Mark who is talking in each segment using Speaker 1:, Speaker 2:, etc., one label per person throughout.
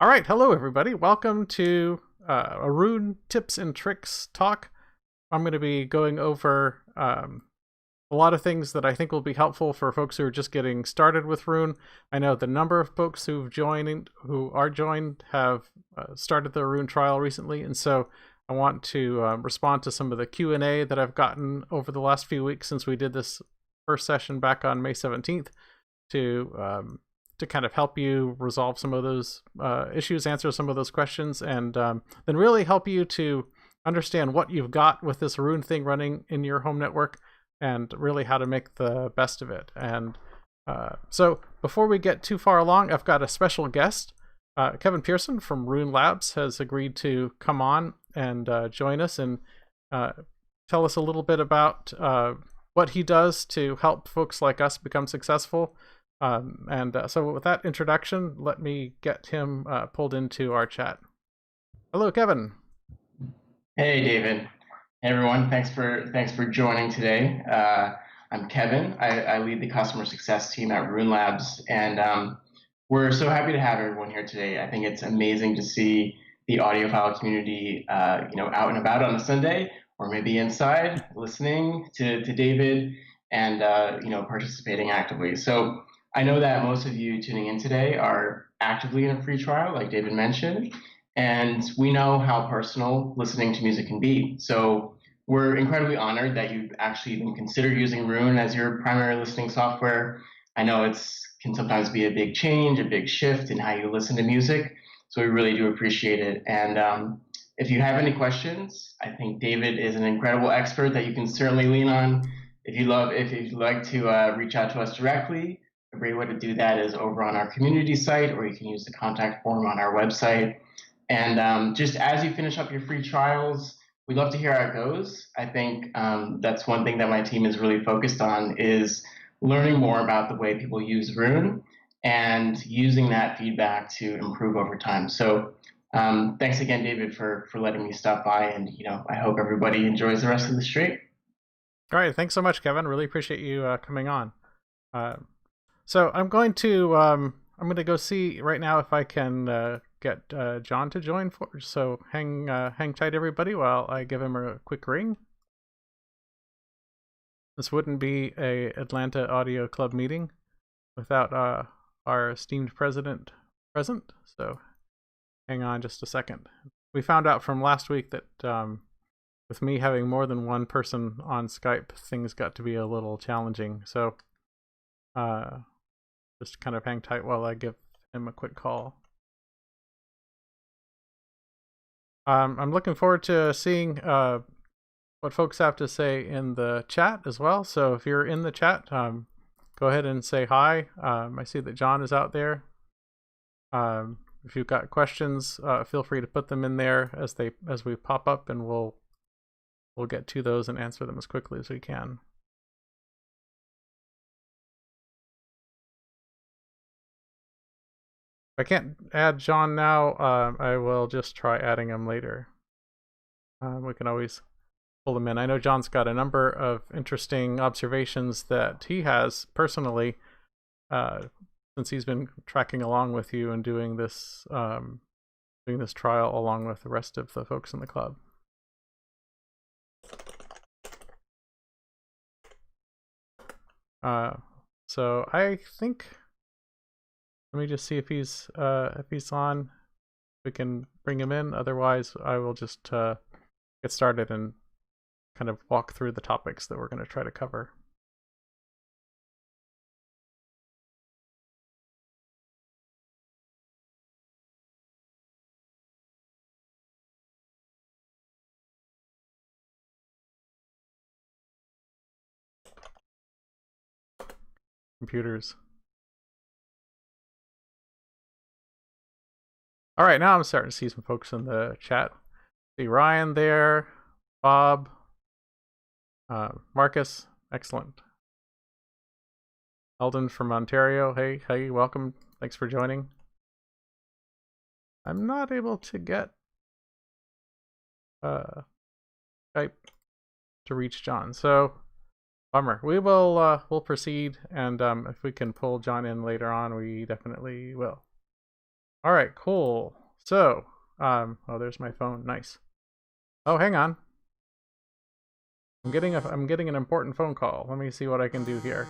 Speaker 1: All right, hello everybody. Welcome to a Roon tips and tricks talk. I'm going to be going over a lot of things that I think will be helpful for folks who are just getting started with Roon. I know the number of folks who are joined, have started the Roon trial recently, and so I want to respond to some of the Q&A that I've gotten over the last few weeks since we did this first session back on May 17th to kind of help you resolve some of those issues, answer some of those questions, and then really help you to understand what you've got with this Roon thing running in your home network and really how to make the best of it. And so before we get too far along, I've got a special guest. Kevin Pearson from Roon Labs has agreed to come on and join us and tell us a little bit about what he does to help folks like us become successful. So with that introduction, let me get him pulled into our chat. Hello, Kevin.
Speaker 2: Hey, David. Hey, everyone. Thanks for joining today. I'm Kevin. I lead the customer success team at Roon Labs, and we're so happy to have everyone here today. I think it's amazing to see the audiophile community, out and about on a Sunday, or maybe inside listening to David and participating actively. So I know that most of you tuning in today are actively in a free trial, like David mentioned, and we know how personal listening to music can be. So we're incredibly honored that you've actually even considered using Roon as your primary listening software. I know it's can sometimes be a big change, a big shift in how you listen to music. So we really do appreciate it. And if you have any questions, I think David is an incredible expert that you can certainly lean on. If you'd like to reach out to us directly, a great way to do that is over on our community site, or you can use the contact form on our website. And just as you finish up your free trials, we'd love to hear how it goes. I think that's one thing that my team is really focused on is learning more about the way people use Roon and using that feedback to improve over time. So thanks again, David, for letting me stop by. And I hope everybody enjoys the rest of the stream.
Speaker 1: All right, thanks so much, Kevin. Really appreciate you coming on. Uh, so I'm going to go see right now if I can get John to join. So hang tight, everybody, while I give him a quick ring. This wouldn't be a Atlanta Audio Club meeting without our esteemed president present. So hang on just a second. We found out from last week that with me having more than one person on Skype, things got to be a little challenging. So just kind of hang tight while I give him a quick call. I'm looking forward to seeing what folks have to say in the chat as well. So if you're in the chat, go ahead and say hi. I see that John is out there. If you've got questions, feel free to put them in there as we pop up, and we'll get to those and answer them as quickly as we can. If I can't add John now, I will just try adding him later. We can always pull him in. I know John's got a number of interesting observations that he has personally since he's been tracking along with you and doing this trial along with the rest of the folks in the club. So I think, let me just see if he's on. We can bring him in. Otherwise, I will just get started and kind of walk through the topics that we're going to try to cover. Computers. All right, now I'm starting to see some folks in the chat. See Ryan there, Bob, Marcus, excellent. Eldon from Ontario, hey, welcome. Thanks for joining. I'm not able to get Skype to reach John, so bummer. We'll proceed, and if we can pull John in later on, we definitely will. All right, cool. So, oh, there's my phone. Nice. Oh, hang on. I'm getting an important phone call. Let me see what I can do here.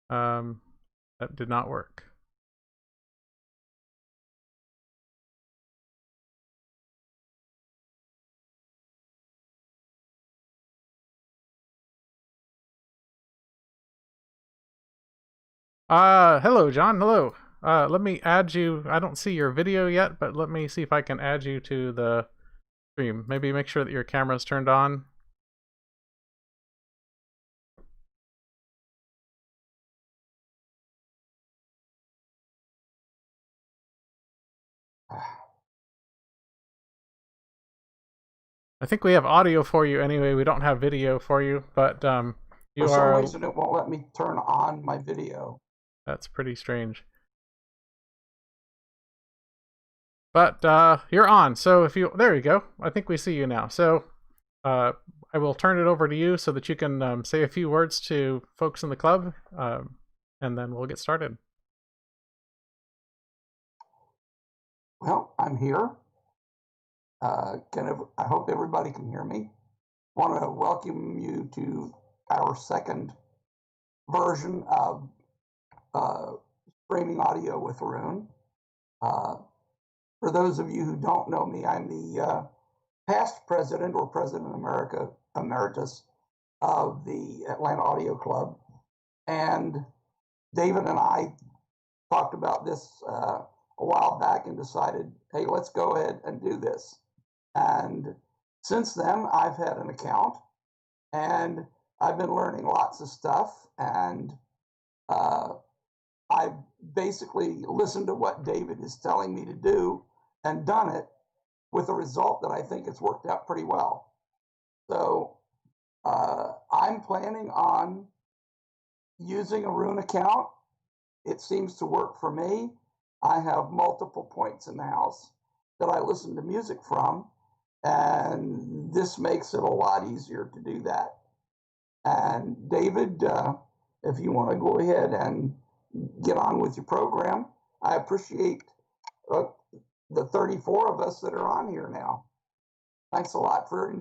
Speaker 1: That did not work. Hello, John. Hello. Let me add you. I don't see your video yet, but let me see if I can add you to the stream. Maybe make sure that your camera's turned on. I think we have audio for you anyway. We don't have video for you, but you
Speaker 3: For some
Speaker 1: are.
Speaker 3: reason, it won't let me turn on my video.
Speaker 1: That's pretty strange. But you're on. So if you, there you go. I think we see you now. So I will turn it over to you so that you can say a few words to folks in the club, and then we'll get started.
Speaker 3: Well, I'm here. I hope everybody can hear me. I want to welcome you to our second version of streaming audio with Roon. For those of you who don't know me, I'm the past president or president emeritus of the Atlanta Audio Club. And David and I talked about this a while back and decided, hey, let's go ahead and do this. And since then, I've had an account and I've been learning lots of stuff. And I've basically listened to what David is telling me to do and done it with a result that I think it's worked out pretty well. So I'm planning on using a Roon account. It seems to work for me. I have multiple points in the house that I listen to music from, and this makes it a lot easier to do that. And David, if you want to go ahead and get on with your program, I appreciate the 34 of us that are on here now. Thanks a lot for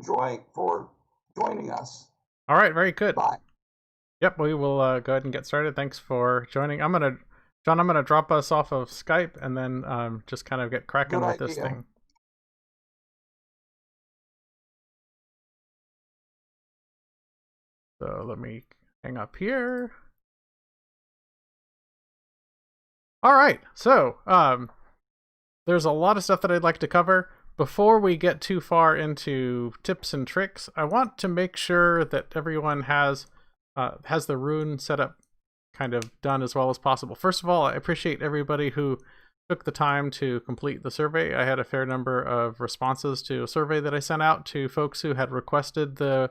Speaker 3: joining us.
Speaker 1: All right, very good.
Speaker 3: Bye.
Speaker 1: Yep, we will go ahead and get started. Thanks for joining. I'm gonna drop us off of Skype and then just kind of get cracking with this thing. So let me hang up here. All right, so there's a lot of stuff that I'd like to cover. Before we get too far into tips and tricks, I want to make sure that everyone has the Roon setup kind of done as well as possible. First of all, I appreciate everybody who took the time to complete the survey. I had a fair number of responses to a survey that I sent out to folks who had requested the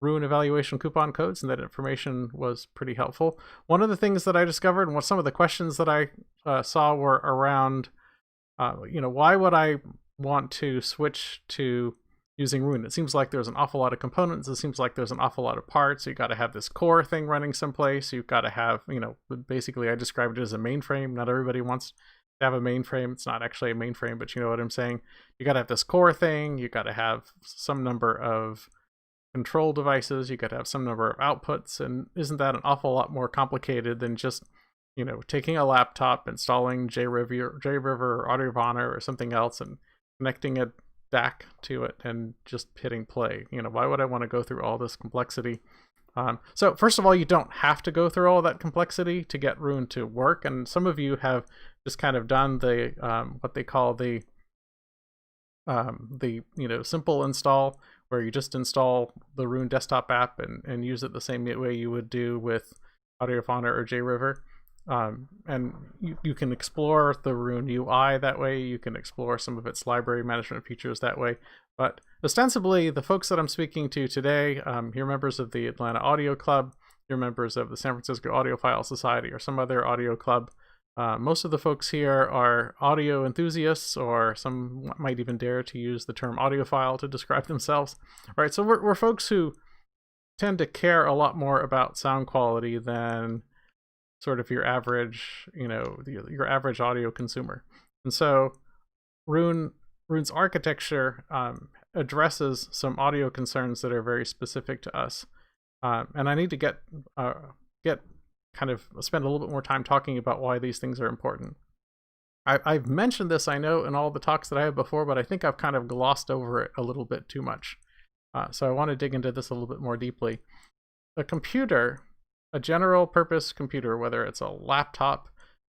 Speaker 1: Roon evaluation coupon codes, and that information was pretty helpful. One of the things that I discovered, and what some of the questions that I saw were around, why would I want to switch to using Roon? It seems like there's an awful lot of components. It seems like there's an awful lot of parts. You got to have this core thing running someplace. You've got to have, basically I described it as a mainframe. Not everybody wants to have a mainframe. It's not actually a mainframe, but you know what I'm saying. You got to have this core thing. You got to have some number of control devices. You got to have some number of outputs. And isn't that an awful lot more complicated than just, taking a laptop, installing JRiver or Audiovana or something else, and connecting a DAC to it and just hitting play? Why would I want to go through all this complexity? So first of all, you don't have to go through all that complexity to get Roon to work. And some of you have just kind of done the what they call the simple install, where you just install the Roon desktop app and use it the same way you would do with Audiovana or JRiver. And you can explore the Roon UI that way. You can explore some of its library management features that way. But ostensibly, the folks that I'm speaking to today, you're members of the Atlanta Audio Club, you're members of the San Francisco Audiophile Society, or some other audio club. Most of the folks here are audio enthusiasts, or some might even dare to use the term audiophile to describe themselves. All right, so we're folks who tend to care a lot more about sound quality than sort of your average, your average audio consumer. And so Roon's architecture addresses some audio concerns that are very specific to us. And I need to get kind of spend a little bit more time talking about why these things are important. I've mentioned this, I know, in all the talks that I have before, but I think I've kind of glossed over it a little bit too much. So I want to dig into this a little bit more deeply. A computer, a general purpose computer, whether it's a laptop,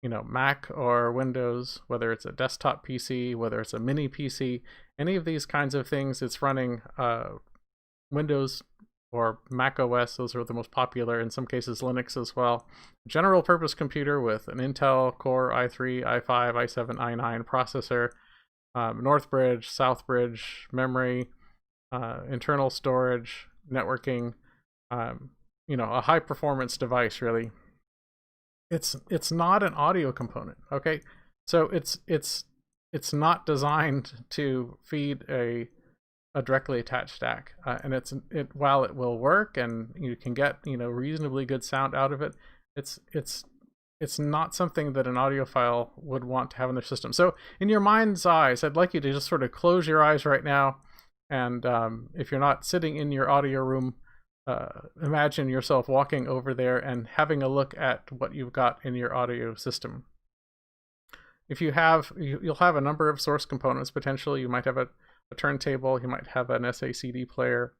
Speaker 1: Mac or Windows, whether it's a desktop PC, whether it's a mini PC, any of these kinds of things, it's running Windows or Mac OS. Those are the most popular, in some cases Linux as well. General purpose computer with an Intel Core i3, i5, i7, i9 processor, Northbridge, Southbridge memory, internal storage, networking, a high performance device, really. It's not an audio component, okay? So it's not designed to feed a directly attached DAC, and while it will work and you can get reasonably good sound out of it, it's not something that an audiophile would want to have in their system. So in your mind's eyes, I'd like you to just sort of close your eyes right now, and if you're not sitting in your audio room, imagine yourself walking over there and having a look at what you've got in your audio system. If you have, you'll have a number of source components potentially. You might have a turntable, you might have an SACD player,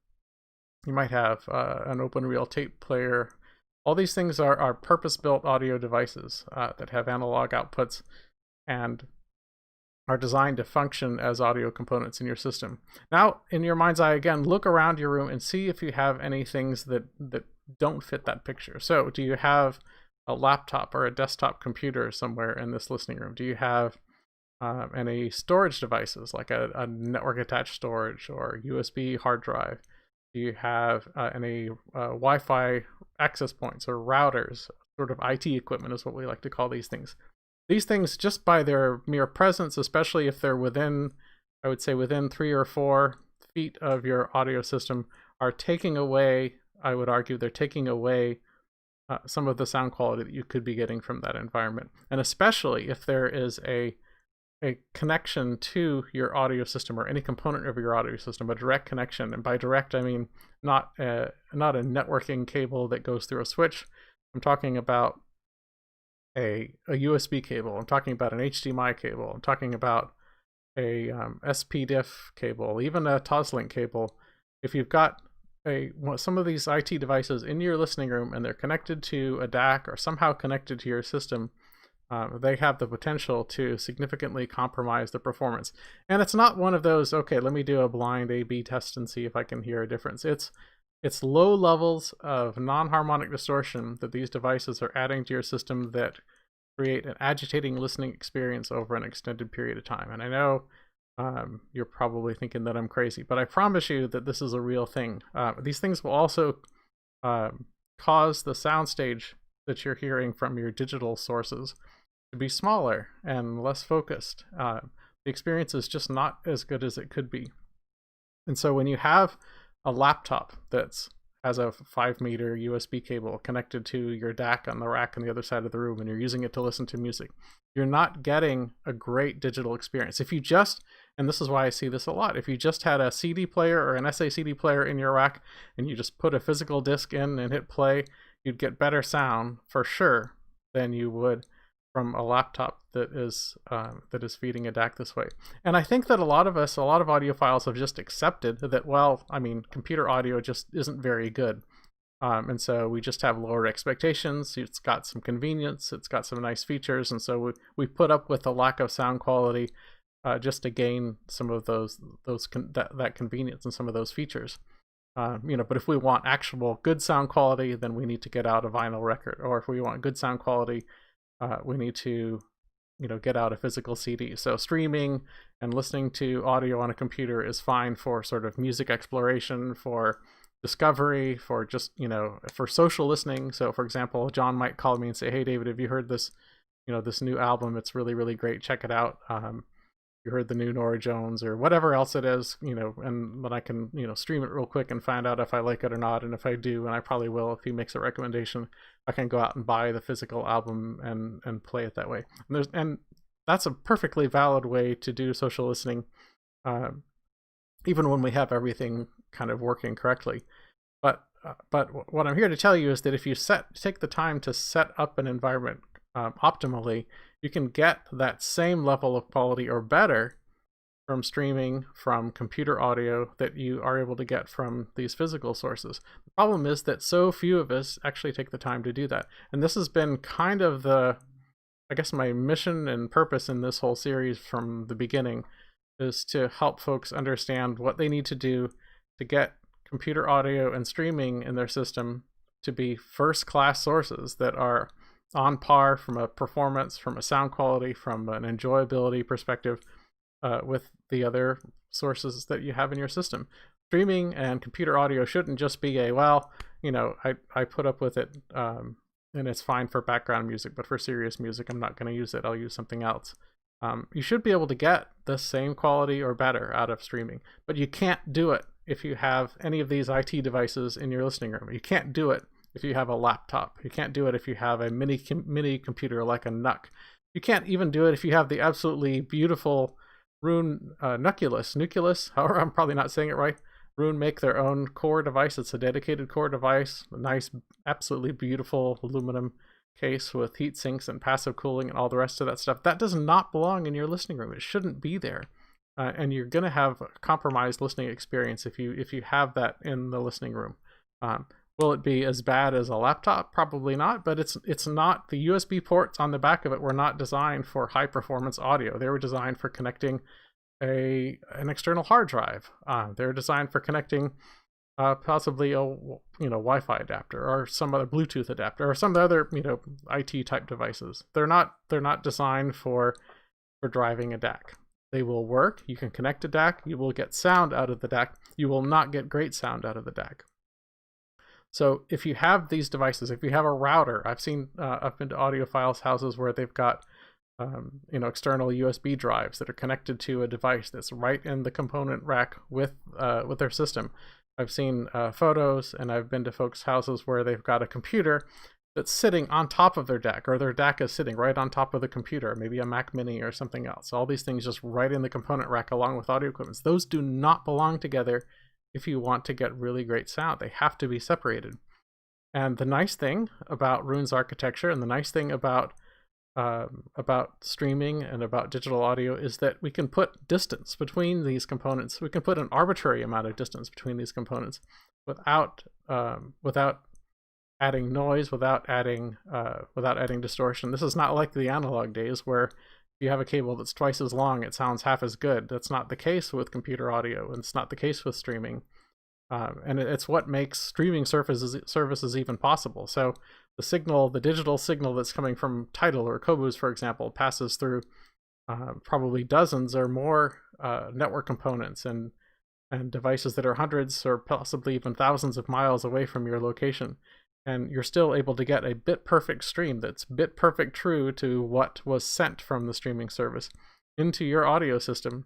Speaker 1: you might have an open reel tape player. All these things are purpose-built audio devices that have analog outputs and are designed to function as audio components in your system. Now, in your mind's eye, again, look around your room and see if you have any things that don't fit that picture. So do you have a laptop or a desktop computer somewhere in this listening room? Do you have any storage devices like a network attached storage or USB hard drive? Do you have any Wi-Fi access points or routers? Sort of IT equipment is what we like to call these things. These things, just by their mere presence, especially if they're within, I would say within 3 or 4 feet of your audio system, are taking away, I would argue, they're taking away some of the sound quality that you could be getting from that environment. And especially if there is a connection to your audio system or any component of your audio system, a direct connection. And by direct, I mean not a networking cable that goes through a switch. I'm talking about a USB cable. I'm talking about an HDMI cable. I'm talking about a SPDIF cable, even a Toslink cable. If you've got some of these IT devices in your listening room and they're connected to a DAC or somehow connected to your system, they have the potential to significantly compromise the performance. And it's not one of those, okay, let me do a blind A/B test and see if I can hear a difference. It's low levels of non-harmonic distortion that these devices are adding to your system that create an agitating listening experience over an extended period of time. And I know you're probably thinking that I'm crazy, but I promise you that this is a real thing. These things will also cause the soundstage that you're hearing from your digital sources to be smaller and less focused. The experience is just not as good as it could be. And so when you have a laptop that has a 5-meter USB cable connected to your DAC on the rack on the other side of the room and you're using it to listen to music, you're not getting a great digital experience. If you just, and this is why I see this a lot, if you just had a CD player or an SACD player in your rack and you just put a physical disc in and hit play, you'd get better sound for sure than you would from a laptop that is feeding a DAC this way. And I think that a lot of audiophiles have just accepted that, well, I mean, computer audio just isn't very good. And so we just have lower expectations. It's got some convenience, it's got some nice features, and so we put up with the lack of sound quality just to gain some of that convenience and some of those features. But if we want actual good sound quality, then we need to get out a vinyl record, or if we want good sound quality, we need to get out a physical CD. So streaming and listening to audio on a computer is fine for sort of music exploration, for discovery, for just for social listening. So for example, John might call me and say, hey David, have you heard this this new album? It's really, really great, check it out. you heard the new Nora Jones or whatever else it is, and then I can, stream it real quick and find out if I like it or not. And if I do, and I probably will if he makes a recommendation, I can go out and buy the physical album and play it that way. And that's a perfectly valid way to do social listening, even when we have everything kind of working correctly. But what I'm here to tell you is that if you take the time to set up an environment optimally, you can get that same level of quality or better from streaming from computer audio that you are able to get from these physical sources. The problem is that so few of us actually take the time to do that. And this has been kind of my mission and purpose in this whole series from the beginning, is to help folks understand what they need to do to get computer audio and streaming in their system to be first-class sources that are on par from a performance, from a sound quality, from an enjoyability perspective with the other sources that you have in your system. Streaming and computer audio shouldn't just be I put up with it and it's fine for background music, but for serious music, I'm not going to use it. I'll use something else. You should be able to get the same quality or better out of streaming, but you can't do it if you have any of these IT devices in your listening room. You can't do it if you have a laptop. You can't do it if you have a mini computer like a NUC. You can't even do it if you have the absolutely beautiful Roon Nucleus, however, I'm probably not saying it right. Roon make their own core device. It's a dedicated core device, a nice, absolutely beautiful aluminum case with heat sinks and passive cooling and all the rest of that stuff. That does not belong in your listening room. It shouldn't be there. And you're going to have a compromised listening experience if you have that in the listening room. Will it be as bad as a laptop? Probably not, but it's not. The USB ports on the back of it were not designed for high performance audio. They were designed for connecting an external hard drive. They're designed for connecting possibly a Wi-Fi adapter or some other Bluetooth adapter or some other IT type devices. They're not designed for driving a DAC. They will work. You can connect a DAC. You will get sound out of the DAC. You will not get great sound out of the DAC. So if you have these devices, if you have a router, I've been to audiophiles' houses where they've got external USB drives that are connected to a device that's right in the component rack with their system. I've seen photos, and I've been to folks' houses where they've got a computer that's sitting on top of their DAC, or their DAC is sitting right on top of the computer, maybe a Mac Mini or something else. All these things just right in the component rack along with audio equipment. Those do not belong together if you want to get really great sound. They have to be separated. And the nice thing about Roon's architecture, and the nice thing about streaming and about digital audio, is that we can put distance between these components. We can put an arbitrary amount of distance between these components without adding noise, without adding distortion. This is not like the analog days where if you have a cable that's twice as long, it sounds half as good. That's not the case with computer audio, and it's not the case with streaming. And it's what makes streaming services even possible. So the digital signal that's coming from Tidal or Kobu's, for example, passes through probably dozens or more network components and devices that are hundreds or possibly even thousands of miles away from your location. And you're still able to get a bit perfect stream that's bit perfect true to what was sent from the streaming service into your audio system,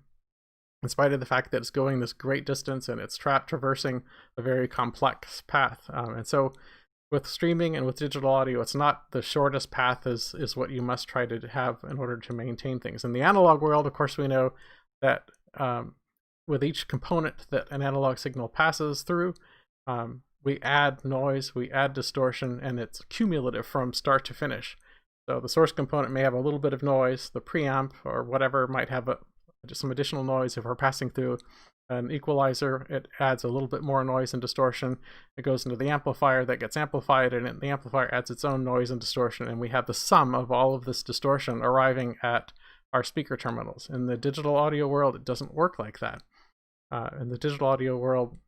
Speaker 1: in spite of the fact that it's going this great distance and it's traversing a very complex path. And so with streaming and with digital audio, it's not the shortest path is what you must try to have in order to maintain things. In the analog world, of course, we know that with each component that an analog signal passes through, we add noise, we add distortion, and it's cumulative from start to finish. So the source component may have a little bit of noise, the preamp or whatever might have just some additional noise. If we're passing through an equalizer, it adds a little bit more noise and distortion. It goes into the amplifier, that gets amplified, and the amplifier adds its own noise and distortion, and we have the sum of all of this distortion arriving at our speaker terminals. In the digital audio world, it doesn't work like that. In the digital audio world,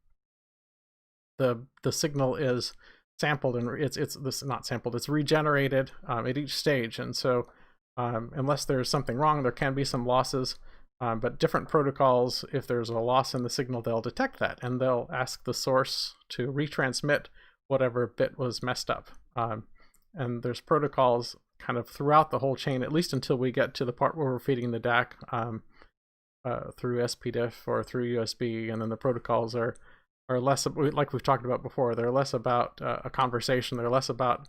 Speaker 1: the signal is sampled, and it's regenerated at each stage. And so unless there's something wrong, there can be some losses, but different protocols, if there's a loss in the signal, they'll detect that and they'll ask the source to retransmit whatever bit was messed up. And there's protocols kind of throughout the whole chain, at least until we get to the part where we're feeding the DAC. through SPDIF or through USB, and then the protocols are less, like we've talked about before, they're less about a conversation, they're less about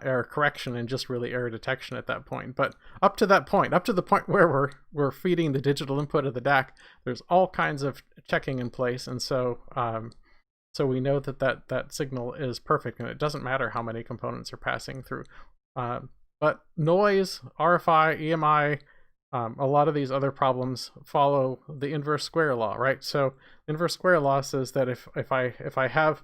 Speaker 1: error correction and just really error detection at that point. But up to that point, up to the point where we're feeding the digital input of the DAC, there's all kinds of checking in place, and so we know that signal is perfect, and it doesn't matter how many components are passing through. But noise, RFI, EMI, a lot of these other problems follow the inverse square law, right? So inverse square law says that if I have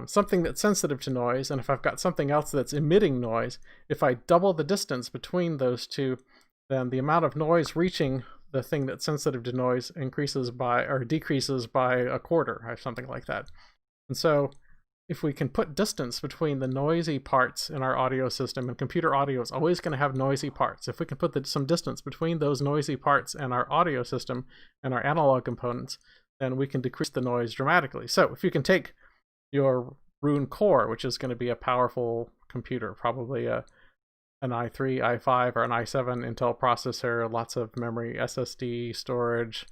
Speaker 1: something that's sensitive to noise, and if I've got something else that's emitting noise, if I double the distance between those two, then the amount of noise reaching the thing that's sensitive to noise increases by, or decreases by, a quarter or something like that. And so if we can put distance between the noisy parts in our audio system, and computer audio is always going to have noisy parts, if we can put some distance between those noisy parts and our audio system and our analog components, then we can decrease the noise dramatically. So if you can take your Roon core, which is going to be a powerful computer, probably an i3, i5, or an i7 Intel processor, lots of memory, SSD storage,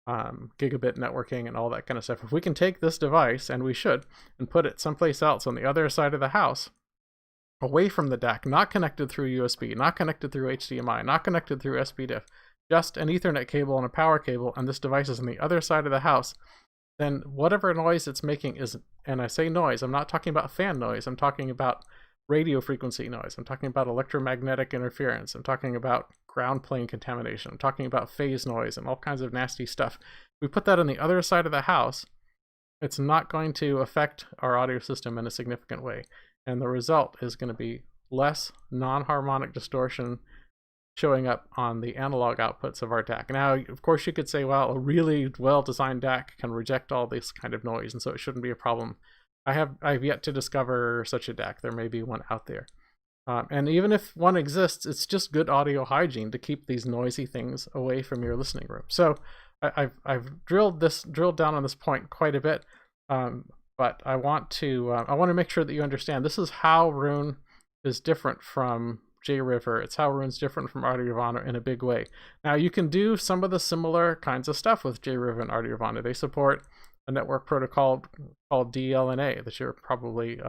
Speaker 1: gigabit networking, and all that kind of stuff. If we can take this device, and we should, and put it someplace else on the other side of the house, away from the DAC, not connected through USB, not connected through HDMI, not connected through SPDIF, just an Ethernet cable and a power cable, and this device is on the other side of the house, then whatever noise it's making is, and I say noise, I'm not talking about fan noise, I'm talking about radio frequency noise, I'm talking about electromagnetic interference, I'm talking about ground plane contamination, I'm talking about phase noise and all kinds of nasty stuff. We put that on the other side of the house, it's not going to affect our audio system in a significant way, and the result is going to be less non-harmonic distortion showing up on the analog outputs of our DAC. Now, of course, you could say, well, a really well-designed DAC can reject all this kind of noise, and so it shouldn't be a problem. I've yet to discover such a DAC. There may be one out there. And even if one exists, it's just good audio hygiene to keep these noisy things away from your listening room. So I've drilled down on this point quite a bit, but I want to make sure that you understand this is how Roon is different from JRiver. It's how Roon's different from Audiovana in a big way. Now, you can do some of the similar kinds of stuff with JRiver and Audiovana. They support a network protocol called DLNA that you're probably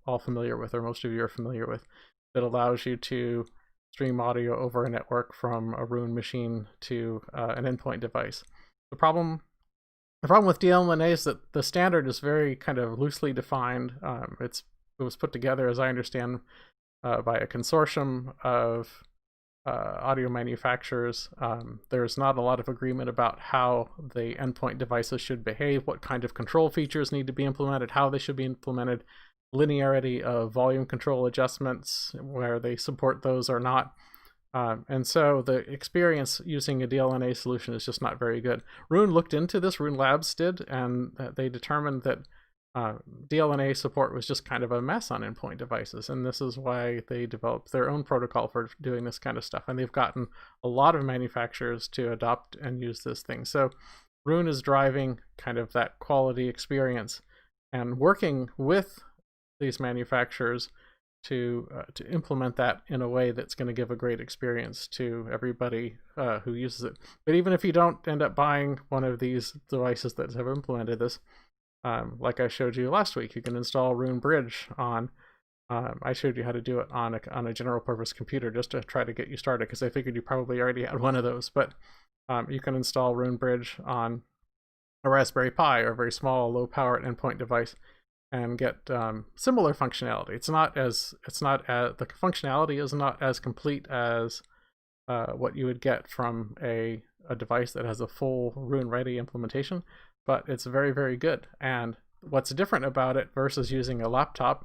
Speaker 1: all familiar with, or most of you are familiar with, that allows you to stream audio over a network from a Roon machine to an endpoint device. The problem with DLNA is that the standard is very kind of loosely defined. It was put together, as I understand, by a consortium of audio manufacturers. There's not a lot of agreement about how the endpoint devices should behave, what kind of control features need to be implemented, how they should be implemented, linearity of volume control adjustments, where they support those or not. And so the experience using a DLNA solution is just not very good. Roon looked into this, Roon Labs did, and they determined that DLNA support was just kind of a mess on endpoint devices, and this is why they developed their own protocol for doing this kind of stuff, and they've gotten a lot of manufacturers to adopt and use this thing. So Roon is driving kind of that quality experience and working with these manufacturers to implement that in a way that's going to give a great experience to everybody who uses it. But even if you don't end up buying one of these devices that have implemented this, like I showed you last week, you can install Roon Bridge on, I showed you how to do it on a general purpose computer just to try to get you started, because I figured you probably already had one of those. But you can install Roon Bridge on a Raspberry Pi or a very small, low power endpoint device and get similar functionality. The functionality is not as complete as what you would get from a device that has a full Roon ready implementation, but it's very, very good. And what's different about it versus using a laptop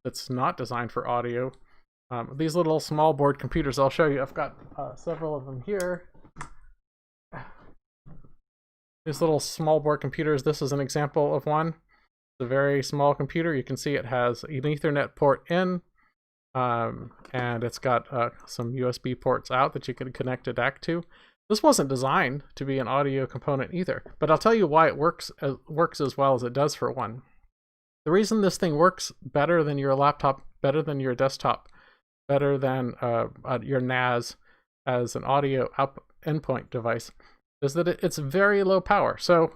Speaker 1: that's not designed for audio, these little small board computers, I'll show you. I've got several of them here. These little small board computers, this is an example of one. It's a very small computer. You can see it has an Ethernet port in, and it's got some USB ports out that you can connect a DAC to. This wasn't designed to be an audio component either, but I'll tell you why it works as well as it does for one. The reason this thing works better than your laptop, better than your desktop, better than your NAS as an audio endpoint device is that it's very low power. So,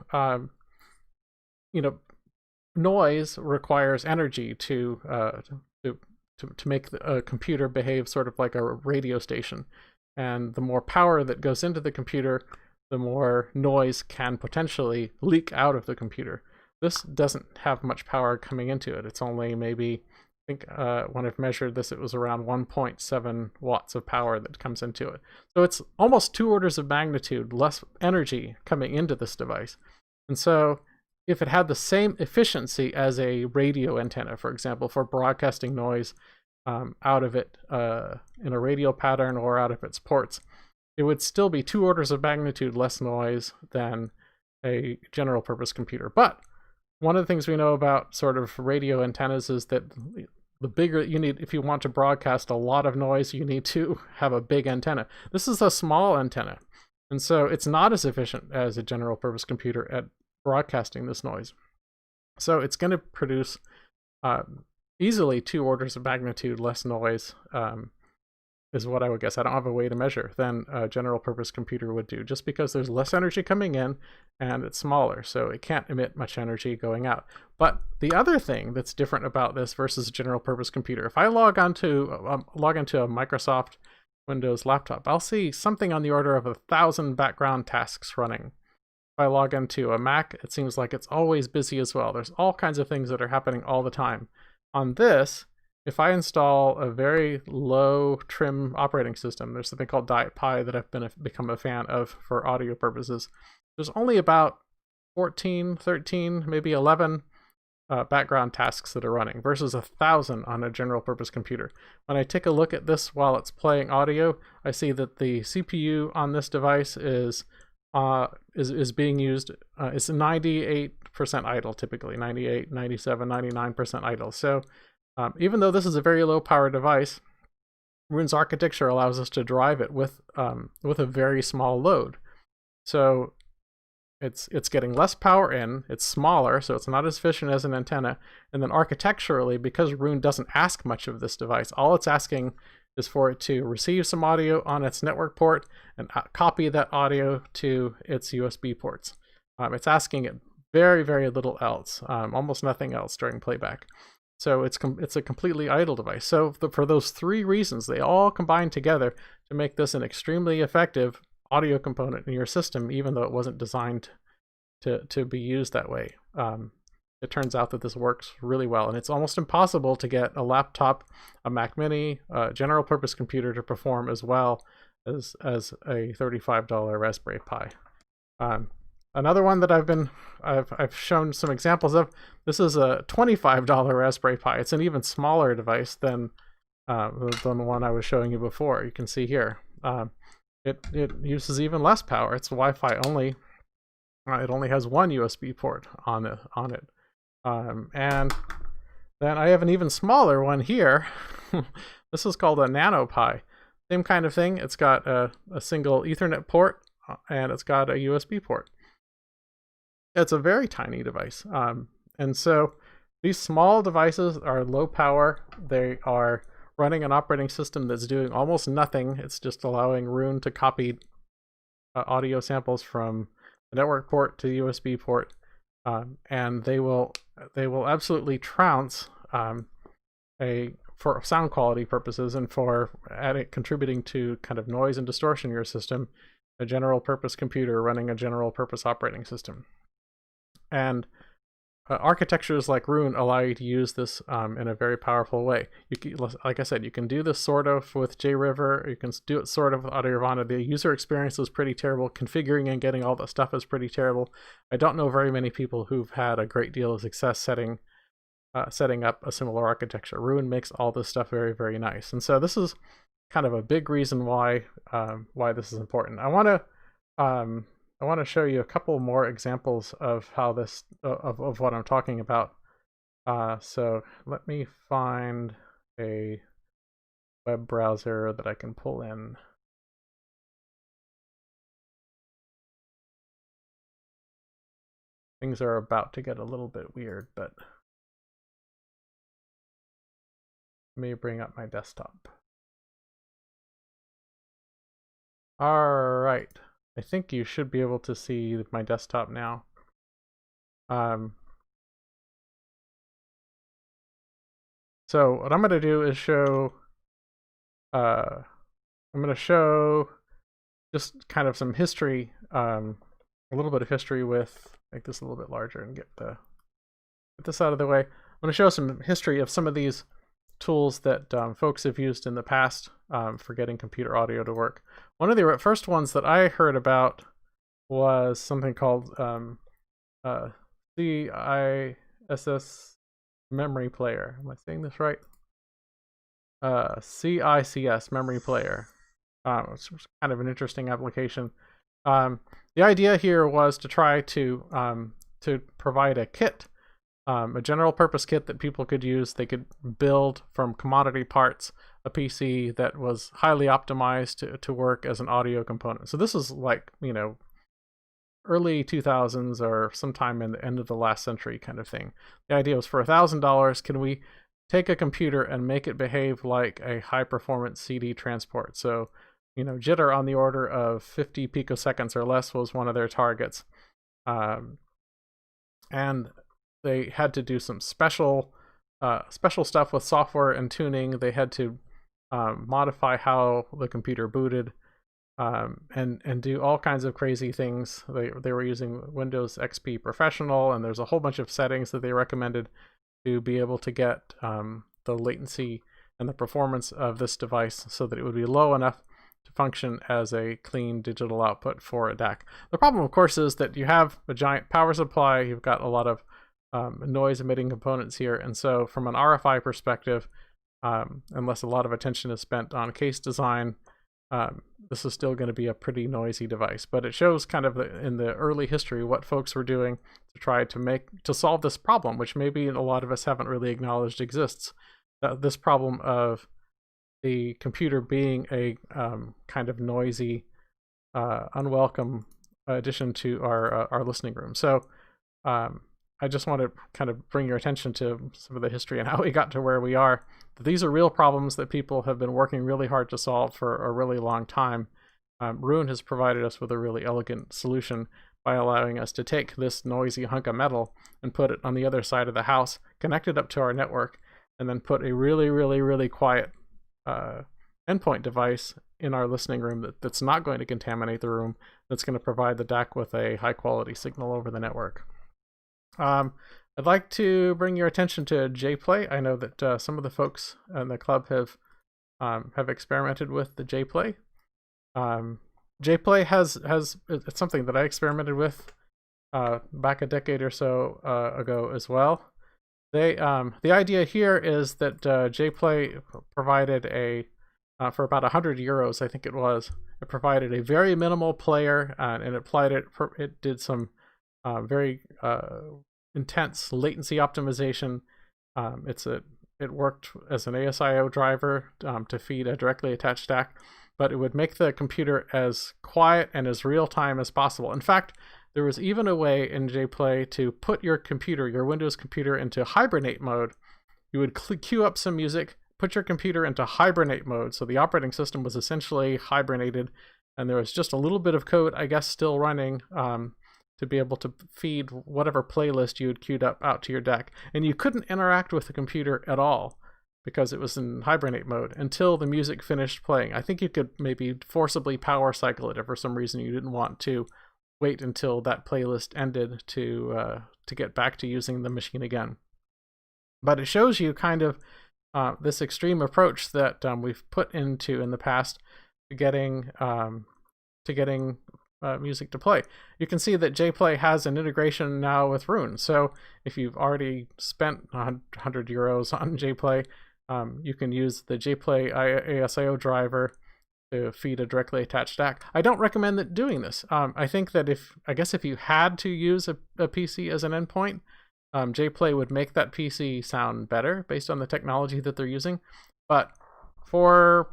Speaker 1: you know, noise requires energy to make a computer behave sort of like a radio station. And the more power that goes into the computer, the more noise can potentially leak out of the computer. This doesn't have much power coming into it. It's only maybe, I think when I've measured this, it was around 1.7 watts of power that comes into it. So it's almost 2 orders of magnitude less energy coming into this device. And so if it had the same efficiency as a radio antenna, for example, for broadcasting noise out of it in a radio pattern or out of its ports, it would still be 2 orders of magnitude less noise than a general purpose computer. But one of the things we know about sort of radio antennas is that the bigger you need, if you want to broadcast a lot of noise, you need to have a big antenna. This is a small antenna, and so it's not as efficient as a general purpose computer at broadcasting this noise. So it's going to produce easily 2 orders of magnitude less noise, is what I would guess. I don't have a way to measure than a general purpose computer would do, just because there's less energy coming in and it's smaller, so it can't emit much energy going out. But the other thing that's different about this versus a general purpose computer, if I log into a Microsoft Windows laptop, I'll see something on the order of 1,000 background tasks running. If I log into a Mac, it seems like it's always busy as well. There's all kinds of things that are happening all the time. On this, if I install a very low trim operating system, there's something called Diet Pi that I've become a fan of for audio purposes. There's only about 14, 13, maybe 11 background tasks that are running versus 1,000 on a general purpose computer. When I take a look at this while it's playing audio, I see that the CPU on this device is being used. It's 98% idle, typically 98, 97, 99% idle. So even though this is a very low power device, Roon's architecture allows us to drive it with a very small load. So it's getting less power in, it's smaller, so it's not as efficient as an antenna. And then architecturally, because Roon doesn't ask much of this device, all it's asking is for it to receive some audio on its network port and copy that audio to its USB ports. It's asking it very, very little else, almost nothing else during playback. So it's a completely idle device. So for those 3 reasons, they all combine together to make this an extremely effective audio component in your system, even though it wasn't designed to be used that way. It turns out that this works really well, and it's almost impossible to get a laptop, a Mac Mini, a general purpose computer to perform as well as a $35 Raspberry Pi. Another one that I've shown some examples of. This is a $25 Raspberry Pi. It's an even smaller device than the one I was showing you before. You can see here. It uses even less power. It's Wi-Fi only. It only has 1 USB port on it. And then I have an even smaller one here. This is called a Nano Pi. Same kind of thing. It's got a single Ethernet port and it's got a USB port. It's a very tiny device. And so these small devices are low power. They are running an operating system that's doing almost nothing. It's just allowing Roon to copy audio samples from the network port to the USB port. And they will absolutely trounce for sound quality purposes and for contributing to kind of noise and distortion in your system, a general purpose computer running a general purpose operating system. And architectures like Roon allow you to use this in a very powerful way. Like I said, you can do this sort of with JRiver. You can do it sort of with Audiovana. The user experience is pretty terrible. Configuring and getting all that stuff is pretty terrible. I don't know very many people who've had a great deal of success setting up a similar architecture. Roon makes all this stuff very, very nice. And so this is kind of a big reason why this is important. I want to show you a couple more examples of how this of what I'm talking about. So let me find a web browser that I can pull in. Things are about to get a little bit weird, but let me bring up my desktop. All right. I think you should be able to see my desktop now. So what I'm going to do is show, I'm going to show just kind of some history, a little bit of history with, make this a little bit larger and get this out of the way. I'm going to show some history of some of these tools that folks have used in the past for getting computer audio to work. One of the first ones that I heard about was something called CISS memory player. Am I saying this right? CICS memory player. It's kind of an interesting application. The idea here was to try to provide a kit, a general purpose kit that people could use. They could build from commodity parts a PC that was highly optimized to work as an audio component. So this is like, early 2000s or sometime in the end of the last century kind of thing. The idea was for $1,000, can we take a computer and make it behave like a high performance CD transport? So, jitter on the order of 50 picoseconds or less was one of their targets. And they had to do some special stuff with software and tuning. They had to modify how the computer booted. And do all kinds of crazy things. They were using Windows XP Professional, and there's a whole bunch of settings that they recommended to be able to get the latency and the performance of this device so that it would be low enough to function as a clean digital output for a DAC. The problem, of course, is that you have a giant power supply. You've got a lot of noise emitting components here, and so from an RFI perspective, unless a lot of attention is spent on case design, this is still going to be a pretty noisy device. But it shows kind of in the early history what folks were doing to try to solve this problem, which maybe a lot of us haven't really acknowledged exists. This problem of the computer being a kind of noisy, unwelcome addition to our listening room. So I just want to kind of bring your attention to some of the history and how we got to where we are. These are real problems that people have been working really hard to solve for a really long time. Roon has provided us with a really elegant solution by allowing us to take this noisy hunk of metal and put it on the other side of the house, connect it up to our network, and then put a really, really, really quiet endpoint device in our listening room that's not going to contaminate the room, that's going to provide the DAC with a high quality signal over the network. I'd like to bring your attention to JPlay. I know that some of the folks in the club have experimented with the JPlay. JPlay it's something that I experimented with back a decade or so ago as well. The idea here is that JPlay provided for about €100, I think it was. It provided a very minimal player, and it did some very intense latency optimization. It worked as an ASIO driver to feed a directly attached DAC, but it would make the computer as quiet and as real-time as possible. In fact, there was even a way in JPlay to put your Windows computer, into hibernate mode. You would queue up some music, put your computer into hibernate mode, so the operating system was essentially hibernated, and there was just a little bit of code, I guess, still running to be able to feed whatever playlist you had queued up out to your DAC. And you couldn't interact with the computer at all because it was in hibernate mode until the music finished playing. I think you could maybe forcibly power cycle it if for some reason you didn't want to wait until that playlist ended to get back to using the machine again. But it shows you kind of this extreme approach that we've put into in the past to getting music to play. You can see that JPlay has an integration now with Roon. So if you've already spent €100 on JPlay, you can use the JPlay ASIO driver to feed a directly attached DAC. I don't recommend doing this. I think that if you had to use a PC as an endpoint, JPlay would make that PC sound better based on the technology that they're using. But for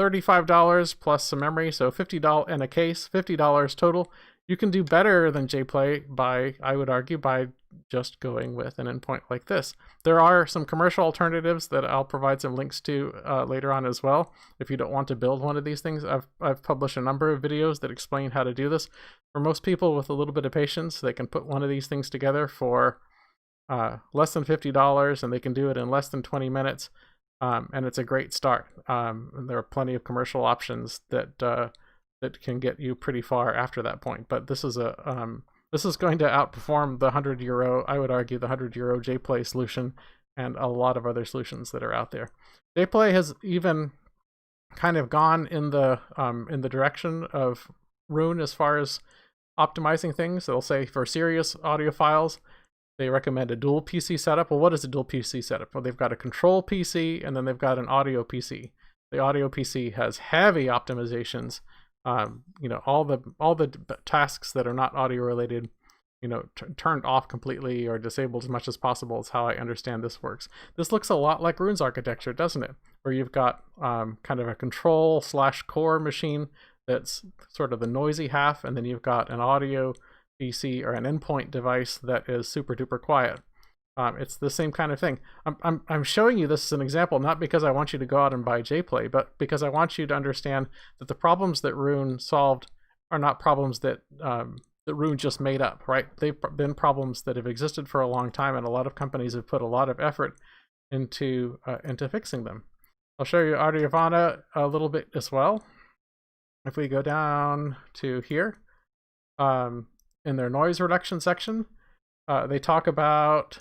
Speaker 1: $35 plus some memory, so $50 in a case, $50 total, you can do better than JPlay by, I would argue, by just going with an endpoint like this. There are some commercial alternatives that I'll provide some links to later on as well. If you don't want to build one of these things, I've published a number of videos that explain how to do this. For most people with a little bit of patience, they can put one of these things together for less than $50, and they can do it in less than 20 minutes. And it's a great start. There are plenty of commercial options that can get you pretty far after that point. But this is going to outperform the €100, I would argue, the €100 JPlay solution and a lot of other solutions that are out there. JPlay has even kind of gone in the direction of Roon as far as optimizing things. They'll say for serious audiophiles, they recommend a dual PC setup. Well, what is a dual PC setup? Well, they've got a control PC and then they've got an audio PC. The audio PC has heavy optimizations. All the tasks that are not audio related, turned off completely or disabled as much as possible is how I understand this works. This looks a lot like Roon's architecture, doesn't it? Where you've got kind of a control/core machine that's sort of the noisy half, and then you've got an audio PC or an endpoint device that is super duper quiet. It's the same kind of thing. I'm showing you this as an example, not because I want you to go out and buy JPlay, but because I want you to understand that the problems that Roon solved are not problems that Roon just made up, right? They've been problems that have existed for a long time, and a lot of companies have put a lot of effort into fixing them. I'll show you Audiovana a little bit as well. If we go down to here, in their noise reduction section, they talk about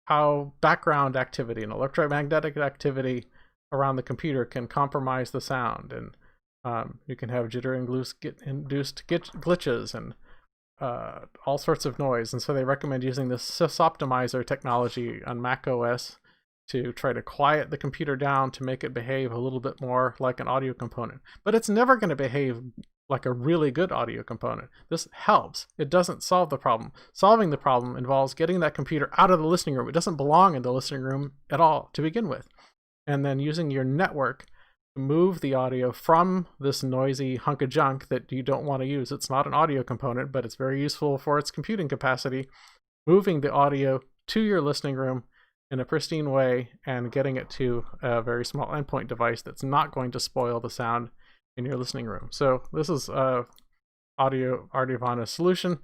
Speaker 1: how background activity and electromagnetic activity around the computer can compromise the sound, and you can have jitter-induced glitches and all sorts of noise. And so they recommend using the sysoptimizer technology on Mac OS to try to quiet the computer down to make it behave a little bit more like an audio component. But it's never going to behave like a really good audio component. This helps. It doesn't solve the problem. Solving the problem involves getting that computer out of the listening room. It doesn't belong in the listening room at all to begin with. And then using your network to move the audio from this noisy hunk of junk that you don't want to use. It's not an audio component, but it's very useful for its computing capacity. Moving the audio to your listening room in a pristine way and getting it to a very small endpoint device that's not going to spoil the sound in your listening room. So this is Audiovana's solution.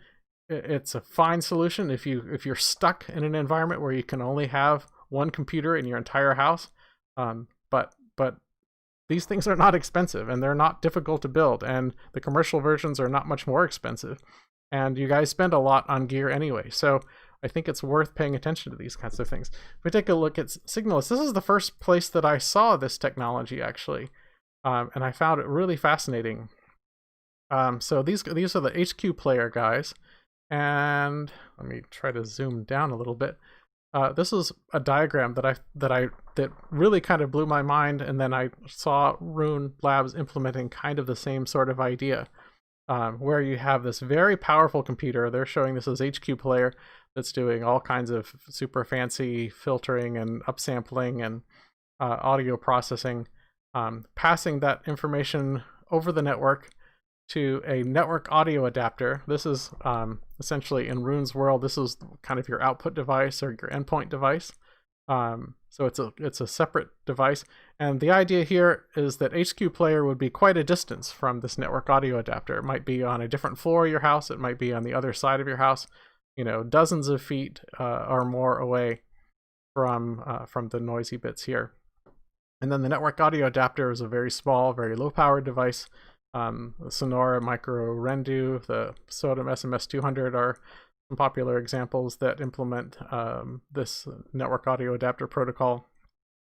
Speaker 1: It's a fine solution if you're stuck in an environment where you can only have one computer in your entire house. But these things are not expensive, and they're not difficult to build, and the commercial versions are not much more expensive. And you guys spend a lot on gear anyway, so I think it's worth paying attention to these kinds of things. If we take a look at Signalist, this is the first place that I saw this technology, actually. And I found it really fascinating. So these are the HQ player guys, and let me try to zoom down a little bit. This is a diagram that really kind of blew my mind, and then I saw Roon Labs implementing kind of the same sort of idea, where you have this very powerful computer. They're showing this as HQ player that's doing all kinds of super fancy filtering and upsampling and audio processing. Passing that information over the network to a network audio adapter. This is essentially, in Roon's world, this is kind of your output device or your endpoint device. So it's a separate device. And the idea here is that HQ player would be quite a distance from this network audio adapter. It might be on a different floor of your house. It might be on the other side of your house, dozens of feet or more away from the noisy bits here. And then the network audio adapter is a very small, very low-powered device. The Sonora Micro Rendu, the Sodim SMS200 are some popular examples that implement this network audio adapter protocol.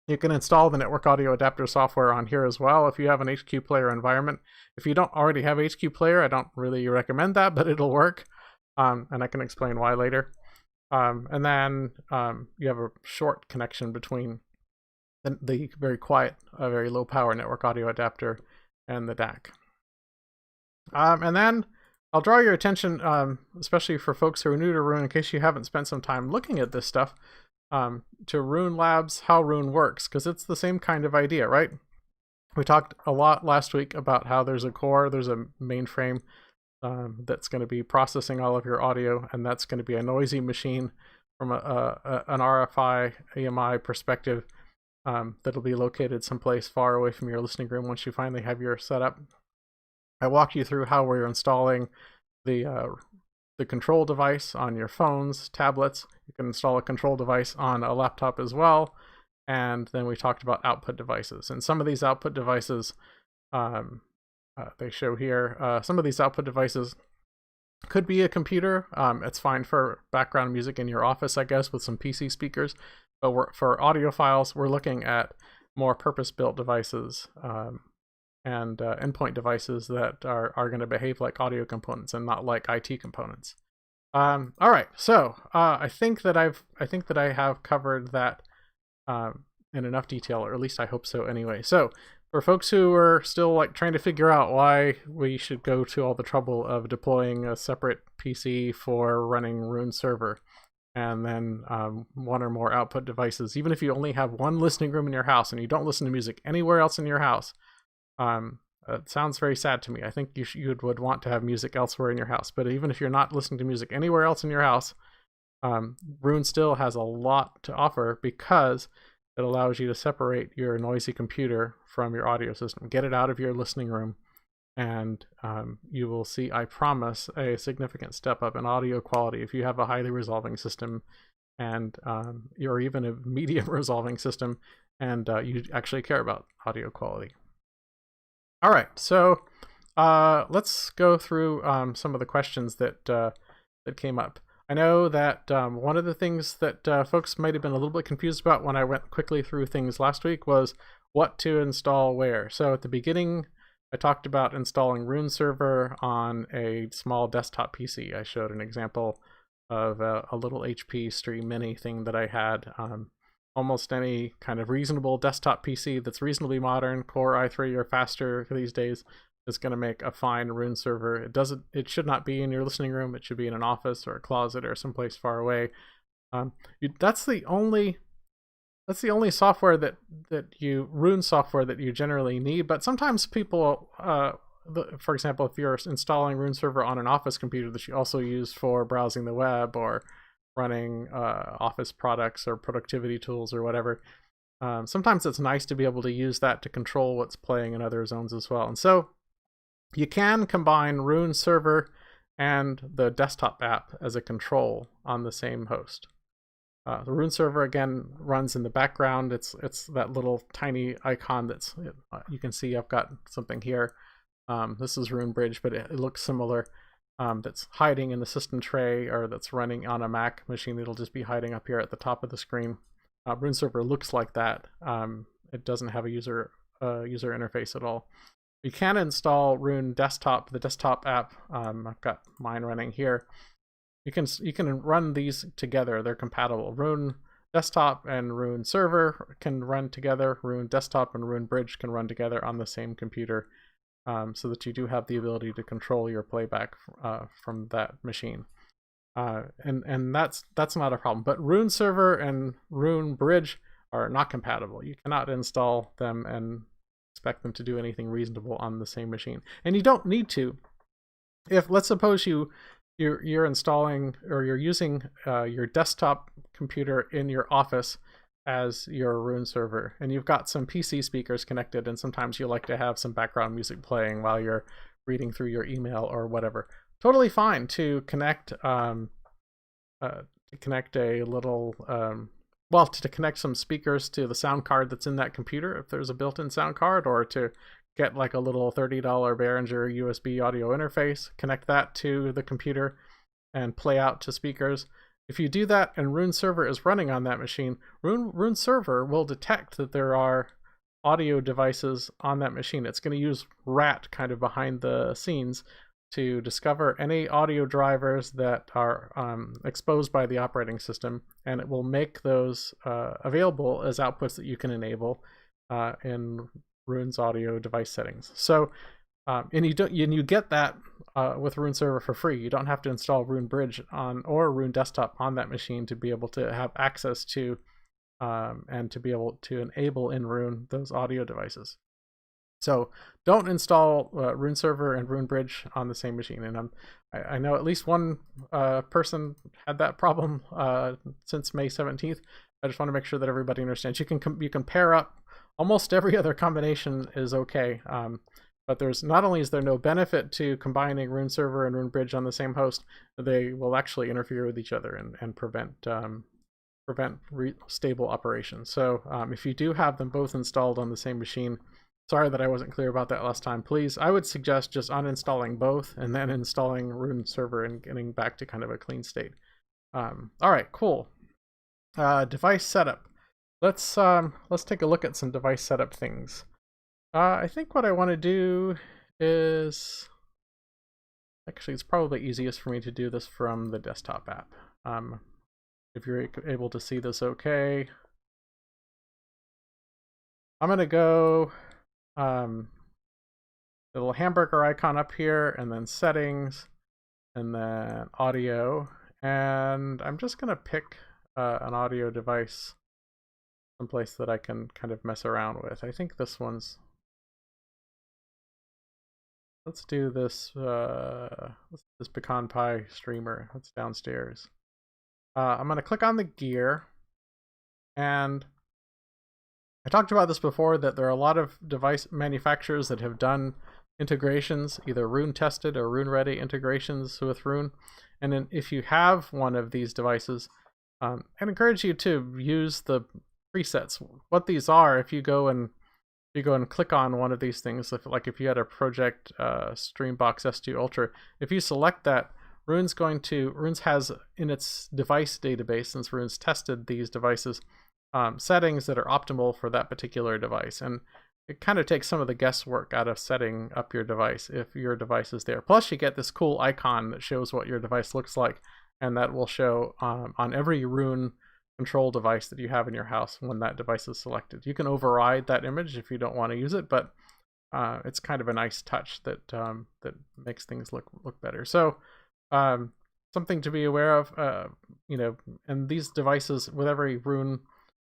Speaker 1: You can install the network audio adapter software on here as well if you have an HQ player environment. If you don't already have HQ player, I don't really recommend that, but it'll work. And I can explain why later. And then you have a short connection between the very quiet, very low power network audio adapter and the DAC. And then I'll draw your attention, especially for folks who are new to Roon, in case you haven't spent some time looking at this stuff, to Roon Labs, how Roon works, because it's the same kind of idea, right? We talked a lot last week about how there's a core, there's a mainframe that's going to be processing all of your audio, and that's going to be a noisy machine from an RFI EMI perspective that'll be located someplace far away from your listening room once you finally have your setup. I walked you through how we're installing the control device on your phones, tablets. You can install a control device on a laptop as well. And then we talked about output devices. And some of these output devices, they show here, some of these output devices could be a computer. It's fine for background music in your office, I guess, with some PC speakers. But for audiophiles, we're looking at more purpose-built devices and endpoint devices that are going to behave like audio components and not like IT components. All right, so I think that I have covered that in enough detail, or at least I hope so anyway. So for folks who are still like trying to figure out why we should go to all the trouble of deploying a separate PC for running Roon server and then one or more output devices, even if you only have one listening room in your house and you don't listen to music anywhere else in your house, it sounds very sad to me. I think you would want to have music elsewhere in your house. But even if you're not listening to music anywhere else in your house, Roon still has a lot to offer because it allows you to separate your noisy computer from your audio system. Get it out of your listening room, and you will see, I promise, a significant step up in audio quality if you have a highly resolving system and or even a medium resolving system, and you actually care about audio quality. All right, so let's go through some of the questions that came up. I know that one of the things that folks might have been a little bit confused about when I went quickly through things last week was what to install where. So at the beginning, I talked about installing Roon server on a small desktop PC. I showed an example of a little HP Stream Mini thing that I had. Almost any kind of reasonable desktop PC that's reasonably modern, Core i3 or faster these days, is going to make a fine Roon server. It should not be in your listening room. It should be in an office or a closet or someplace far away. That's the only software Roon software that you generally need. But sometimes people, for example, if you're installing Roon server on an office computer that you also use for browsing the web or running office products or productivity tools or whatever, sometimes it's nice to be able to use that to control what's playing in other zones as well. And so you can combine Roon server and the desktop app as a control on the same host. The Roon server again runs in the background. It's that little tiny icon that's you can see. I've got something here. This is Roon Bridge, but it looks similar. That's hiding in the system tray, or that's running on a Mac machine. It'll just be hiding up here at the top of the screen. Roon server looks like that. It doesn't have a user interface at all. You can install Roon Desktop, the desktop app. I've got mine running here. You can run these together. They're compatible. Roon Desktop and Roon Server can run together. Roon Desktop and Roon Bridge can run together on the same computer, so that you do have the ability to control your playback from that machine. And that's not a problem. But Roon Server and Roon Bridge are not compatible. You cannot install them and expect them to do anything reasonable on the same machine. And you don't need to. If, let's suppose you're installing or you're using your desktop computer in your office as your Roon server, and you've got some PC speakers connected, and sometimes you like to have some background music playing while you're reading through your email or whatever. Totally fine to connect to connect some speakers to the sound card that's in that computer if there's a built-in sound card, or to get like a little $30 Behringer USB audio interface, connect that to the computer and play out to speakers. If you do that and Roon server is running on that machine, Roon server will detect that there are audio devices on that machine. It's going to use RAT kind of behind the scenes to discover any audio drivers that are exposed by the operating system, and it will make those available as outputs that you can enable in Roon's audio device settings. So, and you get that with Roon server for free. You don't have to install Roon Bridge or Roon Desktop on that machine to be able to have access to and to be able to enable in Roon those audio devices. So don't install Roon Server and Roon Bridge on the same machine. And I know at least one person had that problem since May 17th. I just want to make sure that everybody understands. You can pair up. Almost every other combination is okay. But there's not only is there no benefit to combining Roon Server and Roon Bridge on the same host, they will actually interfere with each other and prevent stable operations. So if you do have them both installed on the same machine, sorry that I wasn't clear about that last time. Please, I would suggest just uninstalling both and then installing Roon Server and getting back to kind of a clean state. All right, cool. Device setup. Let's take a look at some device setup things. I think what I want to do is, actually, it's probably easiest for me to do this from the desktop app. If you're able to see this okay. I'm going to go little hamburger icon up here, and then settings, and then audio. And I'm just going to pick an audio device someplace that I can kind of mess around with. I think this one's, let's do this this Pecan Pie streamer that's downstairs. I'm going to click on the gear, and I talked about this before, that there are a lot of device manufacturers that have done integrations, either Roon tested or Roon ready integrations with Roon. And then if you have one of these devices, I encourage you to use the presets. What these are, if you go and click on one of these things, if you had a Project Streambox S2 Ultra, if you select that, Roon's has in its device database, since Roon's tested these devices, settings that are optimal for that particular device. And it kind of takes some of the guesswork out of setting up your device if your device is there. Plus, you get this cool icon that shows what your device looks like, and that will show on every Roon control device that you have in your house when that device is selected. You can override that image if you don't want to use it, but it's kind of a nice touch that that makes things look better. So something to be aware of, and these devices with every Roon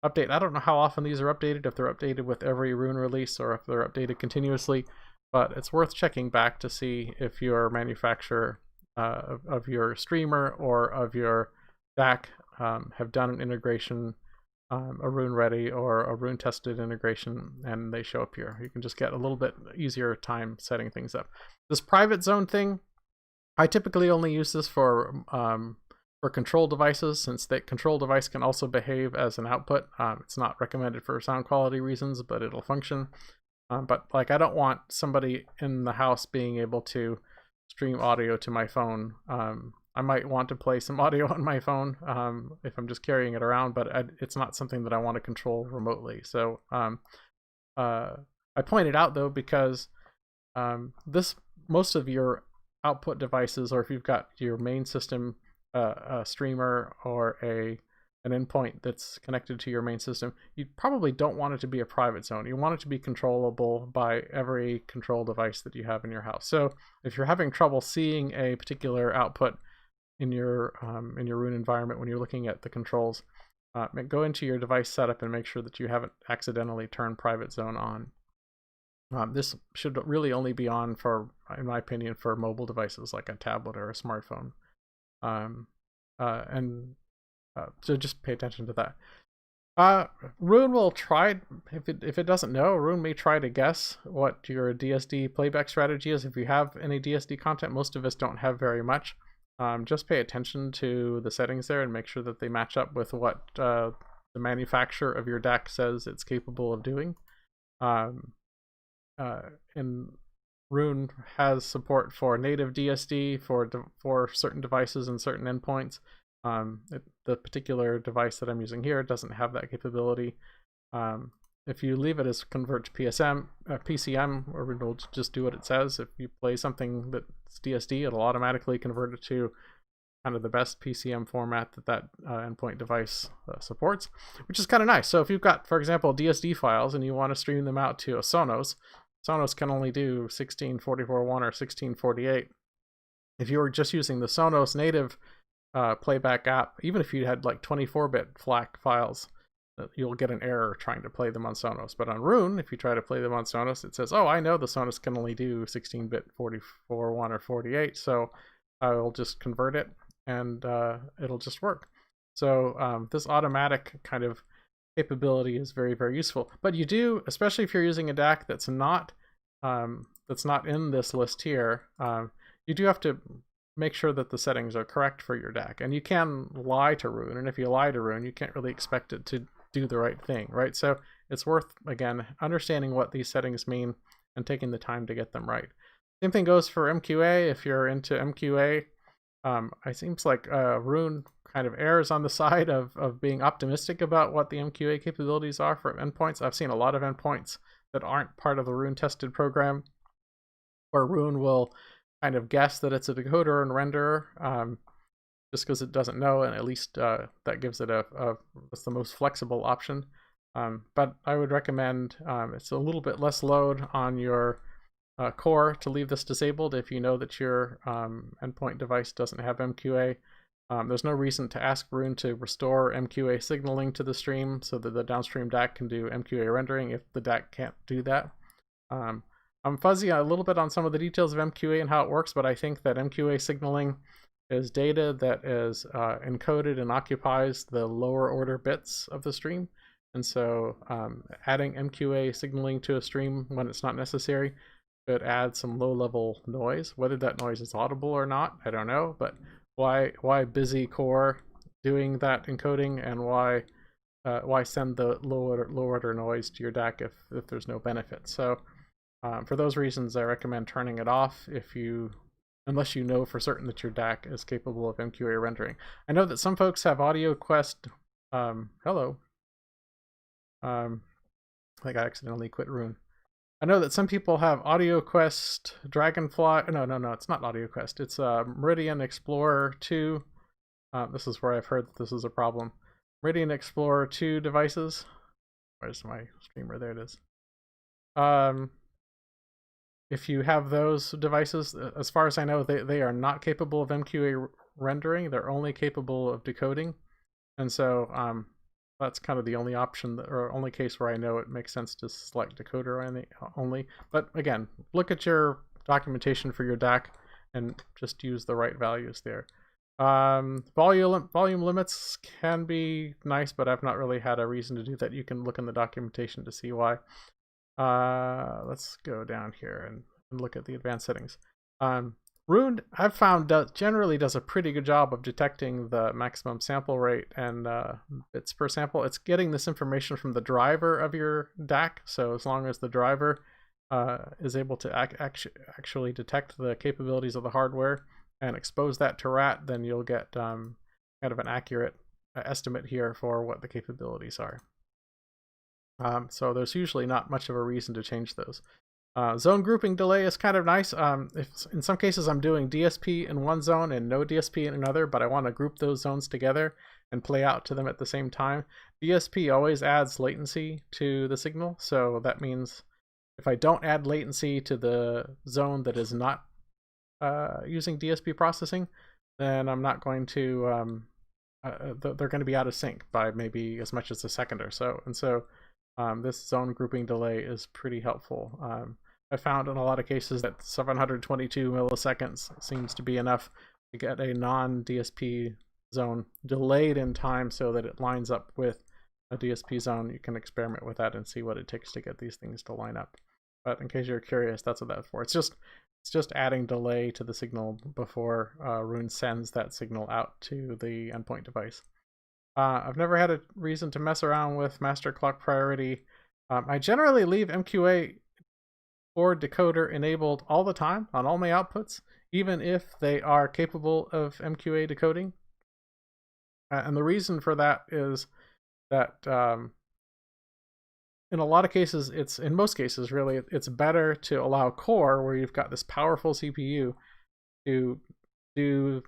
Speaker 1: update, I don't know how often these are updated, if they're updated with every Roon release or if they're updated continuously, but it's worth checking back to see if your manufacturer of your streamer or of your DAC have done an integration, a Roon ready or a Roon tested integration, and they show up here. You can just get a little bit easier time setting things up. This private zone thing, I typically only use this for control devices, since the control device can also behave as an output. It's not recommended for sound quality reasons, but it'll function. But I don't want somebody in the house being able to stream audio to my phone. I might want to play some audio on my phone if I'm just carrying it around, but it's not something that I want to control remotely. So I point it out though, because most of your output devices, or if you've got your main system, a streamer or an endpoint that's connected to your main system, you probably don't want it to be a private zone. You want it to be controllable by every control device that you have in your house. So if you're having trouble seeing a particular output in your Roon environment when you're looking at the controls, go into your device setup and make sure that you haven't accidentally turned private zone on. This should really only be on for, in my opinion, for mobile devices like a tablet or a smartphone. So just pay attention to that. Roon will try, if it doesn't know, Roon may try to guess what your DSD playback strategy is. If you have any DSD content, most of us don't have very much. Just pay attention to the settings there and make sure that they match up with what the manufacturer of your DAC says it's capable of doing. And Roon has support for native DSD for certain devices and certain endpoints. The particular device that I'm using here doesn't have that capability. If you leave it as convert to PCM, or it'll just do what it says. If you play something that's DSD, it'll automatically convert it to kind of the best PCM format that endpoint device supports, which is kind of nice. So if you've got, for example, DSD files and you want to stream them out to a Sonos can only do 1644.1 or 1648. If you were just using the Sonos native playback app, even if you had like 24-bit FLAC files, you'll get an error trying to play them on Sonos. But on Roon, if you try to play them on Sonos, it says, oh, I know the Sonos can only do 16-bit 44.1 or 48, so I will just convert it, and it'll just work. So this automatic kind of capability is very, very useful. But you do, especially if you're using a DAC that's not in this list here, you do have to make sure that the settings are correct for your DAC. And you can lie to Roon, and if you lie to Roon, you can't really expect it to do the right thing, right? So it's worth, again, understanding what these settings mean and taking the time to get them right. Same thing goes for MQA. If you're into MQA, it seems like Roon kind of errs on the side of being optimistic about what the MQA capabilities are for endpoints. I've seen a lot of endpoints that aren't part of the Roon tested program, where Roon will kind of guess that it's a decoder and renderer, just because it doesn't know, and at least that gives it it's the most flexible option. But I would recommend it's a little bit less load on your core to leave this disabled if you know that your endpoint device doesn't have MQA. There's no reason to ask Roon to restore MQA signaling to the stream so that the downstream DAC can do MQA rendering if the DAC can't do that. I'm fuzzy a little bit on some of the details of MQA and how it works, but I think that MQA signaling is data that is encoded and occupies the lower order bits of the stream. And so adding MQA signaling to a stream when it's not necessary could add some low-level noise. Whether that noise is audible or not, I don't know, but why busy core doing that encoding, and why send the low order noise to your DAC if there's no benefit? So for those reasons, I recommend turning it off unless you know for certain that your DAC is capable of MQA rendering. I know that some folks have Audio Quest. Hello. I think I accidentally quit Roon. I know that some people have Audio Quest, Dragonfly. No, it's not Audio Quest. It's Meridian Explorer 2. This is where I've heard that this is a problem. Meridian Explorer 2 devices. Where's my streamer? There it is. If you have those devices, as far as I know, they are not capable of MQA rendering. They're only capable of decoding. And so that's kind of the only option, or only case where I know it makes sense to select decoder only. But again, look at your documentation for your DAC and just use the right values there. Volume limits can be nice, but I've not really had a reason to do that. You can look in the documentation to see why. Let's go down here and look at the advanced settings. Roon, I've found, generally does a pretty good job of detecting the maximum sample rate and bits per sample. It's getting this information from the driver of your DAC, so as long as the driver is able to actually detect the capabilities of the hardware and expose that to RAT, then you'll get kind of an accurate estimate here for what the capabilities are. So there's usually not much of a reason to change those. Zone grouping delay is kind of nice. If in some cases I'm doing DSP in one zone and no DSP in another, but I want to group those zones together and play out to them at the same time, DSP always adds latency to the signal. So that means if I don't add latency to the zone that is not using DSP processing, then I'm not going to, they're going to be out of sync by maybe as much as a second or so. And so this zone grouping delay is pretty helpful. I found in a lot of cases that 722 milliseconds seems to be enough to get a non-DSP zone delayed in time so that it lines up with a DSP zone. You can experiment with that and see what it takes to get these things to line up. But in case you're curious, that's what that's for. It's just adding delay to the signal before Roon sends that signal out to the endpoint device. I've never had a reason to mess around with master clock priority. I generally leave MQA or decoder enabled all the time on all my outputs, even if they are capable of MQA decoding. And the reason for that is that in a lot of cases, in most cases really, it's better to allow core, where you've got this powerful CPU, to do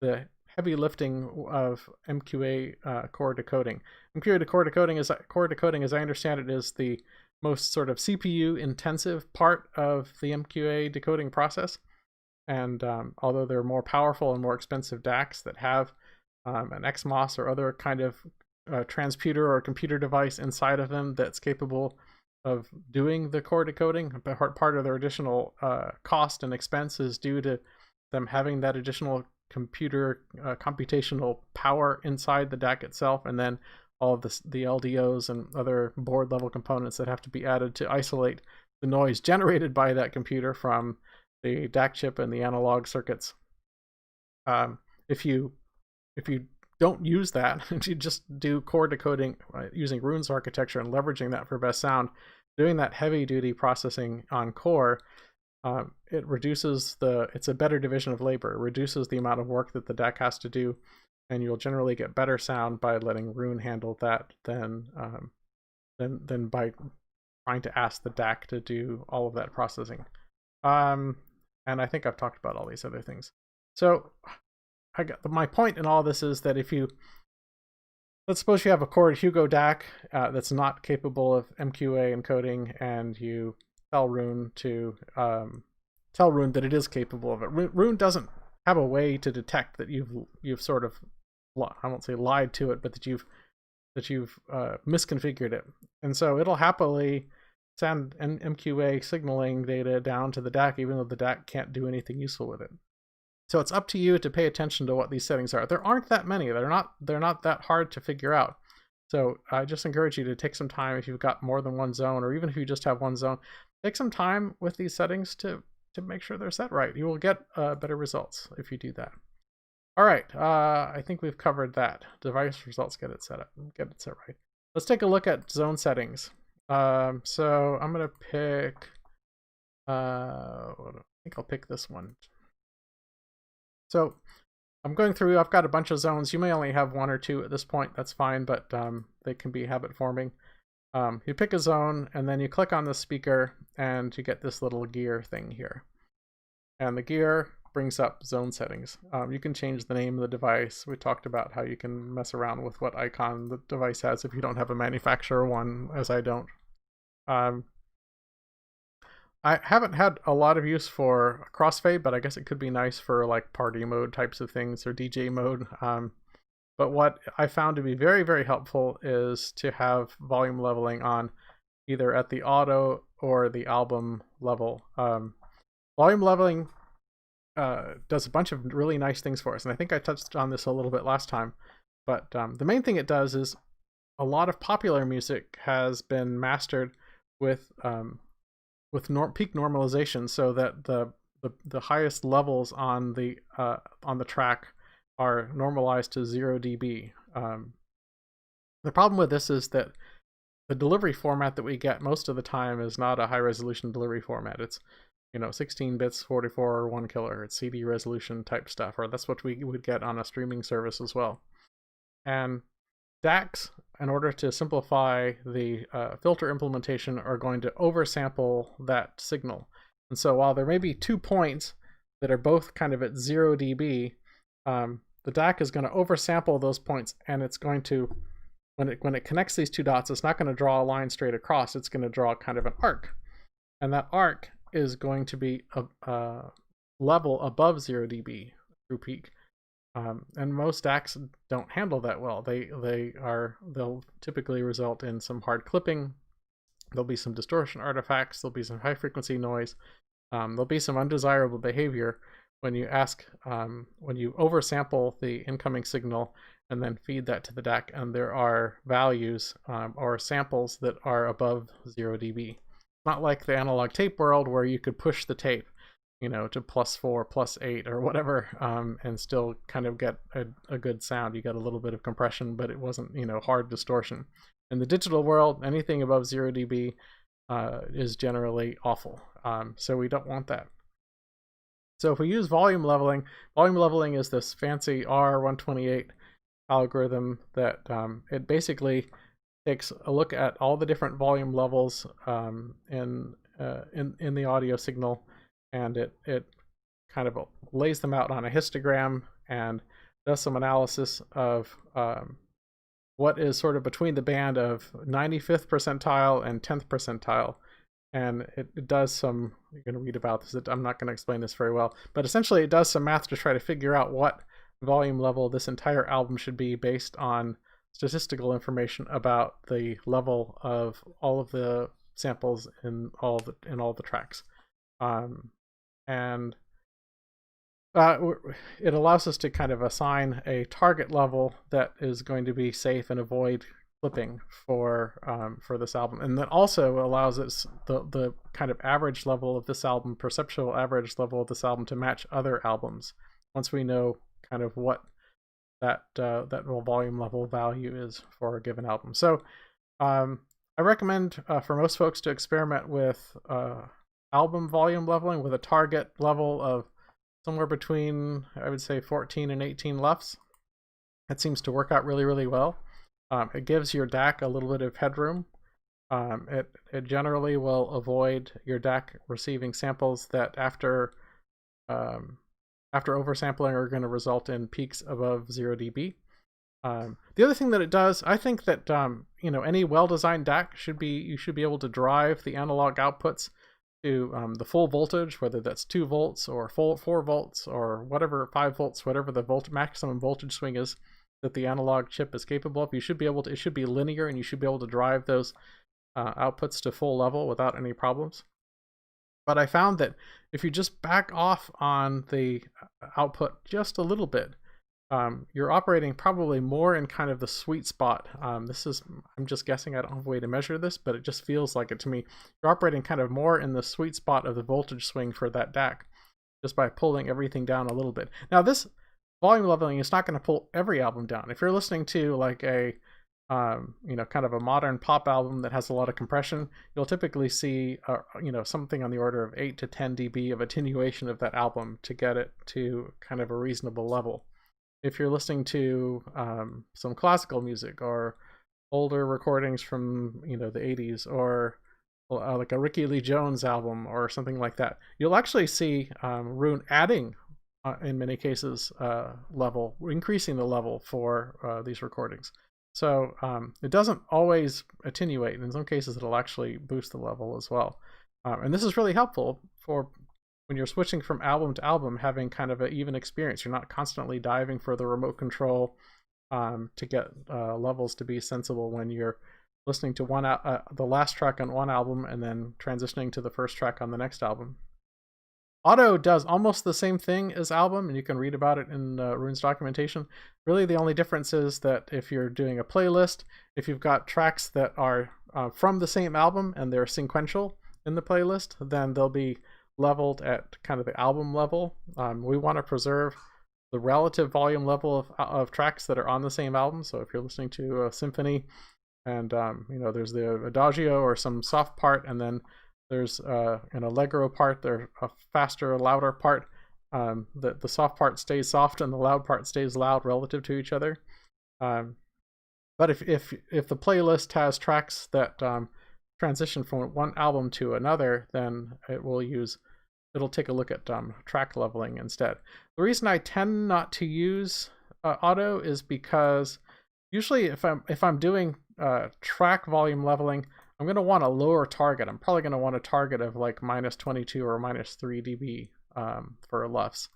Speaker 1: the heavy lifting of MQA core decoding. MQA core decoding, as I understand it, is the most sort of CPU intensive part of the MQA decoding process. And although there are more powerful and more expensive DACs that have an XMOS or other kind of transputer or computer device inside of them that's capable of doing the core decoding. Part of their additional cost and expense is due to them having that additional computer computational power inside the DAC itself, and then all of the LDOs and other board level components that have to be added to isolate the noise generated by that computer from the DAC chip and the analog circuits. If you don't use that, and you just do core decoding using Roon's architecture and leveraging that for best sound, doing that heavy duty processing on core, it reduces it's a better division of labor. It reduces the amount of work that the DAC has to do, and you'll generally get better sound by letting Roon handle that than by trying to ask the DAC to do all of that processing. And I think I've talked about all these other things. So my point in all this is that let's suppose you have a Chord Hugo DAC that's not capable of MQA encoding, and you tell Roon that it is capable of it. Roon doesn't have a way to detect that you've sort of, I won't say lied to it, but that you've misconfigured it, and so it'll happily send an MQA signaling data down to the DAC, even though the DAC can't do anything useful with it. So it's up to you to pay attention to what these settings are. There aren't that many. They're not that hard to figure out. So I just encourage you to take some time if you've got more than one zone, or even if you just have one zone, take some time with these settings to make sure they're set right. You will get better results if you do that. All right, I think we've covered that. Device results, get it set right. Let's take a look at zone settings. So I'm gonna pick, I think I'll pick this one. So I'm going through, I've got a bunch of zones. You may only have one or two at this point, that's fine, but they can be habit forming. You pick a zone, and then you click on the speaker, and you get this little gear thing here. And the gear brings up zone settings. You can change the name of the device. We talked about how you can mess around with what icon the device has if you don't have a manufacturer one, as I don't. I haven't had a lot of use for crossfade, but I guess it could be nice for like party mode types of things or DJ mode. But what I found to be very, very helpful is to have volume leveling on either at the auto or the album level. Volume leveling does a bunch of really nice things for us, and I think I touched on this a little bit last time. But the main thing it does is a lot of popular music has been mastered with peak normalization, so that the highest levels on the track are normalized to 0 dB. The problem with this is that the delivery format that we get most of the time is not a high resolution delivery format. It's 16 bits, 44 or 1 kilohertz CD resolution type stuff, or that's what we would get on a streaming service as well. And DACs, in order to simplify the filter implementation, are going to oversample that signal. And so while there may be 2 points that are both kind of at 0 dB, the DAC is going to oversample those points, and it's going to, when it connects these 2 dots, it's not going to draw a line straight across. It's going to draw kind of an arc, and that arc is going to be a level above 0 dB through peak. And most DACs don't handle that well. They'll typically result in some hard clipping. There'll be some distortion artifacts. There'll be some high frequency noise. There'll be some undesirable behavior when you oversample the incoming signal and then feed that to the DAC, and there are values or samples that are above 0 dB. Not like the analog tape world where you could push the tape to +4, +8 or whatever, and still kind of get a good sound. You got a little bit of compression, but it wasn't hard distortion. In the digital world, anything above 0 dB is generally awful, so we don't want that. So if we use volume leveling is this fancy R128 algorithm that it basically takes a look at all the different volume levels in the audio signal, and it kind of lays them out on a histogram and does some analysis of what is sort of between the band of 95th percentile and 10th percentile. And it does some, you're going to read about this, I'm not going to explain this very well, but essentially it does some math to try to figure out what volume level this entire album should be based on statistical information about the level of all of the samples in all the tracks, and it allows us to kind of assign a target level that is going to be safe and avoid clipping for this album, and that also allows us the kind of average level of this album, perceptual average level of this album, to match other albums once we know kind of what that volume level value is for a given album. So I recommend for most folks to experiment with album volume leveling with a target level of somewhere between, I would say, 14 and 18 LUFS. That seems to work out really, really well. It gives your DAC a little bit of headroom. It generally will avoid your DAC receiving samples that after oversampling are going to result in peaks above 0 dB. The other thing that it does, I think that any well-designed DAC you should be able to drive the analog outputs to the full voltage, whether that's 2 volts or 4 volts or whatever, 5 volts, whatever the maximum voltage swing is that the analog chip is capable of. You should be able to, it should be linear, and you should be able to drive those outputs to full level without any problems. But I found that if you just back off on the output just a little bit, you're operating probably more in kind of the sweet spot. I'm just guessing, I don't have a way to measure this, but it just feels like it to me. You're operating kind of more in the sweet spot of the voltage swing for that DAC, just by pulling everything down a little bit. Now, this volume leveling is not going to pull every album down. If you're listening to like a kind of a modern pop album that has a lot of compression, you'll typically see something on the order of 8 to 10 dB of attenuation of that album to get it to kind of a reasonable level. If you're listening to some classical music or older recordings from the 80s, or like a Ricky Lee Jones album or something like that, you'll actually see Roon adding in many cases increasing the level for these recordings. So it doesn't always attenuate. In some cases, it'll actually boost the level as well. And this is really helpful for when you're switching from album to album, having kind of an even experience. You're not constantly diving for the remote control to get levels to be sensible when you're listening to the last track on one album and then transitioning to the first track on the next album. Auto does almost the same thing as album, and you can read about it in Roon's documentation. Really, the only difference is that if you're doing a playlist, if you've got tracks that are from the same album and they're sequential in the playlist, then they'll be leveled at kind of the album level. We want to preserve the relative volume level of tracks that are on the same album. So if you're listening to a symphony and there's the adagio or some soft part, and then there's an allegro part, there's a faster, louder part, the soft part stays soft and the loud part stays loud relative to each other. But if the playlist has tracks that transition from one album to another, then it'll take a look at track leveling instead. The reason I tend not to use auto is because usually if I'm doing track volume leveling, I'm going to want a lower target. I'm probably going to want a target of like -22 or -3 dB for LUFS.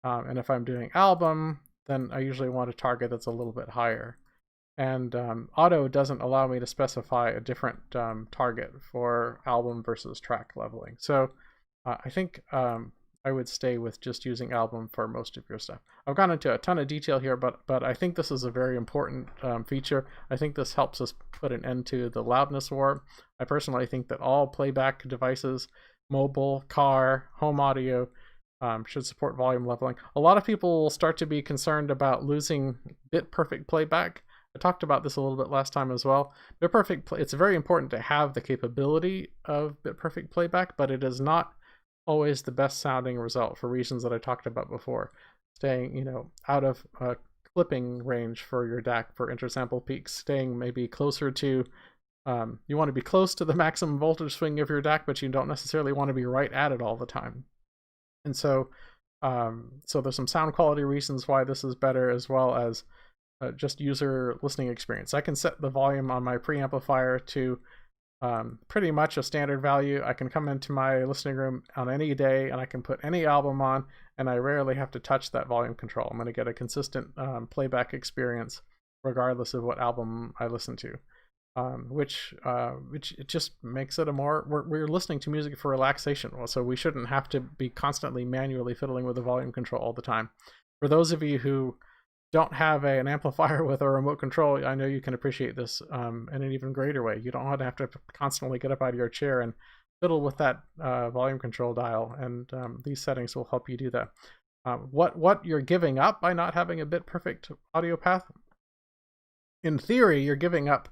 Speaker 1: And if I'm doing album, then I usually want a target that's a little bit higher. And auto doesn't allow me to specify a different target for album versus track leveling. So I think I would stay with just using album for most of your stuff. I've gone into a ton of detail here, but I think this is a very important feature. I think this helps us put an end to the loudness war. I personally think that all playback devices, mobile, car, home audio, should support volume leveling. A lot of people will start to be concerned about losing bit perfect playback. I talked about this a little bit last time as well. Bit perfect, it's very important to have the capability of bit perfect playback, but it is not always the best sounding result for reasons that I talked about before. Staying, out of clipping range for your DAC for intersample peaks, staying maybe closer to, you want to be close to the maximum voltage swing of your DAC, but you don't necessarily want to be right at it all the time. And so there's some sound quality reasons why this is better, as well as just user listening experience. I can set the volume on my preamplifier to pretty much a standard value. I can come into my listening room on any day and I can put any album on, and I rarely have to touch that volume control. I'm going to get a consistent playback experience regardless of what album I listen to. Which it just makes it a more we're listening to music for relaxation. Well, so we shouldn't have to be constantly manually fiddling with the volume control all the time. For those of you who don't have an amplifier with a remote control, I know you can appreciate this in an even greater way. You don't want to have to constantly get up out of your chair and fiddle with that volume control dial, and these settings will help you do that. What you're giving up by not having a bit perfect audio path, in theory, you're giving up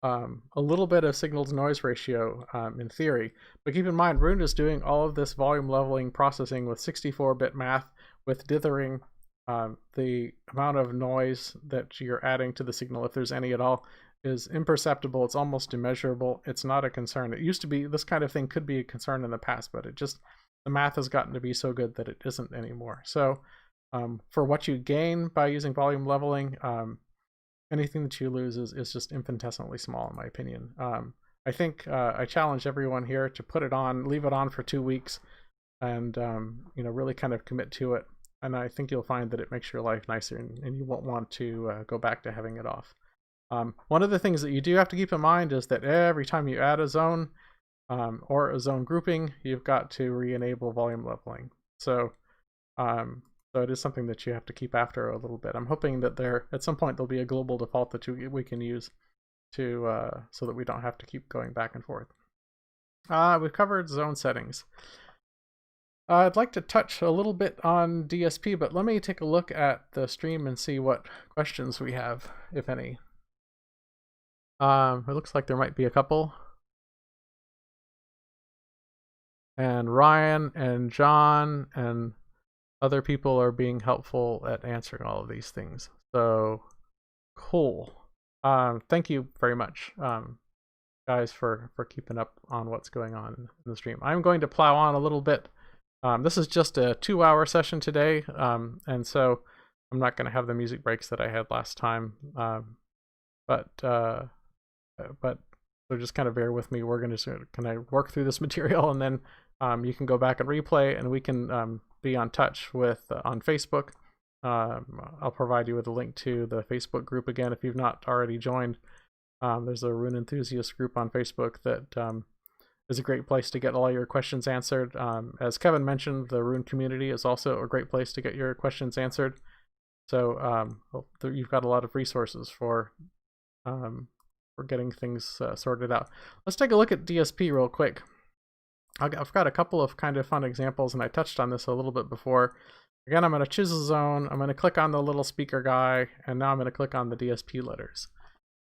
Speaker 1: a little bit of signal to noise ratio in theory, but keep in mind Roon is doing all of this volume leveling processing with 64-bit math, with dithering. The amount of noise that you're adding to the signal, if there's any at all, is imperceptible. It's almost immeasurable. It's not a concern. It used to be, this kind of thing could be a concern in the past, but the math has gotten to be so good that it isn't anymore. So for what you gain by using volume leveling, anything that you lose is just infinitesimally small, in my opinion. I think I challenge everyone here to put it on, leave it on for 2 weeks, and really kind of commit to it. And I think you'll find that it makes your life nicer, and you won't want to go back to having it off. One of the things that you do have to keep in mind is that every time you add a zone or a zone grouping, you've got to re-enable volume leveling. So it is something that you have to keep after a little bit. I'm hoping that at some point there'll be a global default that we can use to so that we don't have to keep going back and forth. We've covered zone settings. I'd like to touch a little bit on DSP, but let me take a look at the stream and see what questions we have, if any. It looks like there might be a couple. And Ryan and John and other people are being helpful at answering all of these things. So cool. Thank you very much, guys, for keeping up on what's going on in the stream. I'm going to plow on a little bit. This is just a 2-hour session today, and so I'm not going to have the music breaks that I had last time. But so just kind of bear with me. We're going to kind of work through this material, and then you can go back and replay, and we can be on touch with on Facebook. I'll provide you with a link to the Facebook group again if you've not already joined. There's a Roon enthusiast group on Facebook that is a great place to get all your questions answered. As Kevin mentioned, the Roon community is also a great place to get your questions answered. So you've got a lot of resources for getting things sorted out. Let's take a look at DSP real quick. I've got a couple of kind of fun examples, and I touched on this a little bit before. Again, I'm going to choose a zone. I'm going to click on the little speaker guy, and now I'm going to click on the DSP letters.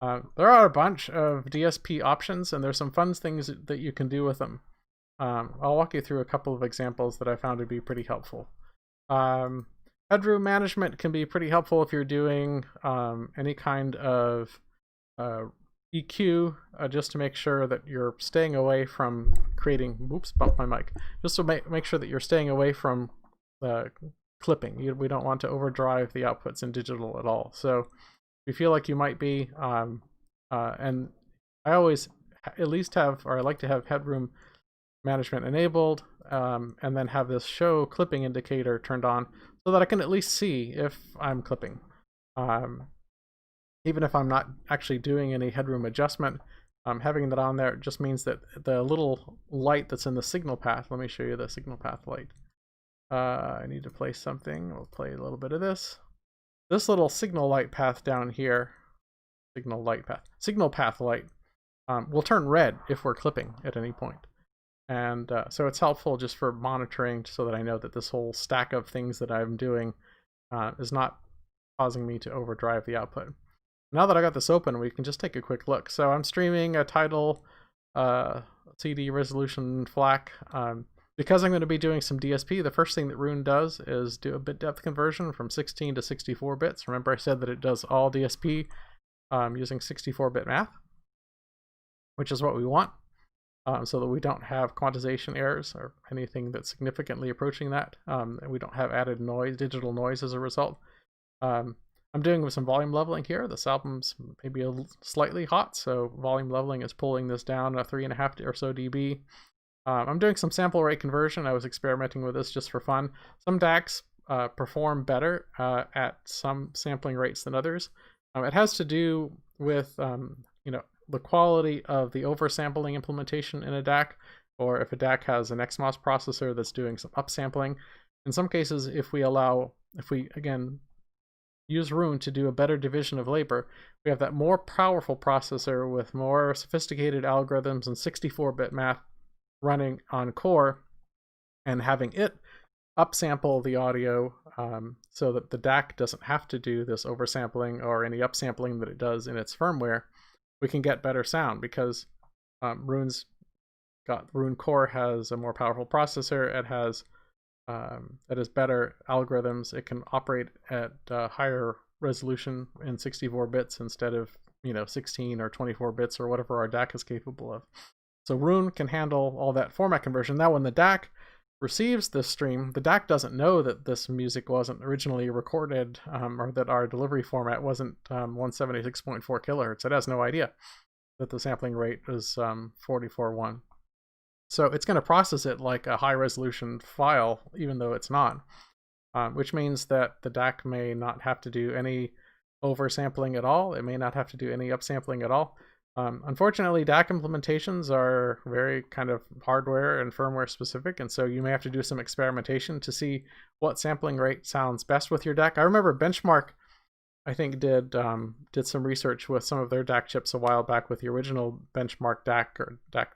Speaker 1: There are a bunch of DSP options, and there's some fun things that you can do with them. I'll walk you through a couple of examples that I found to be pretty helpful. Headroom management can be pretty helpful if you're doing any kind of EQ, just to make sure that you're staying away from creating, oops, bumped my mic, just to make sure that you're staying away from clipping. We don't want to overdrive the outputs in digital at all. So if you feel like you might be, and I always at least have, or I like to have headroom management enabled, and then have this show clipping indicator turned on so that I can at least see if I'm clipping. Even if I'm not actually doing any headroom adjustment, having that on there just means that the little light that's in the signal path, let me show you the signal path light. I need to play something. We'll play a little bit of this. This little signal light path down here, signal path light, will turn red if we're clipping at any point. And so it's helpful just for monitoring so that I know that this whole stack of things that I'm doing is not causing me to overdrive the output. Now that I got this open, we can just take a quick look. So I'm streaming a Tidal CD resolution FLAC. Because I'm going to be doing some DSP, the first thing that Roon does is do a bit depth conversion from 16 to 64 bits. Remember I said that it does all DSP using 64-bit math, which is what we want, so that we don't have quantization errors or anything that's significantly approaching that. And we don't have added noise, digital noise as a result. I'm doing some volume leveling here. This album's maybe slightly hot, so volume leveling is pulling this down a 3.5 or so dB. I'm doing some sample rate conversion. I was experimenting with this just for fun. Some DACs perform better at some sampling rates than others. It has to do with the quality of the oversampling implementation in a DAC, or if a DAC has an XMOS processor that's doing some upsampling. In some cases, if we again use Roon to do a better division of labor, we have that more powerful processor with more sophisticated algorithms and 64-bit math running on core, and having it upsample the audio so that the DAC doesn't have to do this oversampling or any upsampling that it does in its firmware. We can get better sound because Roon Core has a more powerful processor. It has better algorithms. It can operate at higher resolution in 64 bits instead of 16 or 24 bits or whatever our DAC is capable of. So Roon can handle all that format conversion. Now, when the DAC receives this stream, the DAC doesn't know that this music wasn't originally recorded or that our delivery format wasn't 176.4 kilohertz. It has no idea that the sampling rate is 44.1. So it's going to process it like a high resolution file, even though it's not, which means that the DAC may not have to do any oversampling at all. It may not have to do any upsampling at all. Unfortunately, DAC implementations are very kind of hardware and firmware specific, and so you may have to do some experimentation to see what sampling rate sounds best with your DAC. I remember Benchmark, I think, did some research with some of their DAC chips a while back with the original Benchmark DAC or DAC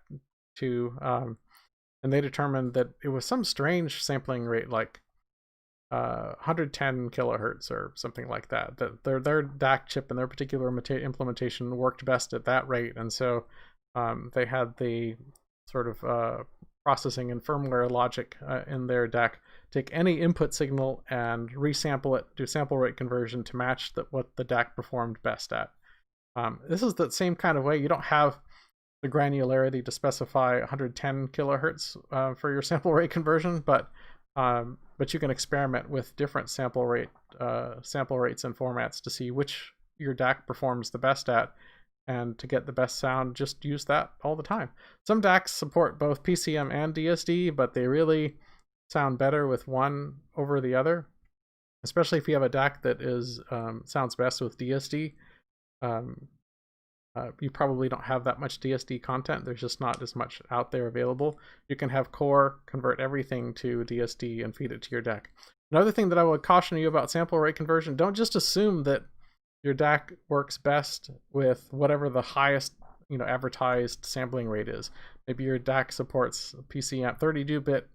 Speaker 1: 2, and they determined that it was some strange sampling rate, like 110 kilohertz or something like that. That their DAC chip and their particular implementation worked best at that rate, and so they had the sort of processing and firmware logic in their DAC take any input signal and resample it, do sample rate conversion to match what the DAC performed best at. This is the same kind of way. You don't have the granularity to specify 110 kilohertz for your sample rate conversion, but you can experiment with different sample rates and formats to see which your DAC performs the best at, and to get the best sound, just use that all the time. Some DACs support both PCM and DSD, but they really sound better with one over the other, especially if you have a DAC that is sounds best with DSD. You probably don't have that much DSD content. There's just not as much out there available. You can have Core convert everything to DSD and feed it to your DAC. Another thing that I would caution you about sample rate conversion, don't just assume that your DAC works best with whatever the highest advertised sampling rate is. Maybe your DAC supports PCM 32-bit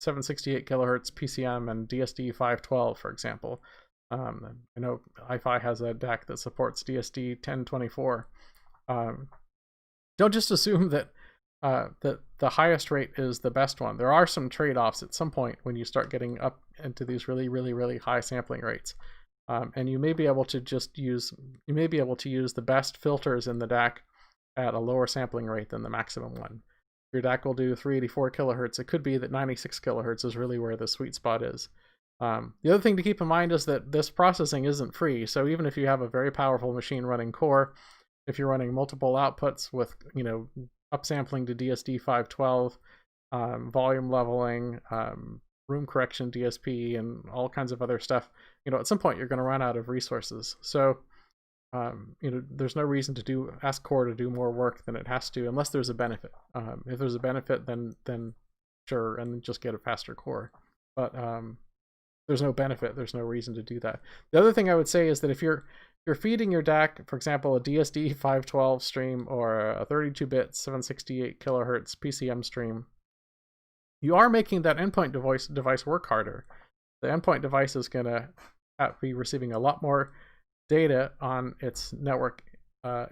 Speaker 1: 768 kilohertz PCM and DSD 512, for example. I know iFi has a DAC that supports DSD 1024. Don't just assume that the highest rate is the best one. There are some trade-offs at some point when you start getting up into these really, really, really high sampling rates. And you may be able to use the best filters in the DAC at a lower sampling rate than the maximum one. Your DAC will do 384 kilohertz. It could be that 96 kilohertz is really where the sweet spot is. The other thing to keep in mind is that this processing isn't free. So even if you have a very powerful machine running Core, if you're running multiple outputs with upsampling to DSD 512, volume leveling, room correction DSP, and all kinds of other stuff, at some point you're going to run out of resources. So there's no reason to ask Core to do more work than it has to, unless there's a benefit. If there's a benefit, then sure, and just get a faster Core. But there's no benefit, there's no reason to do that. The other thing I would say is that if you're feeding your DAC, for example, a DSD 512 stream or a 32-bit 768 kilohertz PCM stream, you are making that endpoint device work harder. The endpoint device is going to be receiving a lot more data on its network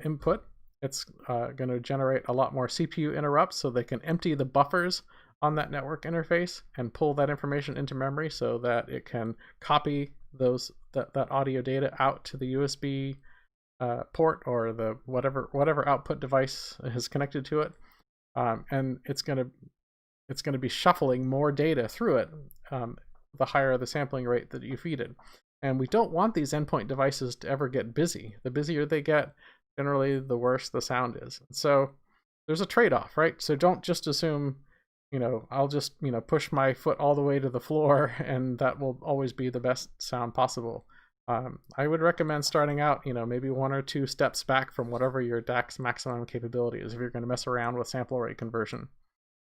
Speaker 1: input. It's going to generate a lot more CPU interrupts, so they can empty the buffers on that network interface and pull that information into memory so that it can copy that audio data out to the USB port or the whatever output device is connected to it, and it's going to be shuffling more data through it the higher the sampling rate that you feed it. And we don't want these endpoint devices to ever get busy. The busier they get, generally the worse the sound is. So there's a trade-off, right? So don't just assume, I'll just, push my foot all the way to the floor and that will always be the best sound possible. I would recommend starting out, maybe 1 or 2 steps back from whatever your DAC's maximum capability is if you're going to mess around with sample rate conversion.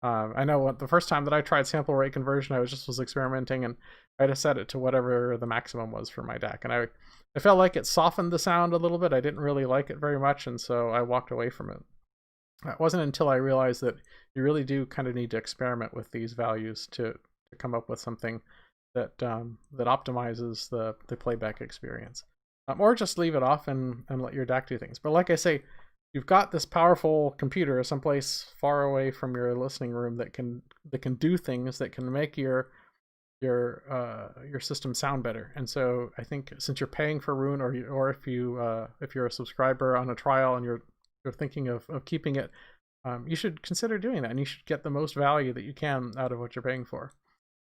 Speaker 1: I know the first time that I tried sample rate conversion, I was experimenting, and I just set it to whatever the maximum was for my DAC, and I felt like it softened the sound a little bit. I didn't really like it very much, and so I walked away from it. It wasn't until I realized that you really do kind of need to experiment with these values to come up with something that optimizes the playback experience, or just leave it off and let your DAC do things. But like I say, you've got this powerful computer someplace far away from your listening room that can do things that can make your system sound better. And so I think since you're paying for Roon, or if you're a subscriber on a trial and you're thinking of keeping it, you should consider doing that, and you should get the most value that you can out of what you're paying for.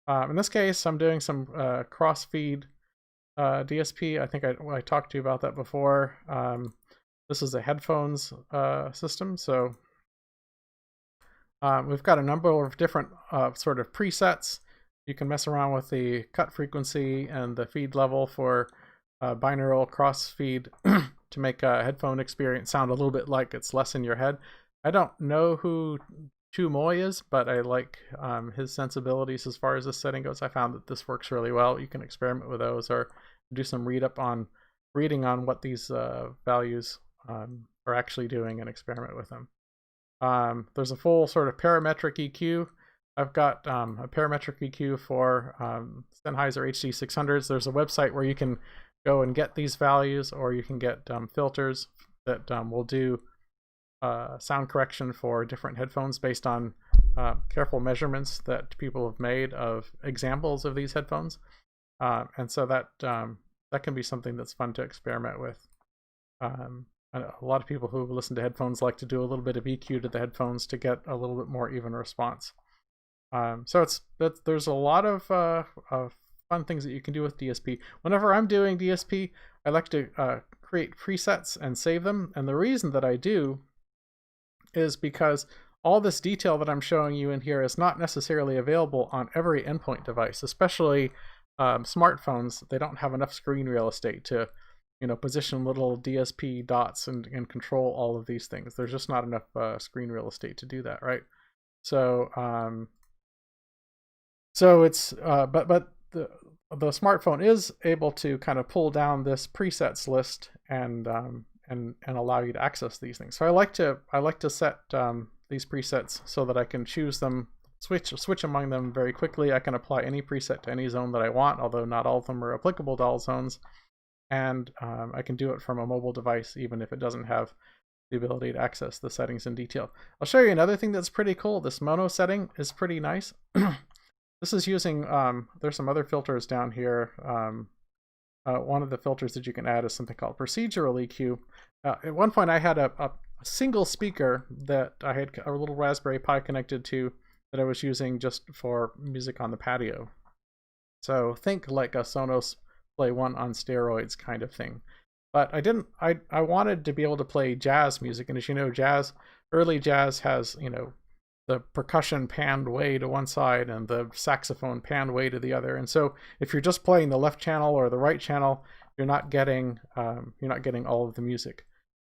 Speaker 1: In this case, I'm doing some cross-feed DSP. I think I talked to you about that before. This is a headphones system, so we've got a number of different sort of presets. You can mess around with the cut frequency and the feed level for binaural cross-feed to make a headphone experience sound a little bit like it's less in your head. I don't know who Chu Moy is, but I like his sensibilities as far as this setting goes. I found that this works really well. You can experiment with those, or do some reading on what these values are actually doing, and experiment with them. There's a full sort of parametric EQ. I've got a parametric EQ for Sennheiser HD600s. There's a website where you can go and get these values, or you can get filters that will do sound correction for different headphones based on careful measurements that people have made of examples of these headphones. And so that can be something that's fun to experiment with. A lot of people who listen to headphones like to do a little bit of EQ to the headphones to get a little bit more even response. So there's a lot of fun things that you can do with DSP. Whenever I'm doing DSP, I like to create presets and save them. And the reason that I do is because all this detail that I'm showing you in here is not necessarily available on every endpoint device, especially smartphones. They don't have enough screen real estate to position little DSP dots and control all of these things. There's just not enough screen real estate to do that, right? So it's but the smartphone is able to kind of pull down this presets list and allow you to access these things. So I like to set these presets so that I can choose them, switch among them very quickly. I can apply any preset to any zone that I want, although not all of them are applicable to all zones. And I can do it from a mobile device, even if it doesn't have the ability to access the settings in detail. I'll show you another thing that's pretty cool. This mono setting is pretty nice. This is using, there's some other filters down here. One of the filters that you can add is something called procedural EQ. At one point I had a single speaker that I had a little Raspberry Pi connected to that I was using just for music on the patio. So think like a Sonos Play 1 on steroids kind of thing. But I wanted to be able to play jazz music, and as you know, early jazz has, the percussion panned way to one side and the saxophone panned way to the other. And so if you're just playing the left channel or the right channel, you're not getting all of the music.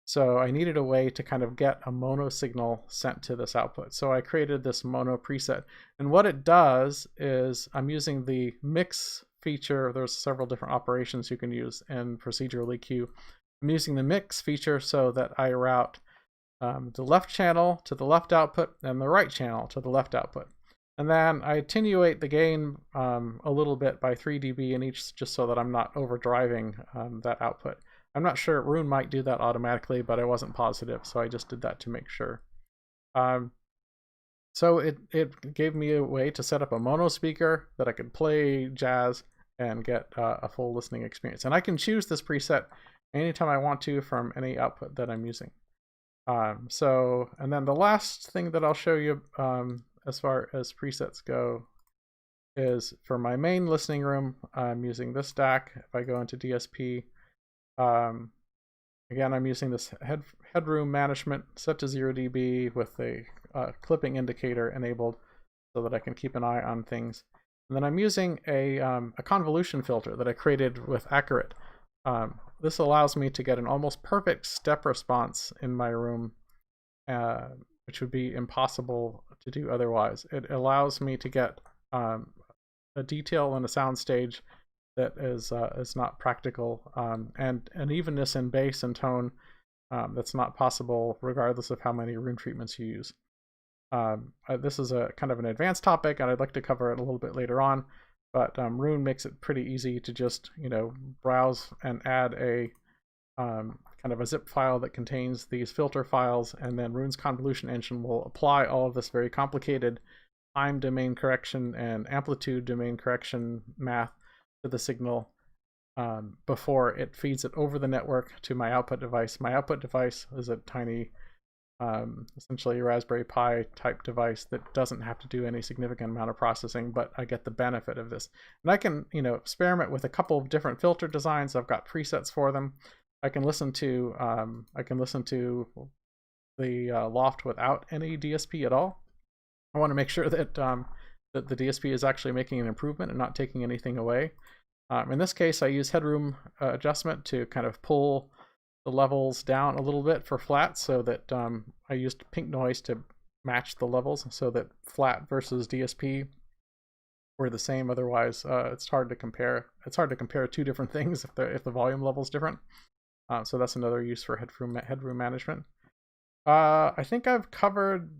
Speaker 1: So I needed a way to kind of get a mono signal sent to this output. So I created this mono preset. And what it does is I'm using the mix feature. There's several different operations you can use in procedural EQ. I'm using the mix feature so that I route the left channel to the left output and the right channel to the left output. And then I attenuate the gain a little bit by 3 dB in each, just so that I'm not overdriving that output. I'm not sure, Roon might do that automatically, but I wasn't positive, so I just did that to make sure. So it gave me a way to set up a mono speaker that I could play jazz and get a full listening experience. And I can choose this preset anytime I want to from any output that I'm using. And then the last thing that I'll show you as far as presets go is for my main listening room. I'm using this DAC. If I go into DSP, again, I'm using this headroom management set to 0 dB with a clipping indicator enabled so that I can keep an eye on things. And then I'm using a convolution filter that I created with Accurate. this allows me to get an almost perfect step response in my room, which would be impossible to do otherwise. It allows me to get a detail in a sound stage that is not practical, and an evenness in bass and tone that's not possible regardless of how many room treatments you use. This is a kind of an advanced topic, and I'd like to cover it a little bit later on. But Roon makes it pretty easy to just browse and add a kind of a zip file that contains these filter files, and then Roon's convolution engine will apply all of this very complicated time domain correction and amplitude domain correction math to the signal before it feeds it over the network to my output device. My output device is a tiny, essentially Raspberry Pi type device that doesn't have to do any significant amount of processing, but I get the benefit of this. And I can, experiment with a couple of different filter designs. I've got presets for them. I can listen to the loft without any DSP at all. I want to make sure that that the DSP is actually making an improvement and not taking anything away. In this case, I use headroom adjustment to kind of pull the levels down a little bit for flat, so that I used pink noise to match the levels so that flat versus DSP were the same. Otherwise, it's hard to compare. It's hard to compare two different things if the volume level is different. So that's another use for headroom management. I think I've covered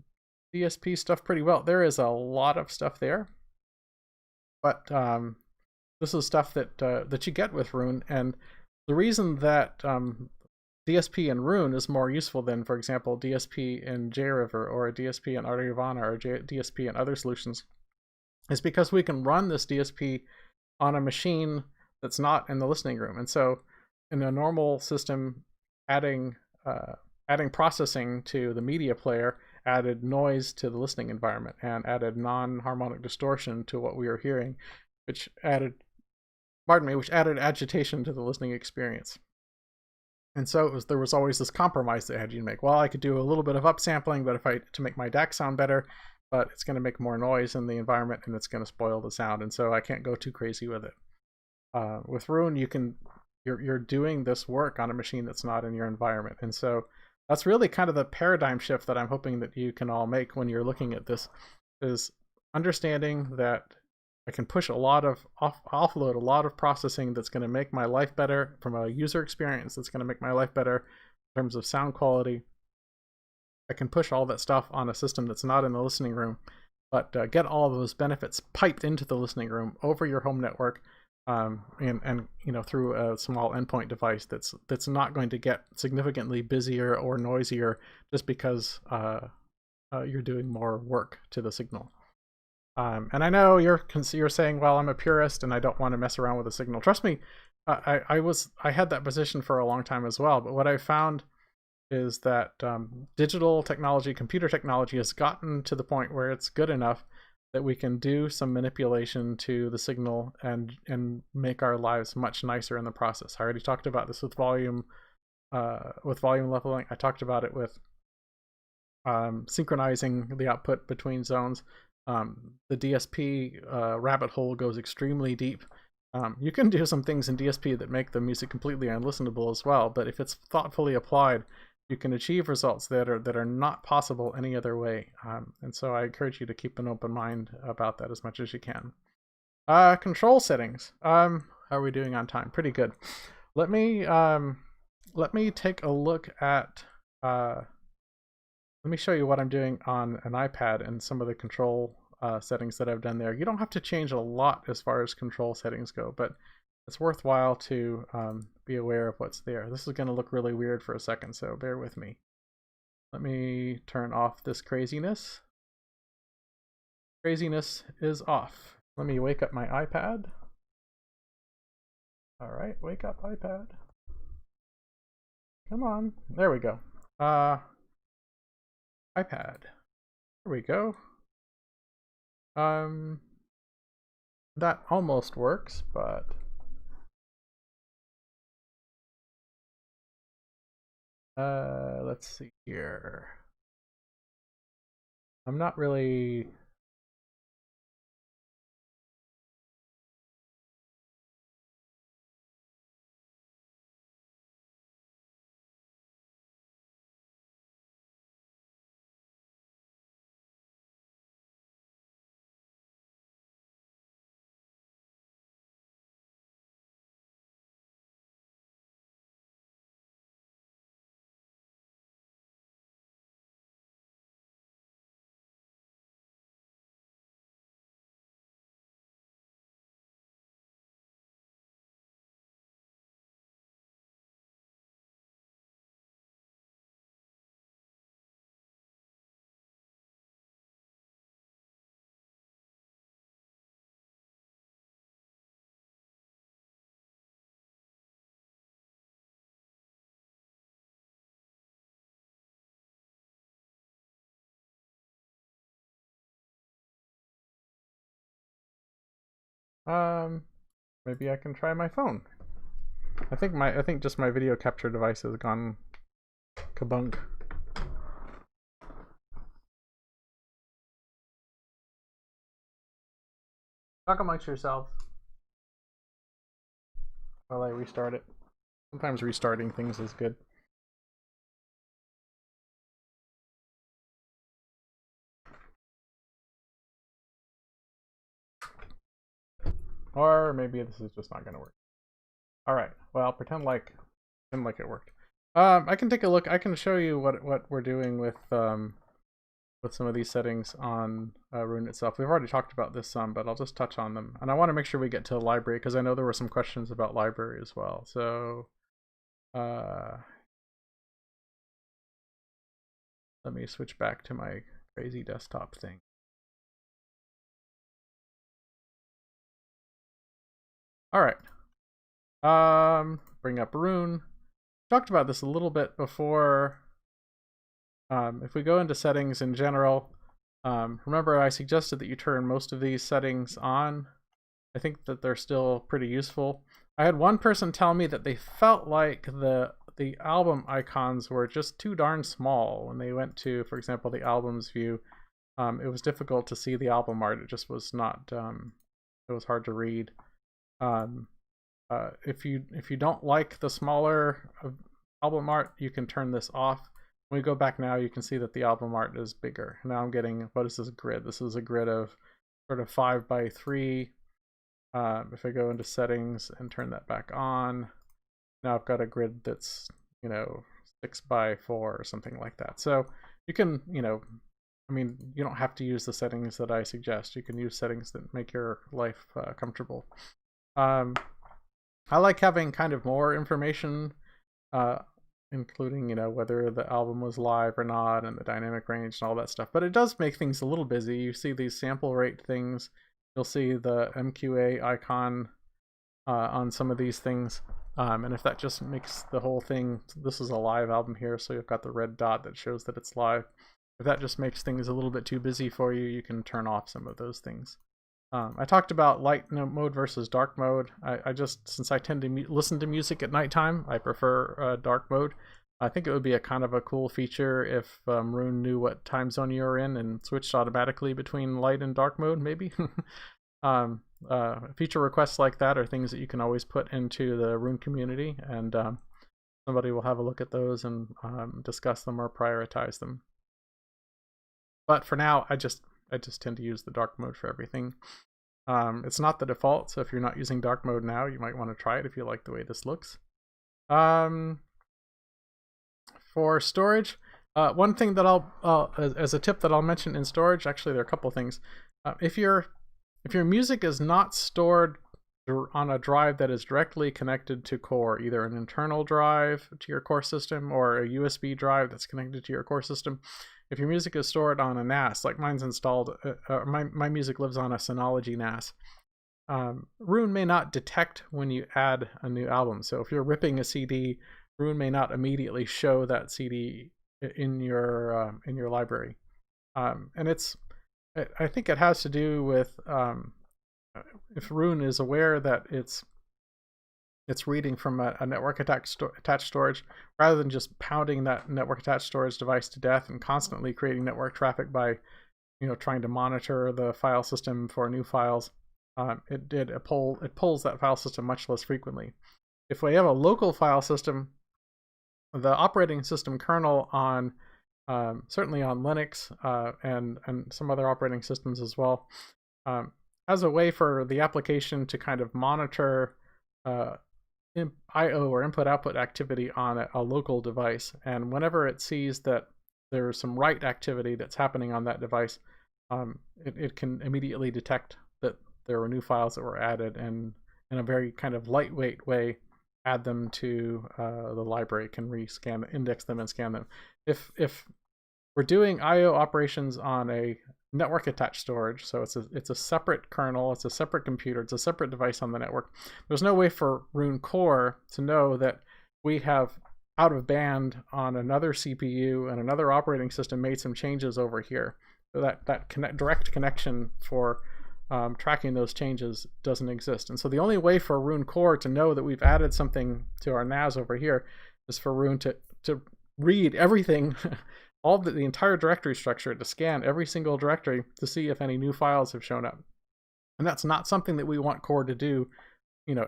Speaker 1: DSP stuff pretty well. There is a lot of stuff there, but this is stuff that you get with Roon, and the reason that DSP in Roon is more useful than, for example, DSP in JRiver or a DSP in Audiovana or DSP in other solutions is because we can run this DSP on a machine that's not in the listening room. And so in a normal system, adding processing to the media player added noise to the listening environment and added non-harmonic distortion to what we were hearing, which added agitation to the listening experience. And so there was always this compromise that I had to make. Well, I could do a little bit of upsampling, but to make my DAC sound better, but it's going to make more noise in the environment and it's going to spoil the sound. And so I can't go too crazy with it. With Roon, you're doing this work on a machine that's not in your environment. And so that's really kind of the paradigm shift that I'm hoping that you can all make when you're looking at this, is understanding that I can push offload a lot of processing that's going to make my life better from a user experience, that's going to make my life better in terms of sound quality. I can push all that stuff on a system that's not in the listening room, but get all of those benefits piped into the listening room over your home network, and through a small endpoint device that's not going to get significantly busier or noisier just because you're doing more work to the signal. And I know you're saying, well, I'm a purist and I don't want to mess around with the signal. Trust me, I had that position for a long time as well. But what I found is that digital technology, computer technology, has gotten to the point where it's good enough that we can do some manipulation to the signal and make our lives much nicer in the process. I already talked about this with volume leveling. I talked about it with synchronizing the output between zones. The DSP rabbit hole goes extremely deep. You can do some things in DSP that make the music completely unlistenable as well, but if it's thoughtfully applied, you can achieve results that are not possible any other way. And so I encourage you to keep an open mind about that as much as you can. Control settings. How are we doing on time? Pretty good. Let me take a look at. Let me show you what I'm doing on an iPad and some of the control settings that I've done there. You don't have to change a lot as far as control settings go, but it's worthwhile to be aware of what's there. This is going to look really weird for a second, so bear with me. Let me turn off this craziness. Craziness is off. Let me wake up my iPad. All right, wake up iPad. Come on, there we go. iPad. There we go. That almost works, but let's see here. I'm not really Maybe I can try my phone. I think just my video capture device has gone kabunk. Talk amongst yourselves while I restart it. Sometimes restarting things is good. Or maybe this is just not going to work. All right. Well, pretend like it worked. I can take a look. I can show you what we're doing with some of these settings on Roon itself. We've already talked about this some, but I'll just touch on them. And I want to make sure we get to the library because I know there were some questions about library as well. So let me switch back to my crazy desktop thing. All right. Bring up Roon. Talked about this a little bit before. If we go into settings in general, remember I suggested that you turn most of these settings on. I think that they're still pretty useful. I had one person tell me that they felt like the album icons were just too darn small when they went to, for example, the albums view. It was difficult to see the album art. It just was not. It was hard to read. If you don't like the smaller album art, you can turn this off. When we go back now, you can see that the album art is bigger. Now I'm getting, what is this grid? This is a grid of sort of 5x3. If I go into settings and turn that back on, now I've got a grid that's 6x4 or something like that. So you can, you don't have to use the settings that I suggest. You can use settings that make your life comfortable. I like having kind of more information, including, whether the album was live or not and the dynamic range and all that stuff. But it does make things a little busy. You see these sample rate things. You'll see the MQA icon on some of these things. And if that just makes the whole thing, this is a live album here, so you've got the red dot that shows that it's live. If that just makes things a little bit too busy for you, you can turn off some of those things. I talked about light mode versus dark mode. I just, since I tend to listen to music at nighttime, I prefer dark mode. I think it would be a kind of a cool feature if Roon knew what time zone you were in and switched automatically between light and dark mode, maybe. Feature requests like that are things that you can always put into the Roon community, and somebody will have a look at those and discuss them or prioritize them. But for now, I just tend to use the dark mode for everything. It's not the default, so if you're not using dark mode now, you might want to try it if you like the way this looks. For storage, one thing that I'll as a tip that I'll mention in storage, actually there are a couple things. If your music is not stored on a drive that is directly connected to core, either an internal drive to your core system or a USB drive that's connected to your core system, if your music is stored on a NAS, like mine's installed, my music lives on a Synology NAS, Roon may not detect when you add a new album. So if you're ripping a CD, Roon may not immediately show that CD in your library. And I think it has to do with if Roon is aware that it's reading from a network attached storage, rather than just pounding that network attached storage device to death and constantly creating network traffic by trying to monitor the file system for new files. It pulls that file system much less frequently. If we have a local file system, the operating system kernel on certainly on Linux and some other operating systems as well, has a way for the application to kind of monitor I/O or input-output activity on a local device. And whenever it sees that there's some write activity that's happening on that device, it can immediately detect that there were new files that were added, and in a very kind of lightweight way add them to the library, can rescan, index them and scan them. If we're doing I/O operations on a network attached storage, so it's a separate kernel, it's a separate computer, it's a separate device on the network, there's no way for Roon Core to know that we have out of band on another CPU and another operating system made some changes over here. So that direct connection for tracking those changes doesn't exist. And so the only way for Roon core to know that we've added something to our NAS over here is for Roon to read everything, all the entire directory structure, to scan every single directory to see if any new files have shown up. And that's not something that we want core to do,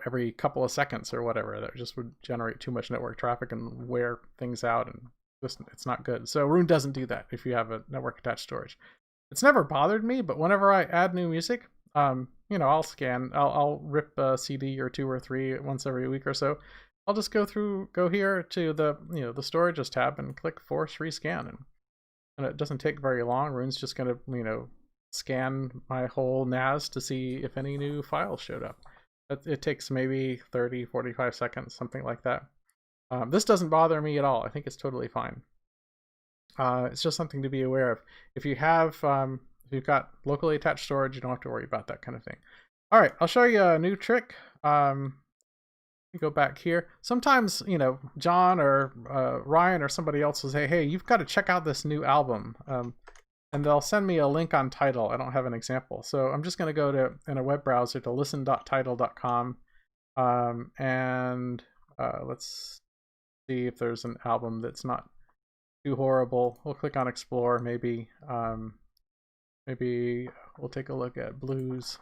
Speaker 1: every couple of seconds or whatever. That just would generate too much network traffic and wear things out, and just it's not good. So Roon doesn't do that if you have a network attached storage. It's never bothered me, but whenever I add new music, I'll scan, I'll rip a CD or 2 or 3 once every week or so. I'll just go here to the storages tab and click force rescan, and it doesn't take very long. Roon's just gonna scan my whole NAS to see if any new files showed up. It takes maybe 30-45 seconds, something like that. This doesn't bother me at all. I think it's totally fine. It's just something to be aware of. If you've got locally attached storage, you don't have to worry about that kind of thing. All right, I'll show you a new trick. Let me go back here. Sometimes, John or Ryan or somebody else will say, hey, you've got to check out this new album. And they'll send me a link on Tidal. I don't have an example. So I'm just going to go in a web browser to listen.tidal.com. And let's see if there's an album that's not too horrible. We'll click on Explore. Maybe we'll take a look at blues.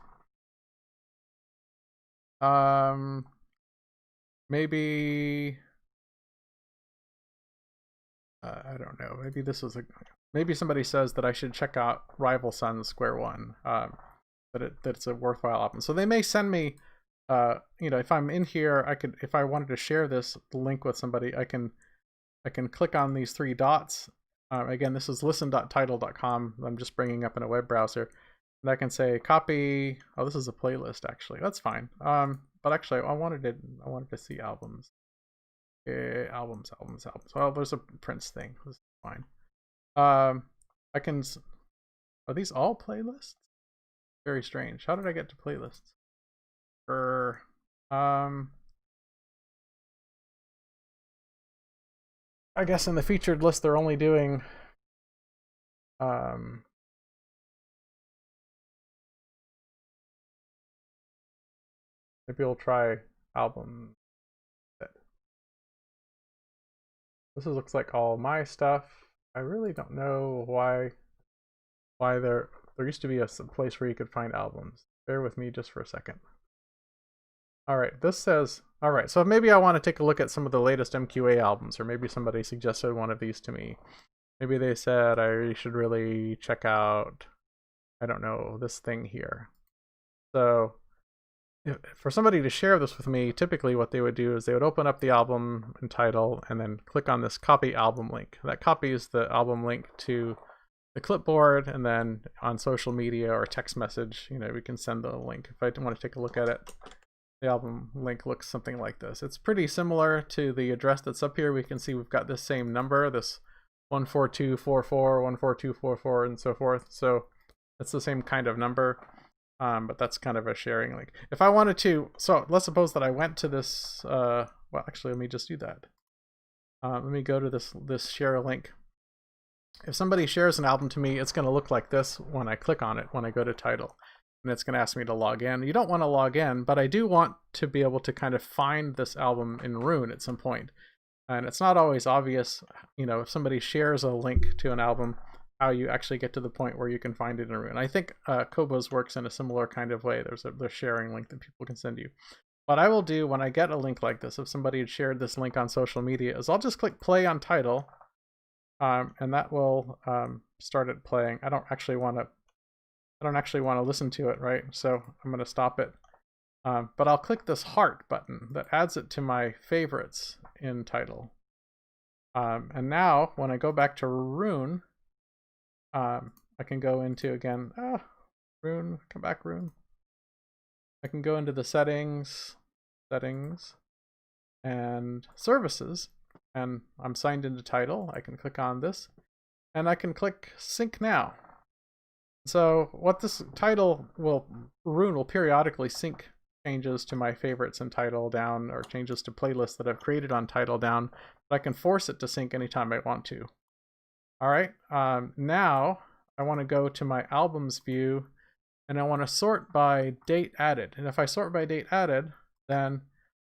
Speaker 1: Maybe I don't know. Maybe this was maybe somebody says that I should check out Rival Sons Square One. That it's a worthwhile album. So they may send me. If I'm in here, if I wanted to share this link with somebody, I can click on these 3 dots. Again, this is listen.tidal.com. I'm just bringing up in a web browser, and I can say copy. Oh, this is a playlist actually. That's fine. But actually, I wanted to see albums. Okay, albums. Well, there's a Prince thing. This is fine. I can. Are these all playlists? Very strange. How did I get to playlists? I guess in the featured list they're only doing maybe we'll try album. This looks like all my stuff. I really don't know why there used to be a place where you could find albums. Bear with me just for a second. All right, this says, all right, so maybe I want to take a look at some of the latest MQA albums, or maybe somebody suggested one of these to me. Maybe they said I should really check out, I don't know, this thing here. So for somebody to share this with me, typically what they would do is they would open up the album and title and then click on this copy album link. That copies the album link to the clipboard, and then on social media or text message, we can send the link. If I want to take a look at it, the album link looks something like this. It's pretty similar to the address that's up here. We can see we've got this same number, this 14244, 14244, and so forth. So it's the same kind of number, but that's kind of a sharing link. If I wanted to, so let's suppose that I went to this, well, actually, let me just do that. Let me go to this share link. If somebody shares an album to me, it's going to look like this when I click on it, when I go to title. And it's going to ask me to log in. You don't want to log in, but I do want to be able to kind of find this album in Roon at some point. And it's not always obvious, if somebody shares a link to an album, how you actually get to the point where you can find it in Roon. I think Kobo's works in a similar kind of way. There's a sharing link that people can send you. What I will do when I get a link like this, if somebody had shared this link on social media, is I'll just click play on title, and that will start it playing. I don't actually want to listen to it, right? So I'm going to stop it. But I'll click this heart button that adds it to my favorites in title. And now when I go back to Roon, I can go into again, Roon, come back, Roon. I can go into the settings, and services, and I'm signed into title. I can click on this, and I can click sync now. So what this title Roon will periodically sync changes to my favorites in title down, or changes to playlists that I've created on title down, but I can force it to sync anytime I want to. All right, now I want to go to my albums view and I want to sort by date added. And if I sort by date added, then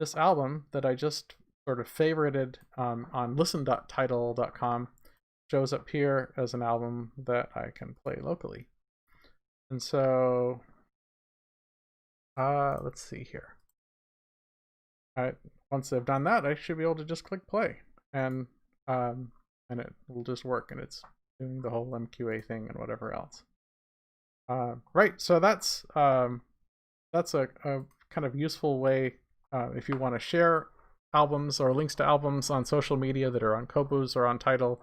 Speaker 1: this album that I just sort of favorited on listen.title.com shows up here as an album that I can play locally. And so let's see here. Once I've done that, I should be able to just click play, and it will just work, and it's doing the whole MQA thing and whatever else. Right, so that's a kind of useful way if you want to share albums or links to albums on social media that are on Kobo's or on Tidal.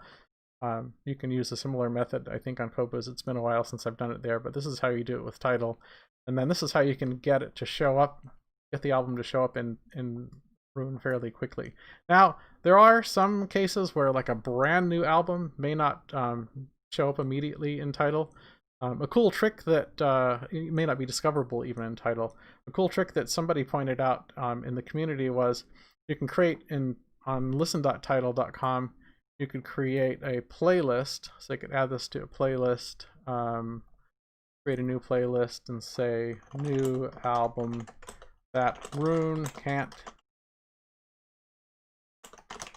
Speaker 1: You can use a similar method, I think, on Kobo's. It's been a while since I've done it there, but this is how you do it with Tidal. And then this is how you can get it to show up, get the album to show up in Roon fairly quickly. Now, there are some cases where like a brand new album may not show up immediately in Tidal. A cool trick that it may not be discoverable even in Tidal. A cool trick that somebody pointed out in the community was you can create on listen.title.com, you could create a playlist. So I could add this to a playlist, create a new playlist and say new album that Roon can't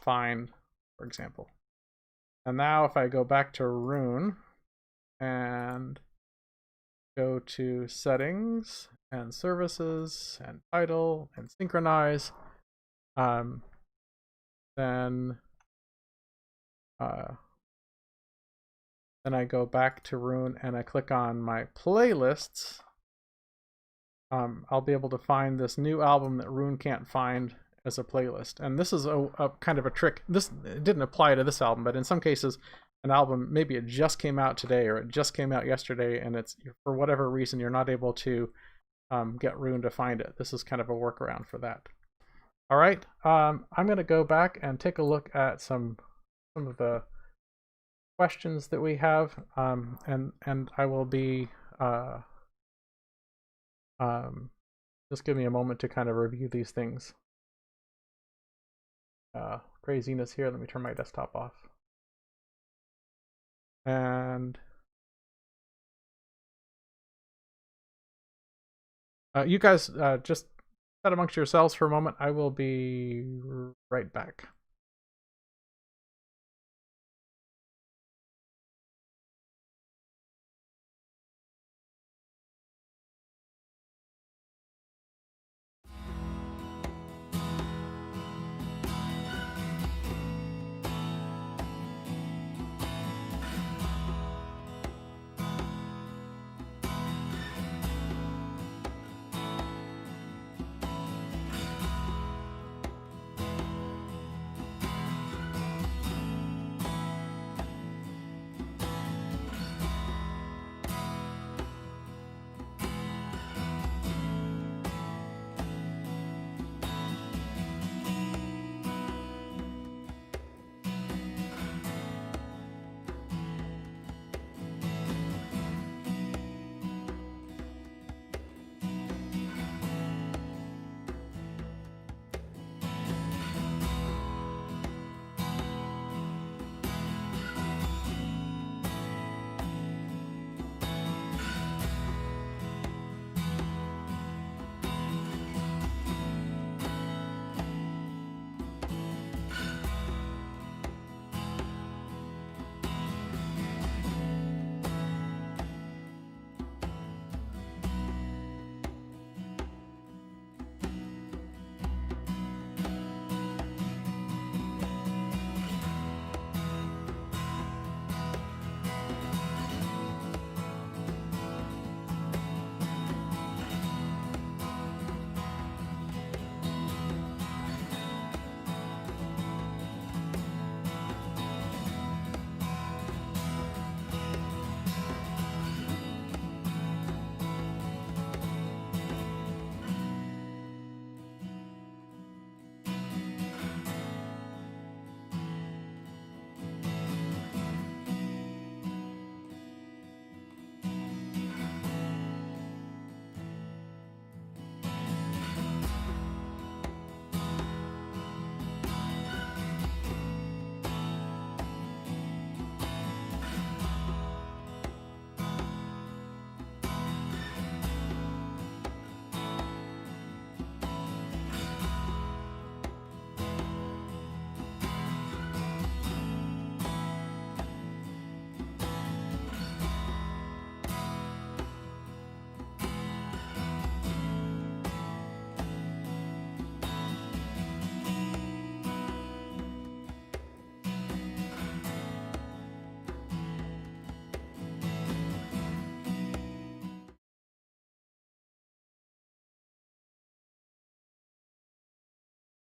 Speaker 1: find, for example. And now if I go back to Roon and go to settings and services and title and synchronize, then I go back to Roon and I click on my playlists. I'll be able to find this new album that Roon can't find as a playlist. And this is a kind of a trick. This didn't apply to this album, but in some cases, an album, maybe it just came out today or it just came out yesterday, and it's, for whatever reason, you're not able to get Roon to find it. This is kind of a workaround for that. All right, I'm going to go back and take a look at some of the questions that we have, and I will be just give me a moment to kind of review these things. Craziness here. Let me turn my desktop off. And you guys just chat amongst yourselves for a moment. I will be right back.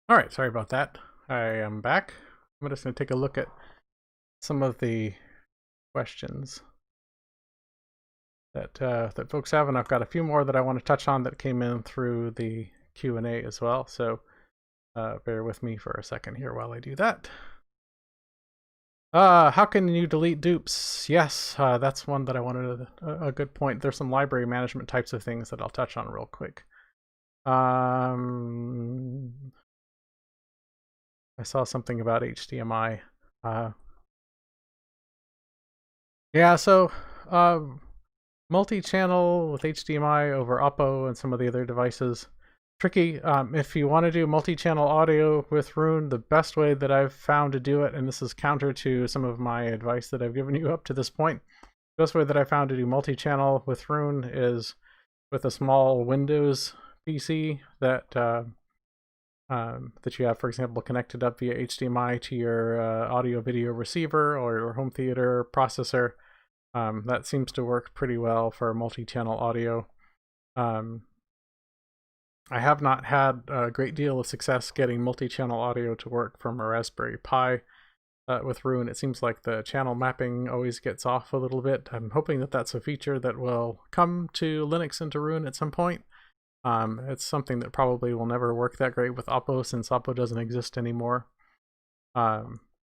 Speaker 1: All right, sorry about that. I am back. I'm just going to take a look at some of the questions that that folks have, and I've got a few more that I want to touch on that came in through the Q&A as well. So bear with me for a second here while I do that. How can you delete dupes? Yes, that's one that I wanted a good point. There's some library management types of things that I'll touch on real quick. I saw something about HDMI. Yeah, so multi-channel with HDMI over Oppo and some of the other devices. Tricky. If you want to do multi-channel audio with Roon, the best way that I've found to do it, and this is counter to some of my advice that I've given you up to this point, the best way that I found to do multi-channel with Roon is with a small Windows PC that that you have, for example, connected up via HDMI to your audio-video receiver or your home theater processor. That seems to work pretty well for multi-channel audio. I have not had a great deal of success getting multi-channel audio to work from a Raspberry Pi with Roon. It seems like the channel mapping always gets off a little bit. I'm hoping that that's a feature that will come to Linux and to Roon at some point. It's something that probably will never work that great with Oppo since Oppo doesn't exist anymore.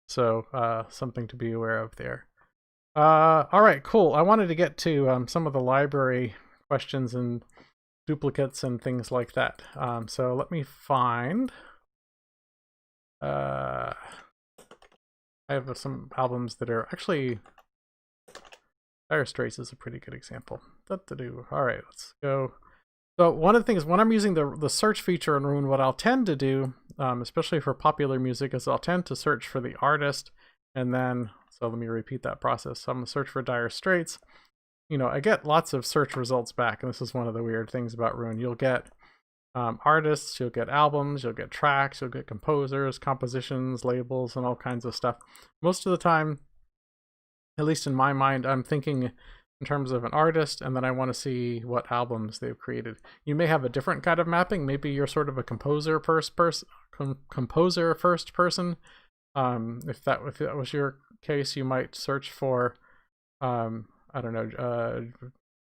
Speaker 1: So something to be aware of there. All right, cool. I wanted to get to some of the library questions and duplicates and things like that. So let me find. I have some albums that are actually. Dire Straits is a pretty good example. All right, let's go. So one of the things when I'm using the search feature in Roon, what I'll tend to do, especially for popular music, is I'll tend to search for the artist, and then so let me repeat that process. So I'm gonna search for Dire Straits. I get lots of search results back, and this is one of the weird things about Roon. You'll get artists, you'll get albums, you'll get tracks, you'll get composers, compositions, labels, and all kinds of stuff. Most of the time, at least in my mind, I'm thinking in terms of an artist, and then I want to see what albums they've created. You may have a different kind of mapping. Maybe you're sort of a composer first person. If that was your case, you might search for I don't know,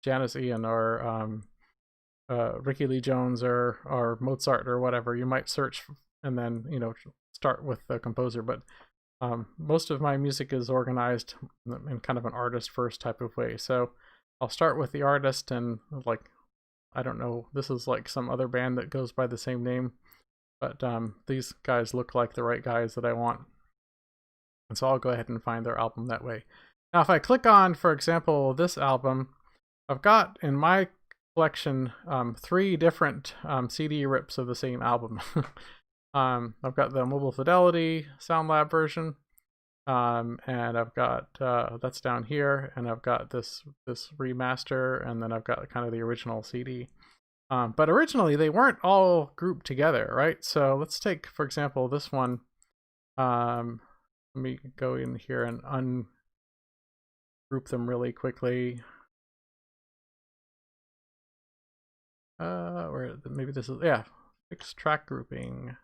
Speaker 1: Janis Ian or Ricky Lee Jones or Mozart or whatever. You might search and then start with the composer. But most of my music is organized in kind of an artist first type of way. So I'll start with the artist, and I don't know, this is like some other band that goes by the same name, but these guys look like the right guys that I want. And so I'll go ahead and find their album that way. Now, if I click on, for example, this album, I've got in my collection 3 different CD rips of the same album. I've got the Mobile Fidelity Sound Lab version, and I've got that's down here, and I've got this remaster, and then I've got kind of the original CD. But originally they weren't all grouped together, right? So let's take, for example, this one. Let me go in here and ungroup them really quickly. Or maybe this is, yeah, fixed track grouping.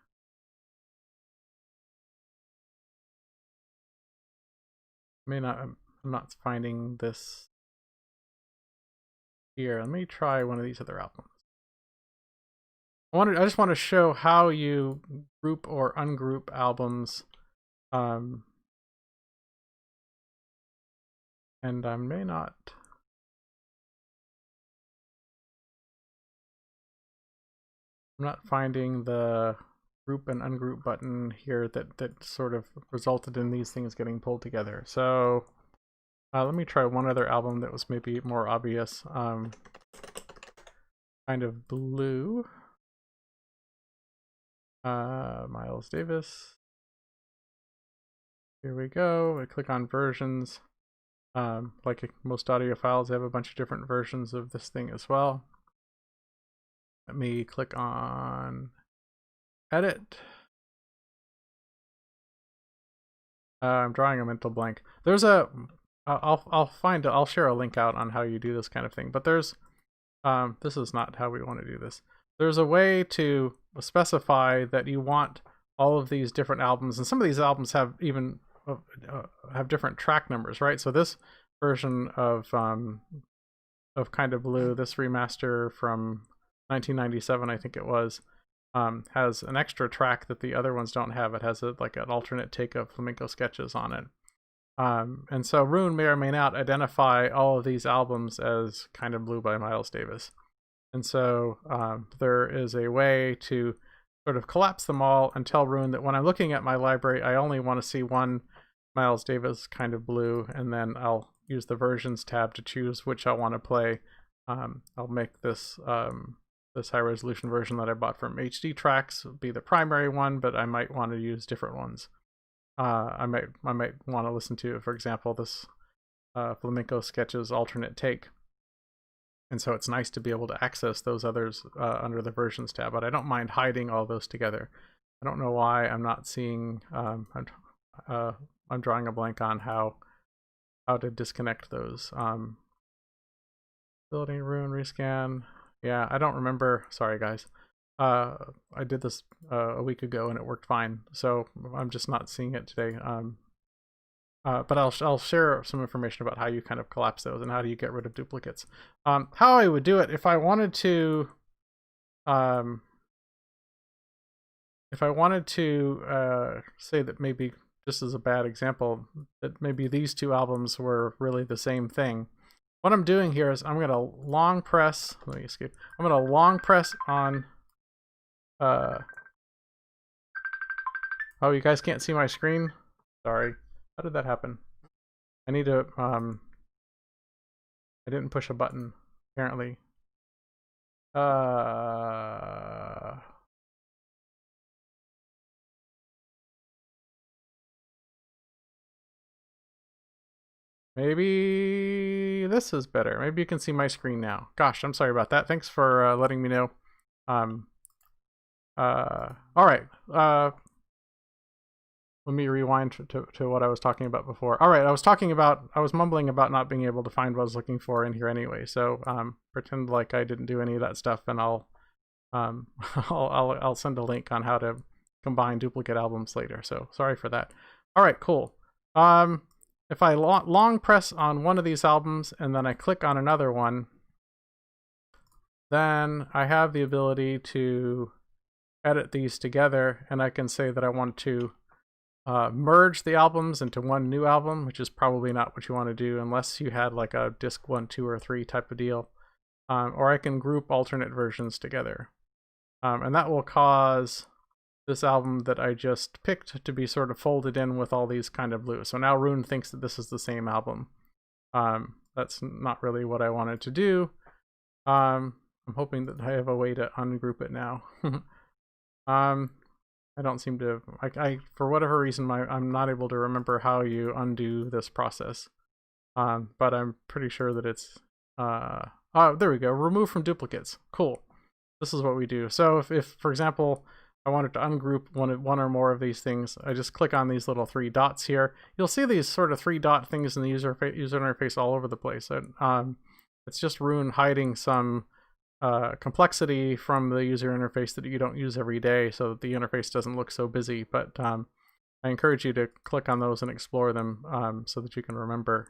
Speaker 1: I'm not finding this here. Let me try one of these other albums. I just want to show how you group or ungroup albums. And I may not. I'm not finding the group and ungroup button here that sort of resulted in these things getting pulled together. So let me try one other album that was maybe more obvious. Kind of Blue. Miles Davis. Here we go. I click on versions. Like most audiophiles, I have a bunch of different versions of this thing as well. Let me click on edit. I'm drawing a mental blank. There's a I'll share a link out on how you do this kind of thing. But there's this is not how we want to do this. There's a way to specify that you want all of these different albums, and some of these albums have even have different track numbers, right? So this version of Kind of Blue, this remaster from 1997, I think it was, has an extra track that the other ones don't have. It has like an alternate take of flamenco sketches on it. And so Roon may or may not identify all of these albums as Kind of Blue by Miles Davis. And so there is a way to sort of collapse them all and tell Roon that when I'm looking at my library, I only want to see one Miles Davis Kind of Blue, and then I'll use the versions tab to choose which I want to play. I'll make this this high resolution version that I bought from HD Tracks be the primary one, but I might want to use different ones. I might want to listen to, for example, this flamenco sketches alternate take. And so it's nice to be able to access those others under the versions tab, but I don't mind hiding all those together. I don't know why I'm not seeing, I'm drawing a blank on how to disconnect those. Building Roon rescan. Yeah, I don't remember. Sorry, guys. I did this a week ago and it worked fine. So I'm just not seeing it today. But I'll share some information about how you kind of collapse those and how do you get rid of duplicates. How I would do it if I wanted to, say that maybe just as a bad example, that maybe these two albums were really the same thing. What I'm doing here is I'm going to long press, let me escape. I'm going to long press on, oh, you guys can't see my screen? Sorry. How did that happen? I need to, I didn't push a button, apparently. Maybe this is better. Maybe you can see my screen now. Gosh, I'm sorry about that. Thanks for letting me know. All right. Let me rewind to what I was talking about before. All right, I was mumbling about not being able to find what I was looking for in here anyway. So pretend like I didn't do any of that stuff, and I'll I'll send a link on how to combine duplicate albums later. So sorry for that. All right, cool. If I long press on one of these albums and then I click on another one, then I have the ability to edit these together, and I can say that I want to merge the albums into one new album, which is probably not what you want to do unless you had like a disc 1, 2, or 3 type of deal. Or I can group alternate versions together. And that will cause this album that I just picked to be sort of folded in with all these Kind of Blue. So now Roon thinks that this is the same album. That's not really what I wanted to do. I'm hoping that I have a way to ungroup it now. I don't seem to, I for whatever reason, I'm not able to remember how you undo this process. But I'm pretty sure that it's, oh, there we go. Remove from duplicates. Cool. This is what we do. So if for example, I wanted to ungroup one or more of these things, I just click on these little 3 dots here. You'll see these sort of 3 dot things in the user interface all over the place. It's just Roon hiding some complexity from the user interface that you don't use every day so that the interface doesn't look so busy. But I encourage you to click on those and explore them so that you can remember.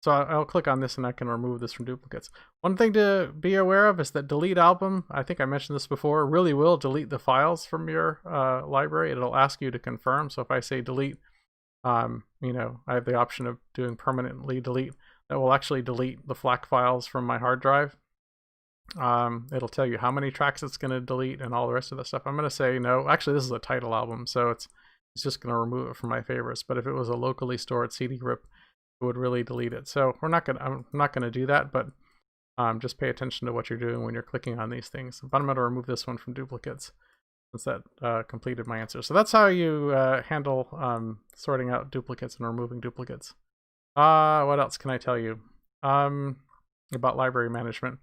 Speaker 1: So I'll click on this and I can remove this from duplicates. One thing to be aware of is that delete album, I think I mentioned this before, really will delete the files from your library. It'll ask you to confirm. So if I say delete, I have the option of doing permanently delete. That will actually delete the FLAC files from my hard drive. It'll tell you how many tracks it's going to delete and all the rest of the stuff. I'm going to say no. Actually, this is a title album, so it's just going to remove it from my favorites. But if it was a locally stored CD rip, it would really delete it. So I'm not going to do that, but just pay attention to what you're doing when you're clicking on these things. But I'm going to remove this one from duplicates since that completed my answer. So that's how you handle sorting out duplicates and removing duplicates. What else can I tell you about library management?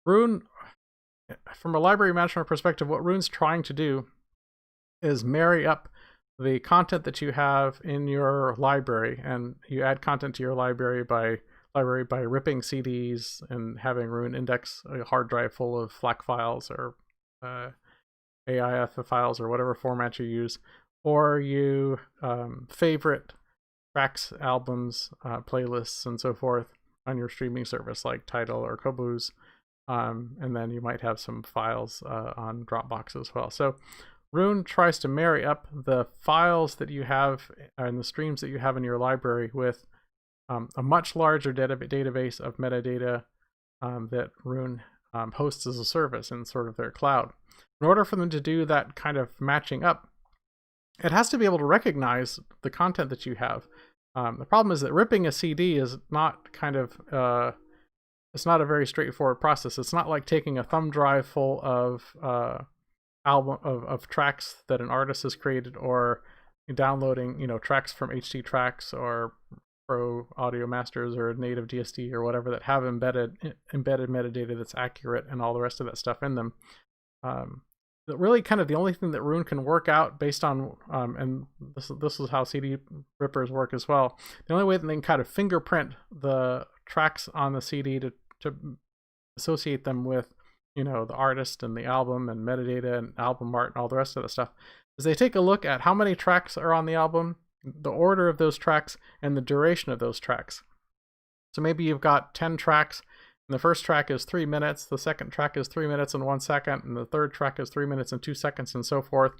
Speaker 1: Roon, from a library management perspective, what Roon's trying to do is marry up the content that you have in your library, and you add content to your library by ripping CDs and having Roon index a hard drive full of FLAC files or AIF files or whatever format you use, or you favorite tracks, albums, playlists, and so forth on your streaming service like Tidal or Koboos. And then you might have some files on Dropbox as well. So Roon tries to marry up the files that you have and the streams that you have in your library with a much larger database of metadata that Roon hosts as a service in sort of their cloud. In order for them to do that kind of matching up, it has to be able to recognize the content that you have. The problem is that ripping a CD is not kind of it's not a very straightforward process. It's not like taking a thumb drive full of of tracks that an artist has created, or downloading tracks from HD Tracks or Pro Audio Masters or native DSD or whatever that have embedded metadata that's accurate and all the rest of that stuff in them. But really, kind of the only thing that Roon can work out based on, and this is how CD rippers work as well. The only way that they can kind of fingerprint the tracks on the CD to associate them with, the artist and the album and metadata and album art and all the rest of the stuff, is they take a look at how many tracks are on the album, the order of those tracks, and the duration of those tracks. So maybe you've got 10 tracks, and the first track is 3 minutes, the second track is 3 minutes and 1 second, and the third track is 3 minutes and 2 seconds, and so forth,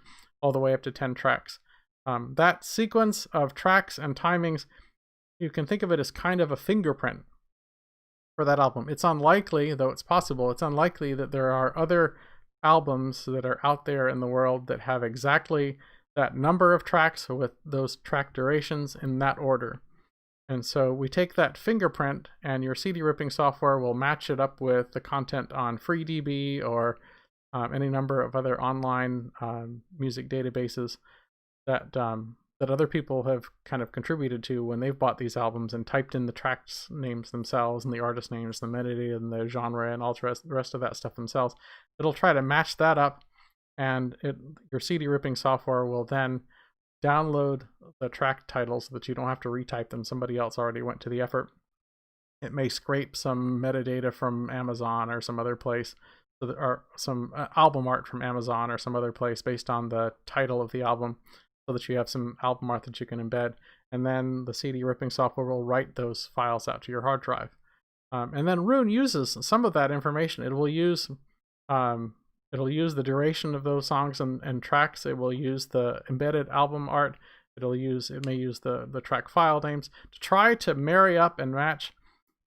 Speaker 1: all the way up to 10 tracks. That sequence of tracks and timings, you can think of it as kind of a fingerprint for that album. It's unlikely, though it's possible, it's unlikely that there are other albums that are out there in the world that have exactly that number of tracks with those track durations in that order. And so we take that fingerprint, and your CD ripping software will match it up with the content on FreeDB or any number of other online music databases that other people have kind of contributed to when they've bought these albums and typed in the tracks names themselves and the artist names, the metadata and the genre and all the rest of that stuff themselves. It'll try to match that up, and your CD ripping software will then download the track titles so that you don't have to retype them. Somebody else already went to the effort. It may scrape some metadata from Amazon or some other place, or some album art from Amazon or some other place based on the title of the album, so that you have some album art that you can embed. And then the CD ripping software will write those files out to your hard drive. And then Roon uses some of that information. It'll use the duration of those songs and tracks. It will use the embedded album art. It may use the track file names to try to marry up and match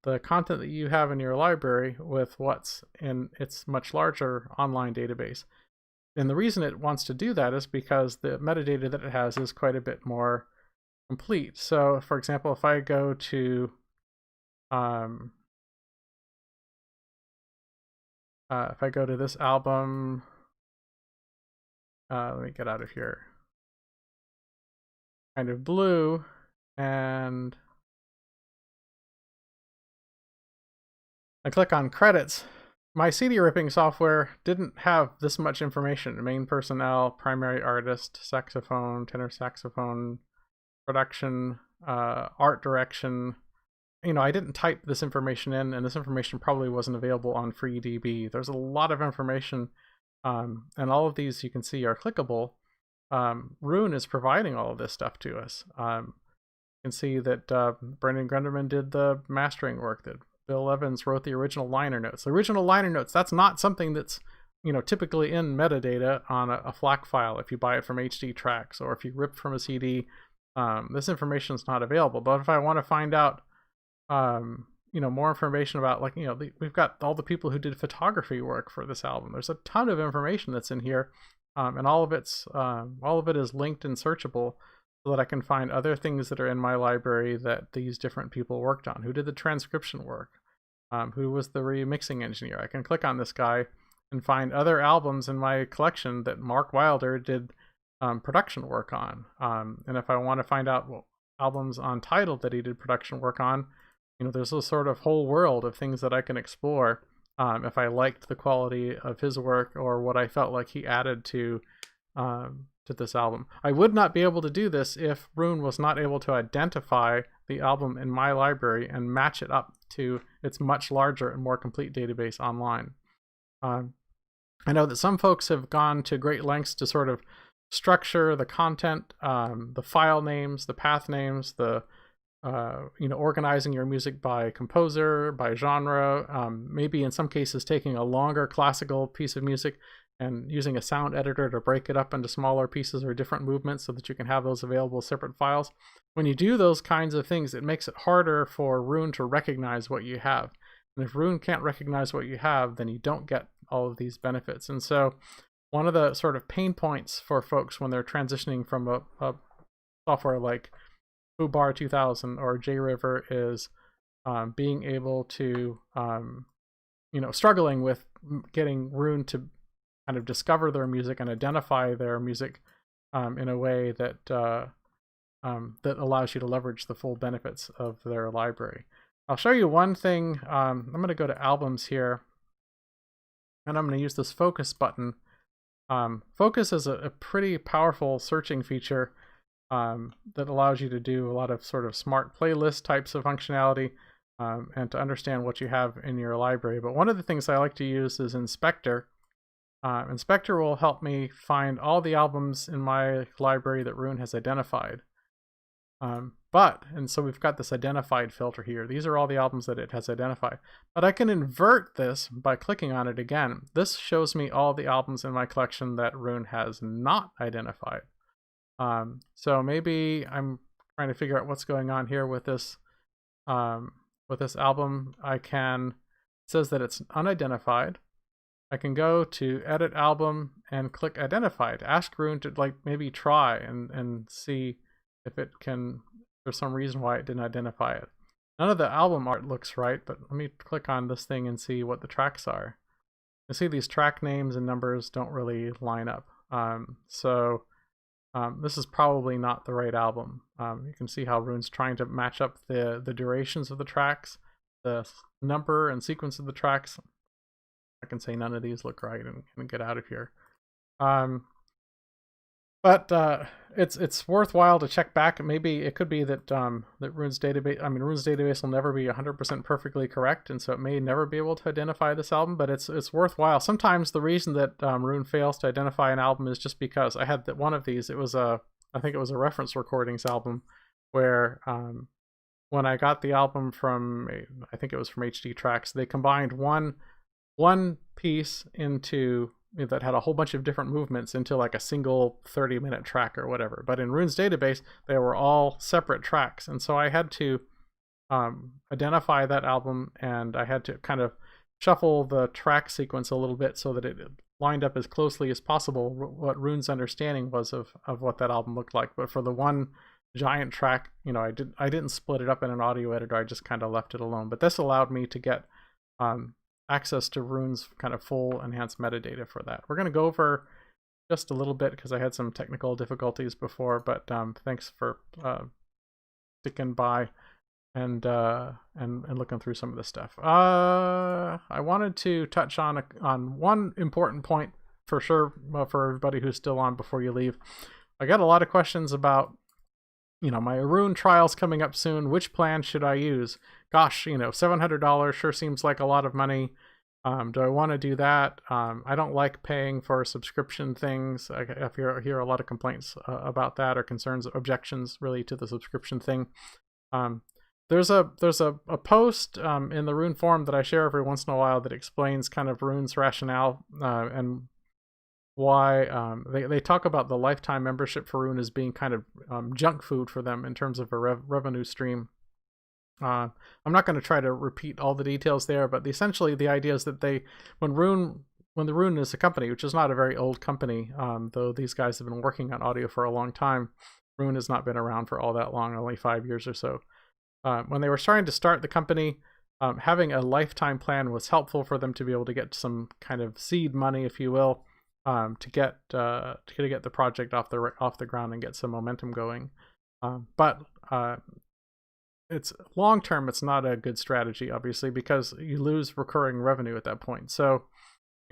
Speaker 1: the content that you have in your library with what's in its much larger online database. And the reason it wants to do that is because the metadata that it has is quite a bit more complete. So, for example, if I go to this album, let me get out of here. Kind of Blue, and I click on credits. My CD ripping software didn't have this much information: main personnel, primary artist, saxophone, tenor saxophone, production, art direction. I didn't type this information in, and this information probably wasn't available on FreeDB. There's a lot of information, and all of these you can see are clickable. Roon is providing all of this stuff to us. You can see that Brendan Grunderman did the mastering work, that Bill Evans wrote the original liner notes. The original liner notes, that's not something that's typically in metadata on a FLAC file if you buy it from HD Tracks, or if you rip from a CD. This information is not available. But if I want to find out more information about, we've got all the people who did photography work for this album. There's a ton of information that's in here, and all of it is linked and searchable, so that I can find other things that are in my library that these different people worked on. Who did the transcription work? Who was the remixing engineer? I can click on this guy and find other albums in my collection that Mark Wilder did production work on. And if I want to find out albums on Tidal that he did production work on, there's a sort of whole world of things that I can explore if I liked the quality of his work or what I felt like he added to this album. I would not be able to do this if Roon was not able to identify the album in my library and match it up to its much larger and more complete database online. I know that some folks have gone to great lengths to sort of structure the content, the file names, the path names, the organizing your music by composer, by genre, maybe in some cases taking a longer classical piece of music and using a sound editor to break it up into smaller pieces or different movements so that you can have those available as separate files. When you do those kinds of things, it makes it harder for Roon to recognize what you have. And if Roon can't recognize what you have, then you don't get all of these benefits. And so one of the sort of pain points for folks when they're transitioning from a software like Foobar 2000 or JRiver is being able to, struggling with getting Roon to kind of discover their music and identify their music in a way that that allows you to leverage the full benefits of their library. I'll show you one thing. I'm going to go to albums here, and I'm going to use this focus button. Focus is a pretty powerful searching feature that allows you to do a lot of sort of smart playlist types of functionality and to understand what you have in your library. But one of the things I like to use is Inspector. Inspector will help me find all the albums in my library that Roon has identified. And so we've got this identified filter here. These are all the albums that it has identified. But I can invert this by clicking on it again. This shows me all the albums in my collection that Roon has not identified. So maybe I'm trying to figure out what's going on here with this album. It says that it's unidentified. I can go to edit album and click identified. Ask Roon to maybe try and see if it can, there's some reason why it didn't identify it. None of the album art looks right, but let me click on this thing and see what the tracks are. You see these track names and numbers don't really line up. This is probably not the right album. You can see how Roon's trying to match up the durations of the tracks, the number and sequence of the tracks. I can say none of these look right and get out of here. But it's worthwhile to check back. Maybe it could be that Roon's database will never be 100% perfectly correct, and so it may never be able to identify this album. But it's worthwhile. Sometimes the reason that Roon fails to identify an album is just because I had one of these. I think it was a reference recordings album where when I got the album from, I think it was from HD Tracks, they combined one piece into that had a whole bunch of different movements into like a single 30-minute track or whatever. But in Roon's database, they were all separate tracks. And so I had to identify that album, and I had to kind of shuffle the track sequence a little bit so that it lined up as closely as possible what Roon's understanding was of what that album looked like. But for the one giant track, I didn't split it up in an audio editor. I just kind of left it alone. But this allowed me to get access to Roon's kind of full enhanced metadata for that. We're going to go over just a little bit because I had some technical difficulties before, but thanks for sticking by and looking through some of this stuff. I wanted to touch on one important point for sure for everybody who's still on before you leave. I got a lot of questions about my Roon trial's coming up soon. Which plan should I use? Gosh, $700 sure seems like a lot of money. Do I want to do that? I don't like paying for subscription things. I hear a lot of complaints about that, or concerns, objections really to the subscription thing. There's a post in the Roon forum that I share every once in a while that explains kind of Roon's rationale and why they talk about the lifetime membership for Roon as being kind of junk food for them in terms of a revenue stream. I'm not going to try to repeat all the details there, but essentially the idea is that when the Roon is a company, which is not a very old company, though these guys have been working on audio for a long time, Roon has not been around for all that long, only 5 years or so. When they were starting to start the company, having a lifetime plan was helpful for them to be able to get some kind of seed money, if you will, to get the project off the ground and get some momentum going. But it's long term, it's not a good strategy, obviously, because you lose recurring revenue at that point. So,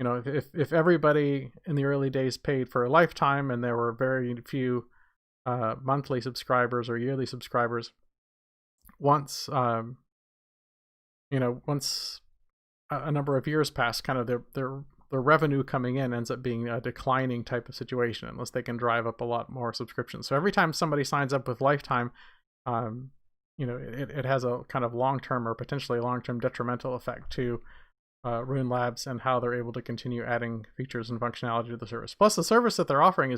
Speaker 1: if everybody in the early days paid for a lifetime and there were very few monthly subscribers or yearly subscribers, once once a number of years pass, kind of the revenue coming in ends up being a declining type of situation unless they can drive up a lot more subscriptions. So every time somebody signs up with Lifetime, it has a kind of long-term or potentially long-term detrimental effect to Roon Labs and how they're able to continue adding features and functionality to the service. Plus, the service that they're offering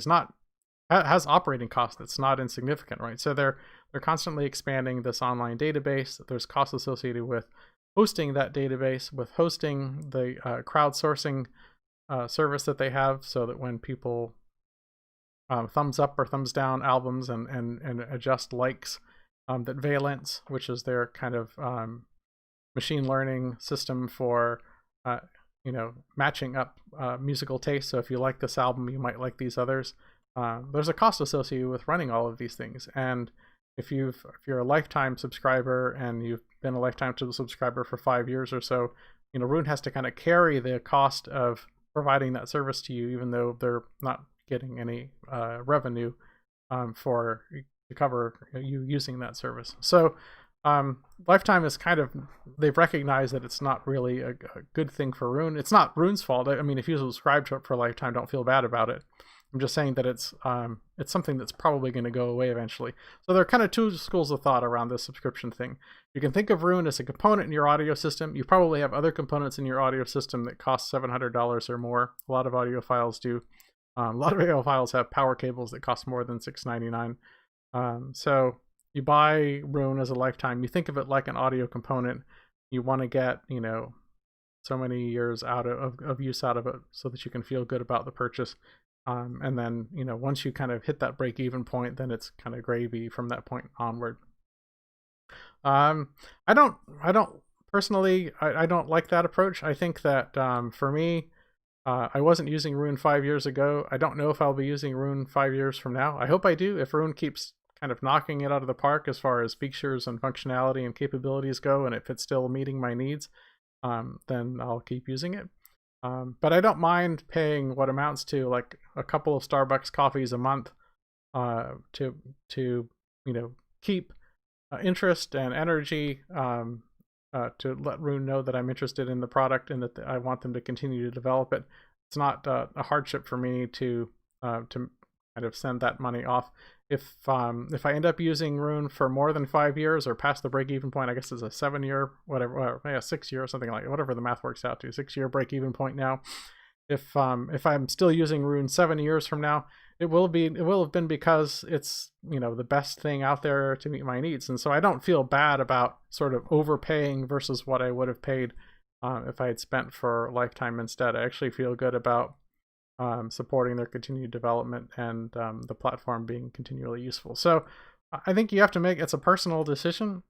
Speaker 1: has operating costs that's not insignificant, right? So they're constantly expanding this online database. There's costs associated with hosting that database, with hosting the crowdsourcing service that they have, so that when people thumbs up or thumbs down albums and adjust likes, that Valence, which is their kind of machine learning system for matching up musical taste. So if you like this album, you might like these others. There's a cost associated with running all of these things, and if you're a Lifetime subscriber and you've been a Lifetime subscriber for 5 years or so, Roon has to kind of carry the cost of providing that service to you, even though they're not getting any revenue to cover you using that service. So Lifetime is they've recognized that it's not really a good thing for Roon. It's not Roon's fault. I mean, if you subscribe to it for a Lifetime, don't feel bad about it. I'm just saying that it's something that's probably going to go away eventually. So there are kind of two schools of thought around this subscription thing. You can think of Roon as a component in your audio system. You probably have other components in your audio system that cost $700 or more. A lot of audiophiles do. A lot of audiophiles have power cables that cost more than $699. So you buy Roon as a Lifetime. You think of it like an audio component. You want to get so many years out of use out of it so that you can feel good about the purchase. And then, once you kind of hit that break-even point, then it's kind of gravy from that point onward. I don't personally, I don't like that approach. I think that for me, I wasn't using Roon 5 years ago. I don't know if I'll be using Roon 5 years from now. I hope I do. If Roon keeps kind of knocking it out of the park as far as features and functionality and capabilities go, and if it's still meeting my needs, then I'll keep using it. But I don't mind paying what amounts to like a couple of Starbucks coffees a month to keep interest and energy, to let Roon know that I'm interested in the product and that I want them to continue to develop it. It's not a hardship for me to kind of send that money off. If I end up using Roon for more than 5 years or past the break-even point, I guess it's a 7-year, whatever, 6 year or something like whatever the math works out to, 6-year break-even point now. If I'm still using Roon 7 years from now, it will have been because it's the best thing out there to meet my needs, and so I don't feel bad about sort of overpaying versus what I would have paid if I had spent for Lifetime instead. I actually feel good about supporting their continued development and the platform being continually useful. So I think you have to it's a personal decision.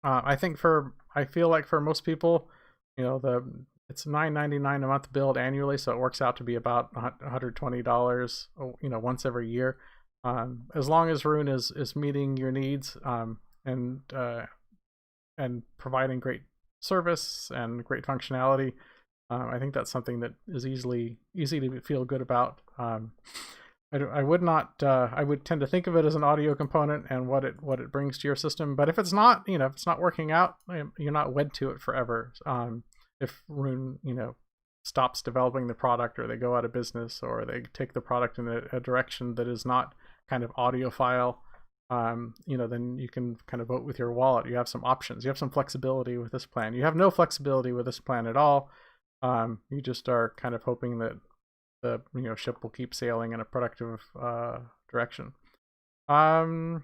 Speaker 1: I feel like for most people, it's $9.99 a month billed annually, so it works out to be about $120, once every year. As long as Roon is meeting your needs and providing great service and great functionality, I think that's something that is easy to feel good about. I would tend to think of it as an audio component and what it brings to your system. But if it's not, if it's not working out, you're not wed to it forever. If Roon, stops developing the product, or they go out of business, or they take the product in a direction that is not kind of audiophile, then you can kind of vote with your wallet. You have some options. You have some flexibility with this plan. You have no flexibility with this plan at all. You just are kind of hoping that the ship will keep sailing in a productive direction. Networking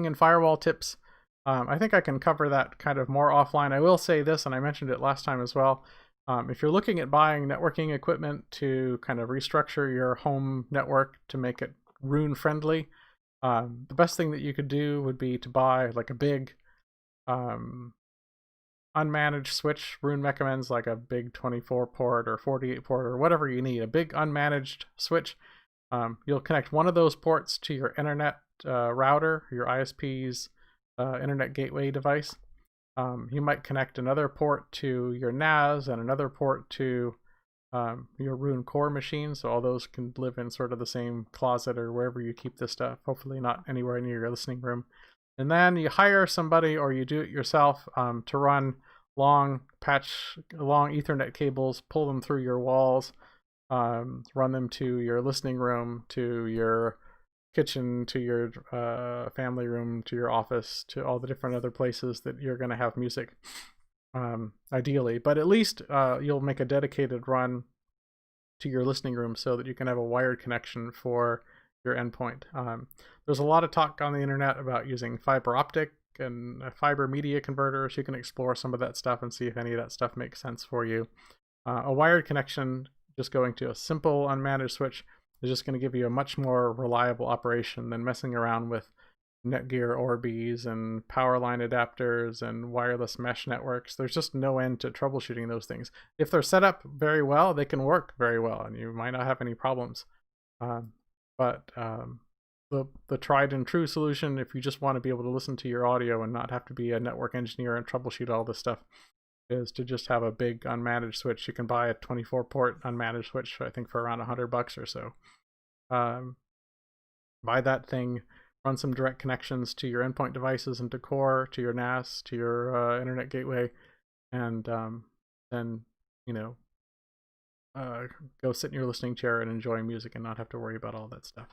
Speaker 1: and firewall tips. I think I can cover that kind of more offline. I will say this, and I mentioned it last time as well. If you're looking at buying networking equipment to kind of restructure your home network to make it Roon friendly, the best thing that you could do would be to buy like a big unmanaged switch. Roon recommends like a big 24 port or 48 port or whatever you need, a big unmanaged switch. You'll connect one of those ports to your internet router, your ISP's internet gateway device. You might connect another port to your NAS and another port to your Roon core machine, so all those can live in sort of the same closet or wherever you keep this stuff, hopefully not anywhere near your listening room. And then you hire somebody, or you do it yourself, to run long Ethernet cables, pull them through your walls, run them to your listening room, to your kitchen, to your family room, to your office, to all the different other places that you're going to have music, ideally. But at least you'll make a dedicated run to your listening room so that you can have a wired connection for your endpoint. There's a lot of talk on the internet about using fiber optic and fiber media converters. You can explore some of that stuff and see if any of that stuff makes sense for you. A wired connection, just going to a simple unmanaged switch, is just going to give you a much more reliable operation than messing around with Netgear Orbeez and power line adapters and wireless mesh networks. There's just no end to troubleshooting those things. If they're set up very well, they can work very well, and you might not have any problems. But the tried and true solution, if you just want to be able to listen to your audio and not have to be a network engineer and troubleshoot all this stuff, is to just have a big unmanaged switch. You can buy a 24-port unmanaged switch, I think, for around $100 or so. Buy that thing, run some direct connections to your endpoint devices and to core, to your NAS, to your internet gateway, and then, go sit in your listening chair and enjoy music and not have to worry about all that stuff.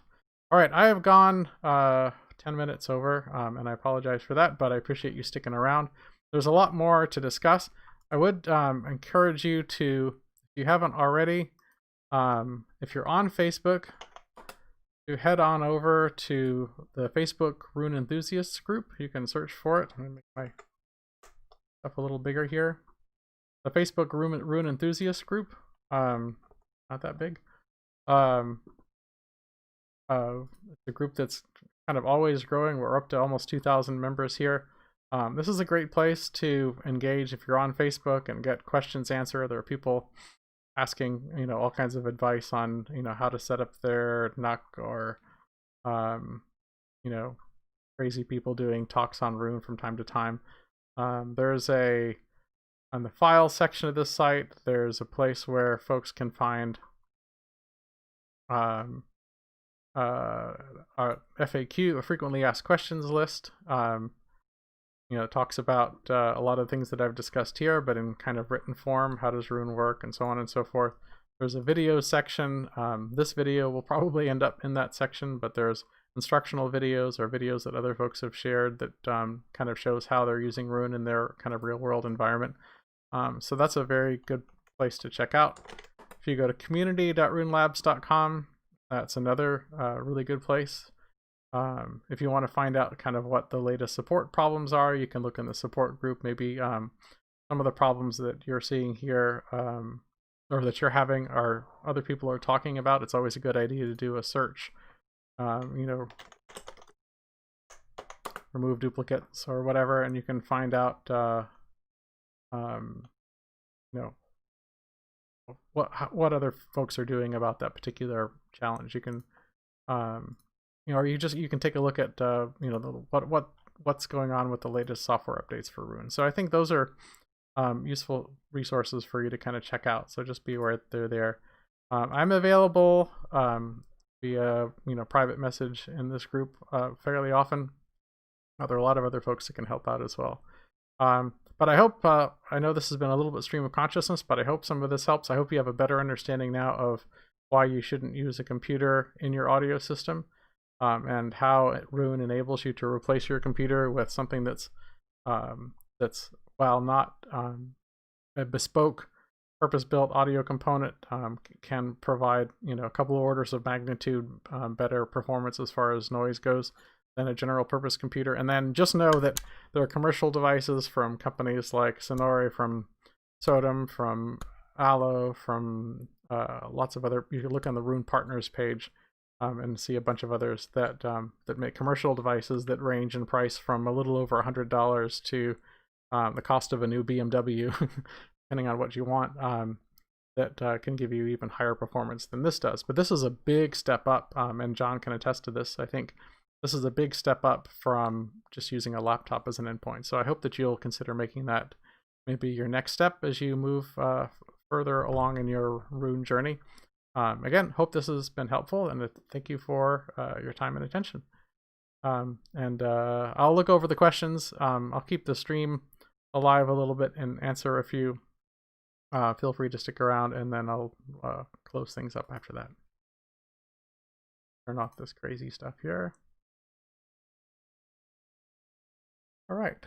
Speaker 1: All right, I have gone 10 minutes over, and I apologize for that, but I appreciate you sticking around. There's a lot more to discuss. I would encourage you to, if you haven't already, if you're on Facebook, to head on over to the Facebook Roon Enthusiasts group. You can search for it. Let me make my stuff a little bigger here. The Facebook Roon Enthusiasts group. Not that big. It's a group that's kind of always growing. We're up to almost 2,000 members here. This is a great place to engage if you're on Facebook and get questions answered. There are people asking, all kinds of advice on, how to set up their NUC, or, crazy people doing talks on Roon from time to time. There's on the file section of this site, there's a place where folks can find a FAQ, a frequently asked questions list. It talks about a lot of things that I've discussed here, but in kind of written form. How does Roon work, and so on and so forth. There's a video section. This video will probably end up in that section, but there's instructional videos or videos that other folks have shared that kind of shows how they're using Roon in their kind of real world environment. So that's a very good place to check out. If you go to community.roonlabs.com, that's another really good place. If you want to find out kind of what the latest support problems are, you can look in the support group. Maybe some of the problems that you're seeing here or that you're having are other people are talking about. It's always a good idea to do a search, remove duplicates or whatever, and you can find out what other folks are doing about that particular challenge. You can or you can take a look at what's going on with the latest software updates for Roon. So I think those are useful resources for you to kind of check out. So just be aware they're there. I'm available via private message in this group fairly often. There are a lot of other folks that can help out as well. But I hope, I know this has been a little bit stream of consciousness, but I hope some of this helps. I hope you have a better understanding now of why you shouldn't use a computer in your audio system, and how Roon enables you to replace your computer with something that's while not a bespoke, purpose-built audio component, can provide a couple of orders of magnitude better performance as far as noise goes than a general purpose computer. And then just know that there are commercial devices from companies like Sonore, from Sodom, from Allo, from lots of other. You can look on the Roon Partners page and see a bunch of others that make commercial devices that range in price from a little over $100 to the cost of a new BMW, depending on what you want, that can give you even higher performance than this does. But this is a big step up, and John can attest to this. I think this is a big step up from just using a laptop as an endpoint. So I hope that you'll consider making that maybe your next step as you move further along in your Roon journey. Again, hope this has been helpful, and thank you for your time and attention. And I'll look over the questions. I'll keep the stream alive a little bit and answer a few, feel free to stick around, and then I'll close things up after that. Turn off this crazy stuff here. All right.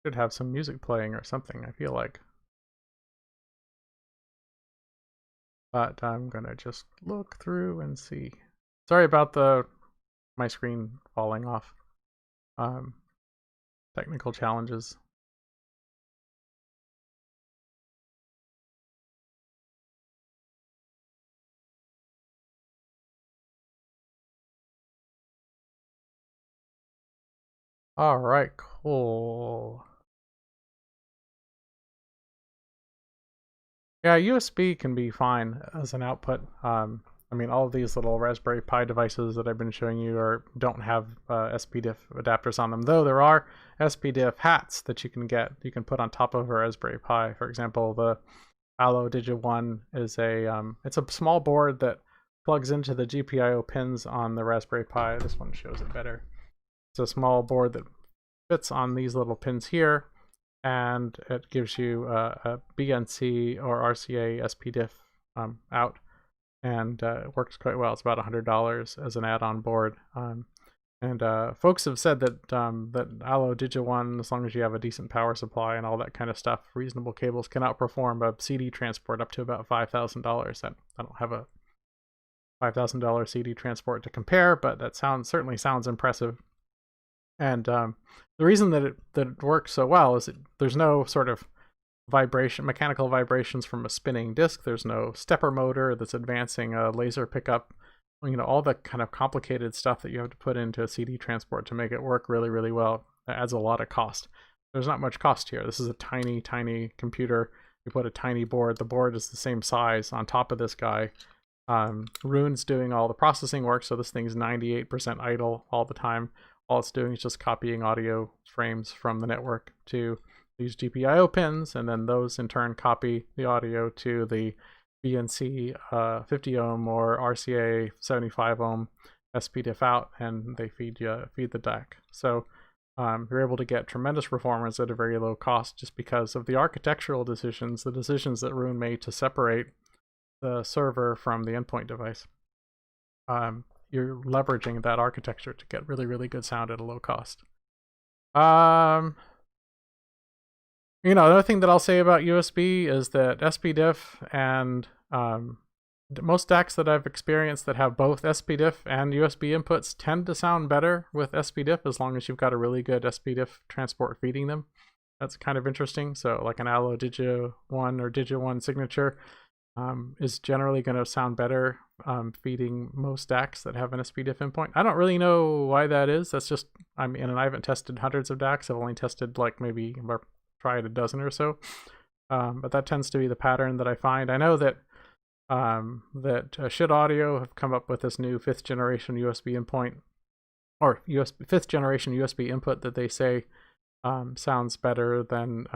Speaker 1: Should have some music playing or something, I feel like. But I'm gonna just look through and see. Sorry about my screen falling off. Technical challenges. All right, cool. Yeah, USB can be fine as an output. I mean, all of these little Raspberry Pi devices that I've been showing you don't have SPDIF adapters on them, though there are SPDIF hats that you can get. You can put on top of a Raspberry Pi. For example, the Allo Digi1 is it's a small board that plugs into the GPIO pins on the Raspberry Pi. This one shows it better. It's a small board that fits on these little pins here, and it gives you a BNC or RCA SPDIF out, and it works quite well. It's about $100 as an add-on board. And folks have said that that Allo Digi1, as long as you have a decent power supply and all that kind of stuff, reasonable cables can outperform a CD transport up to about $5,000. I don't have a $5,000 CD transport to compare, but that certainly sounds impressive. And the reason that it works so well is there's no sort of mechanical vibrations from a spinning disc. There's no stepper motor that's advancing a laser pickup. All the kind of complicated stuff that you have to put into a CD transport to make it work really, really well. That adds a lot of cost. There's not much cost here. This is a tiny, tiny computer. You put a tiny board. The board is the same size on top of this guy. Roon's doing all the processing work, so this thing's 98% idle all the time. All it's doing is just copying audio frames from the network to these GPIO pins, and then those in turn copy the audio to the BNC 50 ohm or RCA 75 ohm SPDIF out, and they feed the DAC. So you're able to get tremendous performance at a very low cost just because of the architectural decisions, the decisions that Roon made to separate the server from the endpoint device. You're leveraging that architecture to get really, really good sound at a low cost. Another thing that I'll say about USB is that SPDIF and most DACs that I've experienced that have both SPDIF and USB inputs tend to sound better with SPDIF as long as you've got a really good SPDIF transport feeding them. That's kind of interesting. So like an Allo Digi1 or Digi1 signature is generally going to sound better feeding most DACs that have an SPDIF endpoint. I don't really know why that is. That's just, I haven't tested hundreds of DACs. I've only tested tried a dozen or so. But that tends to be the pattern that I find. I know that Shit Audio have come up with this new 5th generation USB endpoint, or 5th generation USB input that they say sounds better than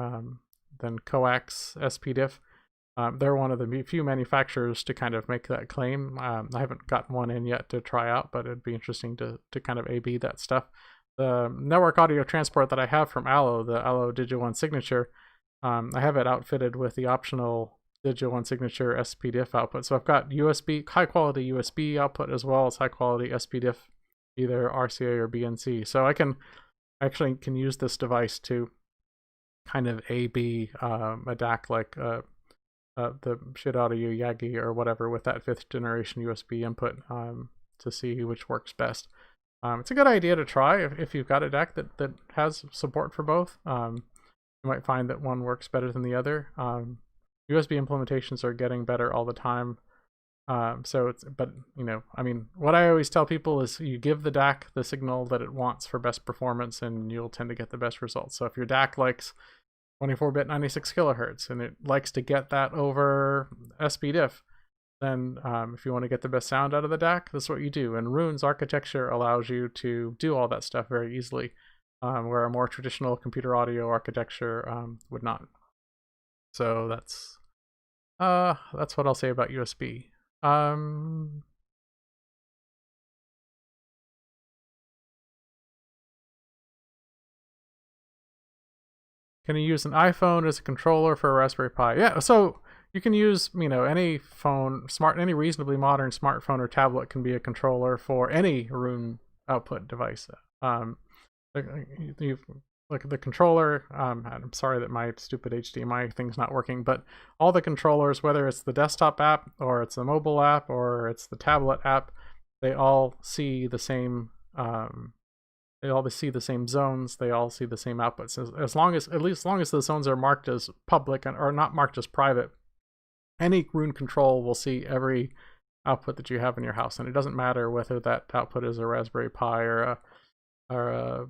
Speaker 1: coax SPDIF. They're one of the few manufacturers to kind of make that claim. I haven't gotten one in yet to try out, but it'd be interesting to kind of A/B that stuff. The network audio transport that I have from Allo, the Allo Digi1 signature, I have it outfitted with the optional Digi1 signature SPDIF output. So I've got high quality USB output as well as high quality SPDIF, either RCA or BNC. So I actually can use this device to kind of A/B a DAC like the Shit Audio Yagi or whatever with that 5th generation USB input to see which works best. It's a good idea to try if you've got a DAC that has support for both. You might find that one works better than the other. USB implementations are getting better all the time. What I always tell people is you give the DAC the signal that it wants for best performance and you'll tend to get the best results. So if your DAC likes 24-bit 96 kilohertz and it likes to get that over SPDIF, then if you want to get the best sound out of the DAC, that's what you do. And Roon's architecture allows you to do all that stuff very easily, where a more traditional computer audio architecture would not. So that's what I'll say about USB. Can you use an iPhone as a controller for a Raspberry Pi? Yeah, so you can use, any phone, any reasonably modern smartphone or tablet can be a controller for any Roon output device. Look at the controller. I'm sorry that my stupid HDMI thing's not working, but all the controllers, whether it's the desktop app or it's the mobile app or it's the tablet app, they all see the same. They all see the same zones. They all see the same outputs. As long as the zones are marked as public or not marked as private, any Roon control will see every output that you have in your house, and it doesn't matter whether that output is a Raspberry Pi or a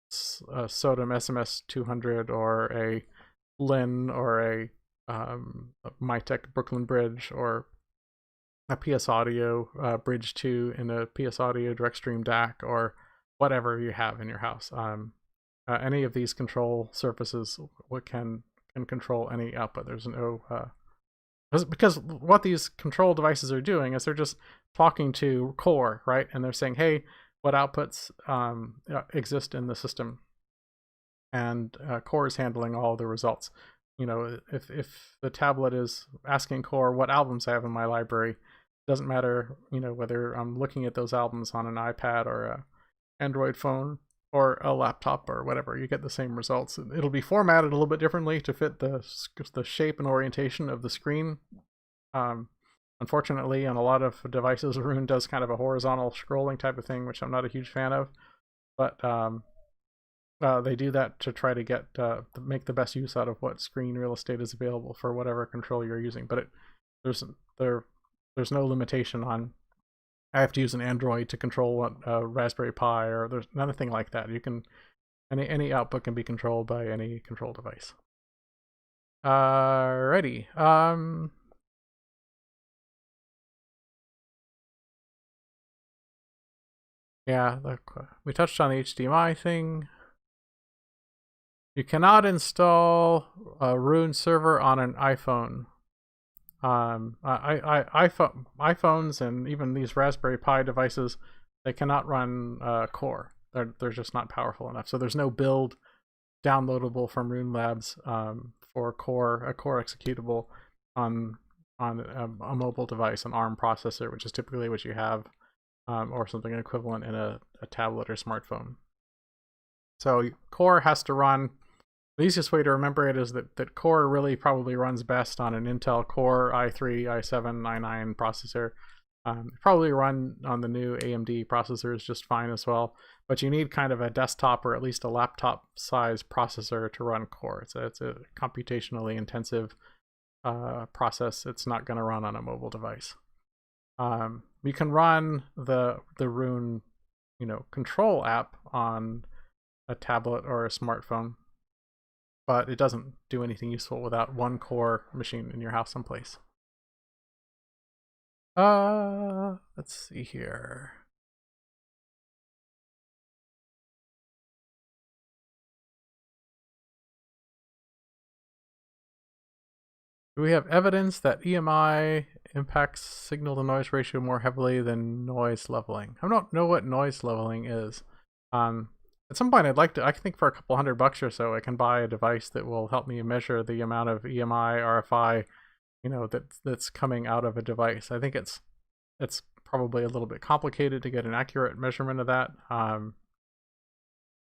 Speaker 1: Sodom SMS 200 or a Lin or a Mytech Brooklyn Bridge or a PS Audio Bridge 2 in a PS Audio Direct Stream DAC or whatever you have in your house. Any of these control surfaces can control any output. There's no because what these control devices are doing is they're just talking to core, right? And they're saying, hey, what outputs exist in the system, and core is handling all the results. If the tablet is asking core what albums I have in my library, it doesn't matter whether I'm looking at those albums on an iPad or a Android phone or a laptop or whatever, you get the same results. It'll be formatted a little bit differently to fit the shape and orientation of the screen. Unfortunately, on a lot of devices, Roon does kind of a horizontal scrolling type of thing, which I'm not a huge fan of. But they do that to try to make the best use out of what screen real estate is available for whatever control you're using. But there's no limitation on I have to use an Android to control a Raspberry Pi, or there's nothing like that. You can any output can be controlled by any control device. Alrighty. Yeah, we touched on the HDMI thing. You cannot install a Roon server on an iPhone. iPhones and even these Raspberry Pi devices, they cannot run Core. They're just not powerful enough. So there's no build downloadable from Roon Labs for a core executable on a mobile device, an ARM processor, which is typically what you have, or something equivalent in a tablet or smartphone. So Core has to run. The easiest way to remember it is that Core really probably runs best on an Intel Core i3, i7, i9 processor. Probably run on the new AMD processors just fine as well, but you need kind of a desktop or at least a laptop size processor to run Core. It's a computationally intensive process. It's not going to run on a mobile device. You can run the Roon control app on a tablet or a smartphone, but it doesn't do anything useful without one Core machine in your house someplace. Let's see here. Do we have evidence that EMI impacts signal-to-noise ratio more heavily than noise leveling? I don't know what noise leveling is. At some point, I think for a couple $100 or so, I can buy a device that will help me measure the amount of EMI, RFI, that's coming out of a device. I think it's probably a little bit complicated to get an accurate measurement of that.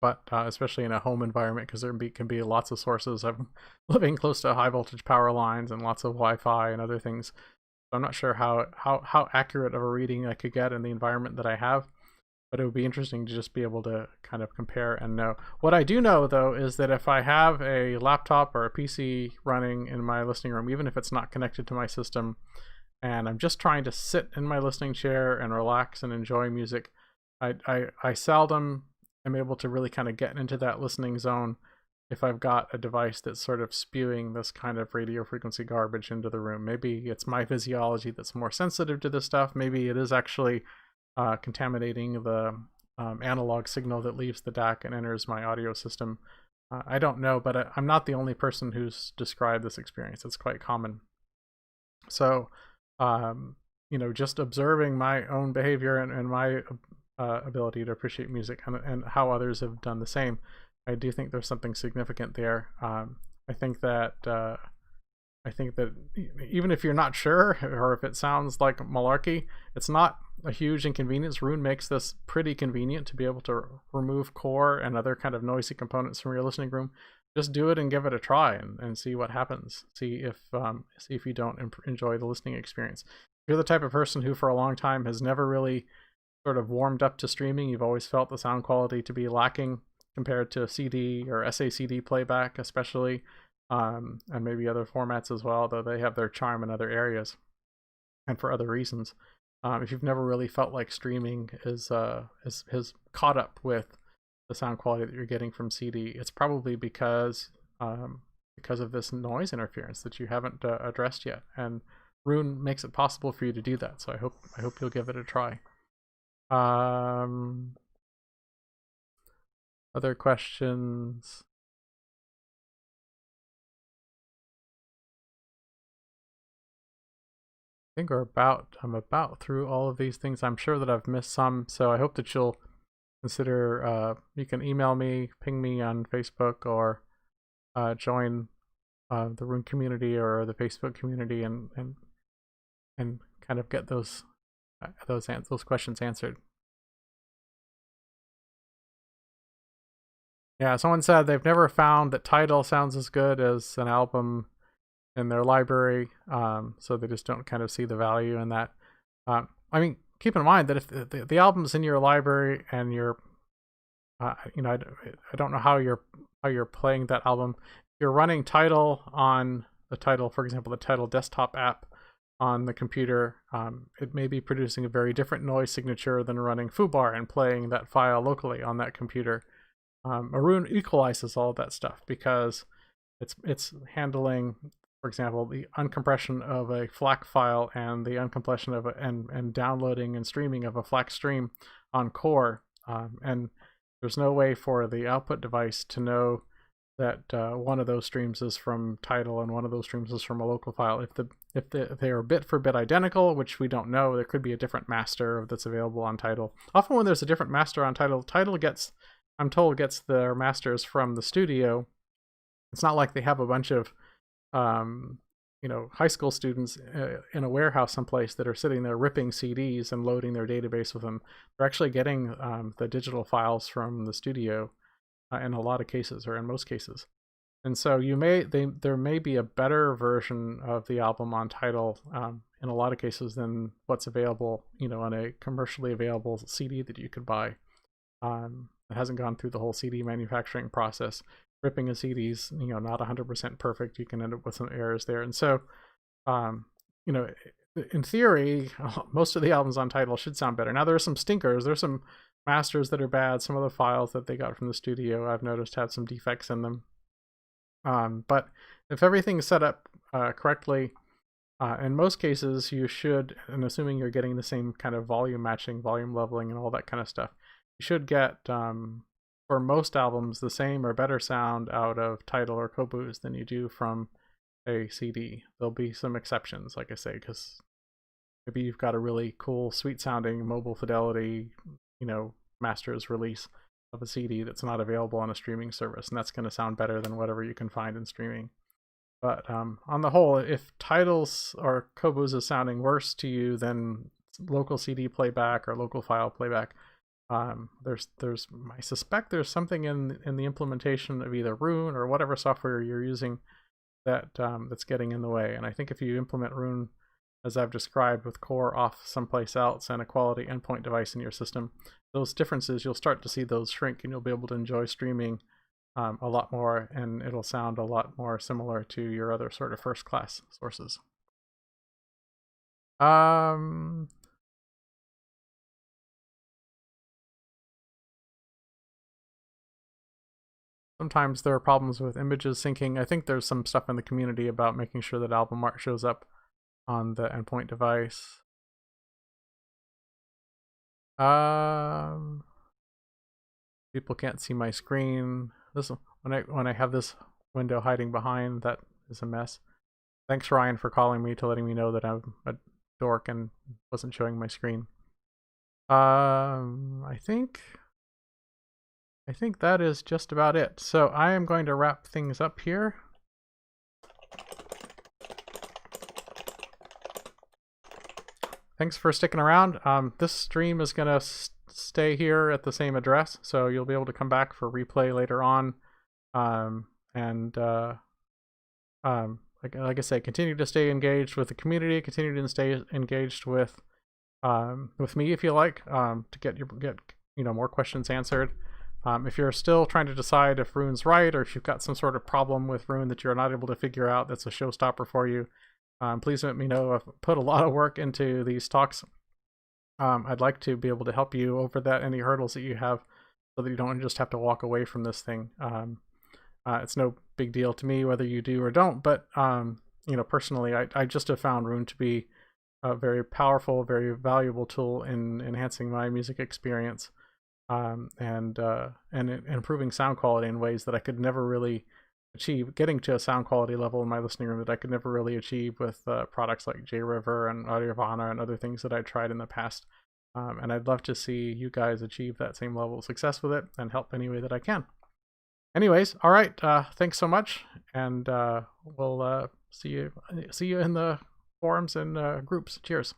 Speaker 1: But especially in a home environment, because there can be lots of sources. I'm living close to high voltage power lines and lots of Wi-Fi and other things. So I'm not sure how accurate of a reading I could get in the environment that I have, but it would be interesting to just be able to kind of compare and know. What I do know, though, is that if I have a laptop or a PC running in my listening room, even if it's not connected to my system, and I'm just trying to sit in my listening chair and relax and enjoy music, I seldom am able to really kind of get into that listening zone if I've got a device that's sort of spewing this kind of radio frequency garbage into the room. Maybe it's my physiology that's more sensitive to this stuff. Maybe it is actually contaminating the analog signal that leaves the DAC and enters my audio system. I don't know, but I'm not the only person who's described this experience. It's quite common. So, just observing my own behavior and my ability to appreciate music and how others have done the same, I do think there's something significant there. I think that even if you're not sure or if it sounds like malarkey, it's not a huge inconvenience. Roon makes this pretty convenient to be able to remove core and other kind of noisy components from your listening room. Just do it and give it a try and see what happens. See if you don't enjoy the listening experience. If you're the type of person who for a long time has never really sort of warmed up to streaming, you've always felt the sound quality to be lacking compared to CD or SACD playback, especially, and maybe other formats as well, though they have their charm in other areas and for other reasons. If you've never really felt like streaming is caught up with the sound quality that you're getting from CD, it's probably because of this noise interference that you haven't addressed yet. And Roon makes it possible for you to do that. So I hope you'll give it a try. Other questions? I think I'm about through all of these things. I'm sure that I've missed some, so I hope that you'll consider, you can email me, ping me on Facebook, or join the Roon community or the Facebook community and kind of get those questions answered. Yeah, someone said they've never found that Tidal sounds as good as an album in their library, so they just don't kind of see the value in that. I mean, keep in mind that if the album's in your library and you're, I don't know how you're playing that album. If you're running Tidal on the Tidal, for example, the Tidal desktop app on the computer, it may be producing a very different noise signature than running foobar and playing that file locally on that computer. Roon equalizes all of that stuff because it's handling, for example, the uncompression of a FLAC file and the uncompression of and downloading and streaming of a FLAC stream on core, and there's no way for the output device to know that one of those streams is from Tidal and one of those streams is from a local file. If they are bit for bit identical, which we don't know, there could be a different master that's available on Tidal. Often when there's a different master on Tidal, I'm told gets their masters from the studio. It's not like they have a bunch of high school students in a warehouse someplace that are sitting there ripping CDs and loading their database with them. They're actually getting the digital files from the studio in a lot of cases, or in most cases. And so there may be a better version of the album on Tidal in a lot of cases than what's available, on a commercially available CD that you could buy. It hasn't gone through the whole CD manufacturing process. Ripping a CD's, not 100% perfect. You can end up with some errors there. And so, in theory, most of the albums on Tidal should sound better. Now, there are some stinkers. There's some masters that are bad. Some of the files that they got from the studio, I've noticed, have some defects in them. But if everything's set up correctly, in most cases, you should, and assuming you're getting the same kind of volume matching, volume leveling, and all that kind of stuff, you should get, for most albums, the same or better sound out of Tidal or Qobuz than you do from a CD. There'll be some exceptions, like I say, because maybe you've got a really cool, sweet sounding mobile fidelity, master's release of a CD that's not available on a streaming service, and that's going to sound better than whatever you can find in streaming. But on the whole, if Tidal's or Qobuz is sounding worse to you than local CD playback or local file playback, I suspect there's something in the implementation of either Roon or whatever software you're using that's getting in the way. And I think if you implement Roon as I've described, with core off someplace else and a quality endpoint device in your system, those differences, you'll start to see those shrink, and you'll be able to enjoy streaming a lot more, and it'll sound a lot more similar to your other sort of first class sources. Sometimes there are problems with images syncing. I think there's some stuff in the community about making sure that album art shows up on the endpoint device. People can't see my screen. when I have this window hiding behind, that is a mess. Thanks, Ryan, for calling me to letting me know that I'm a dork and wasn't showing my screen. I think that is just about it. So I am going to wrap things up here. Thanks for sticking around. This stream is going to stay here at the same address, so you'll be able to come back for replay later on. Like I say, continue to stay engaged with the community. Continue to stay engaged with me if you like, to get more questions answered. If you're still trying to decide if Roon's right, or if you've got some sort of problem with Roon that you're not able to figure out, that's a showstopper for you, please let me know. I've put a lot of work into these talks. I'd like to be able to help you over any hurdles that you have, so that you don't just have to walk away from this thing. It's no big deal to me whether you do or don't, but personally, I just have found Roon to be a very powerful, very valuable tool in enhancing my music experience, and improving sound quality in ways that I could never really achieve, getting to a sound quality level in my listening room that I could never really achieve with products like JRiver and Audiovana and other things that I tried in the past. And I'd love to see you guys achieve that same level of success with it and help any way that I can. Anyways, all right, thanks so much, and we'll see you in the forums and groups. Cheers.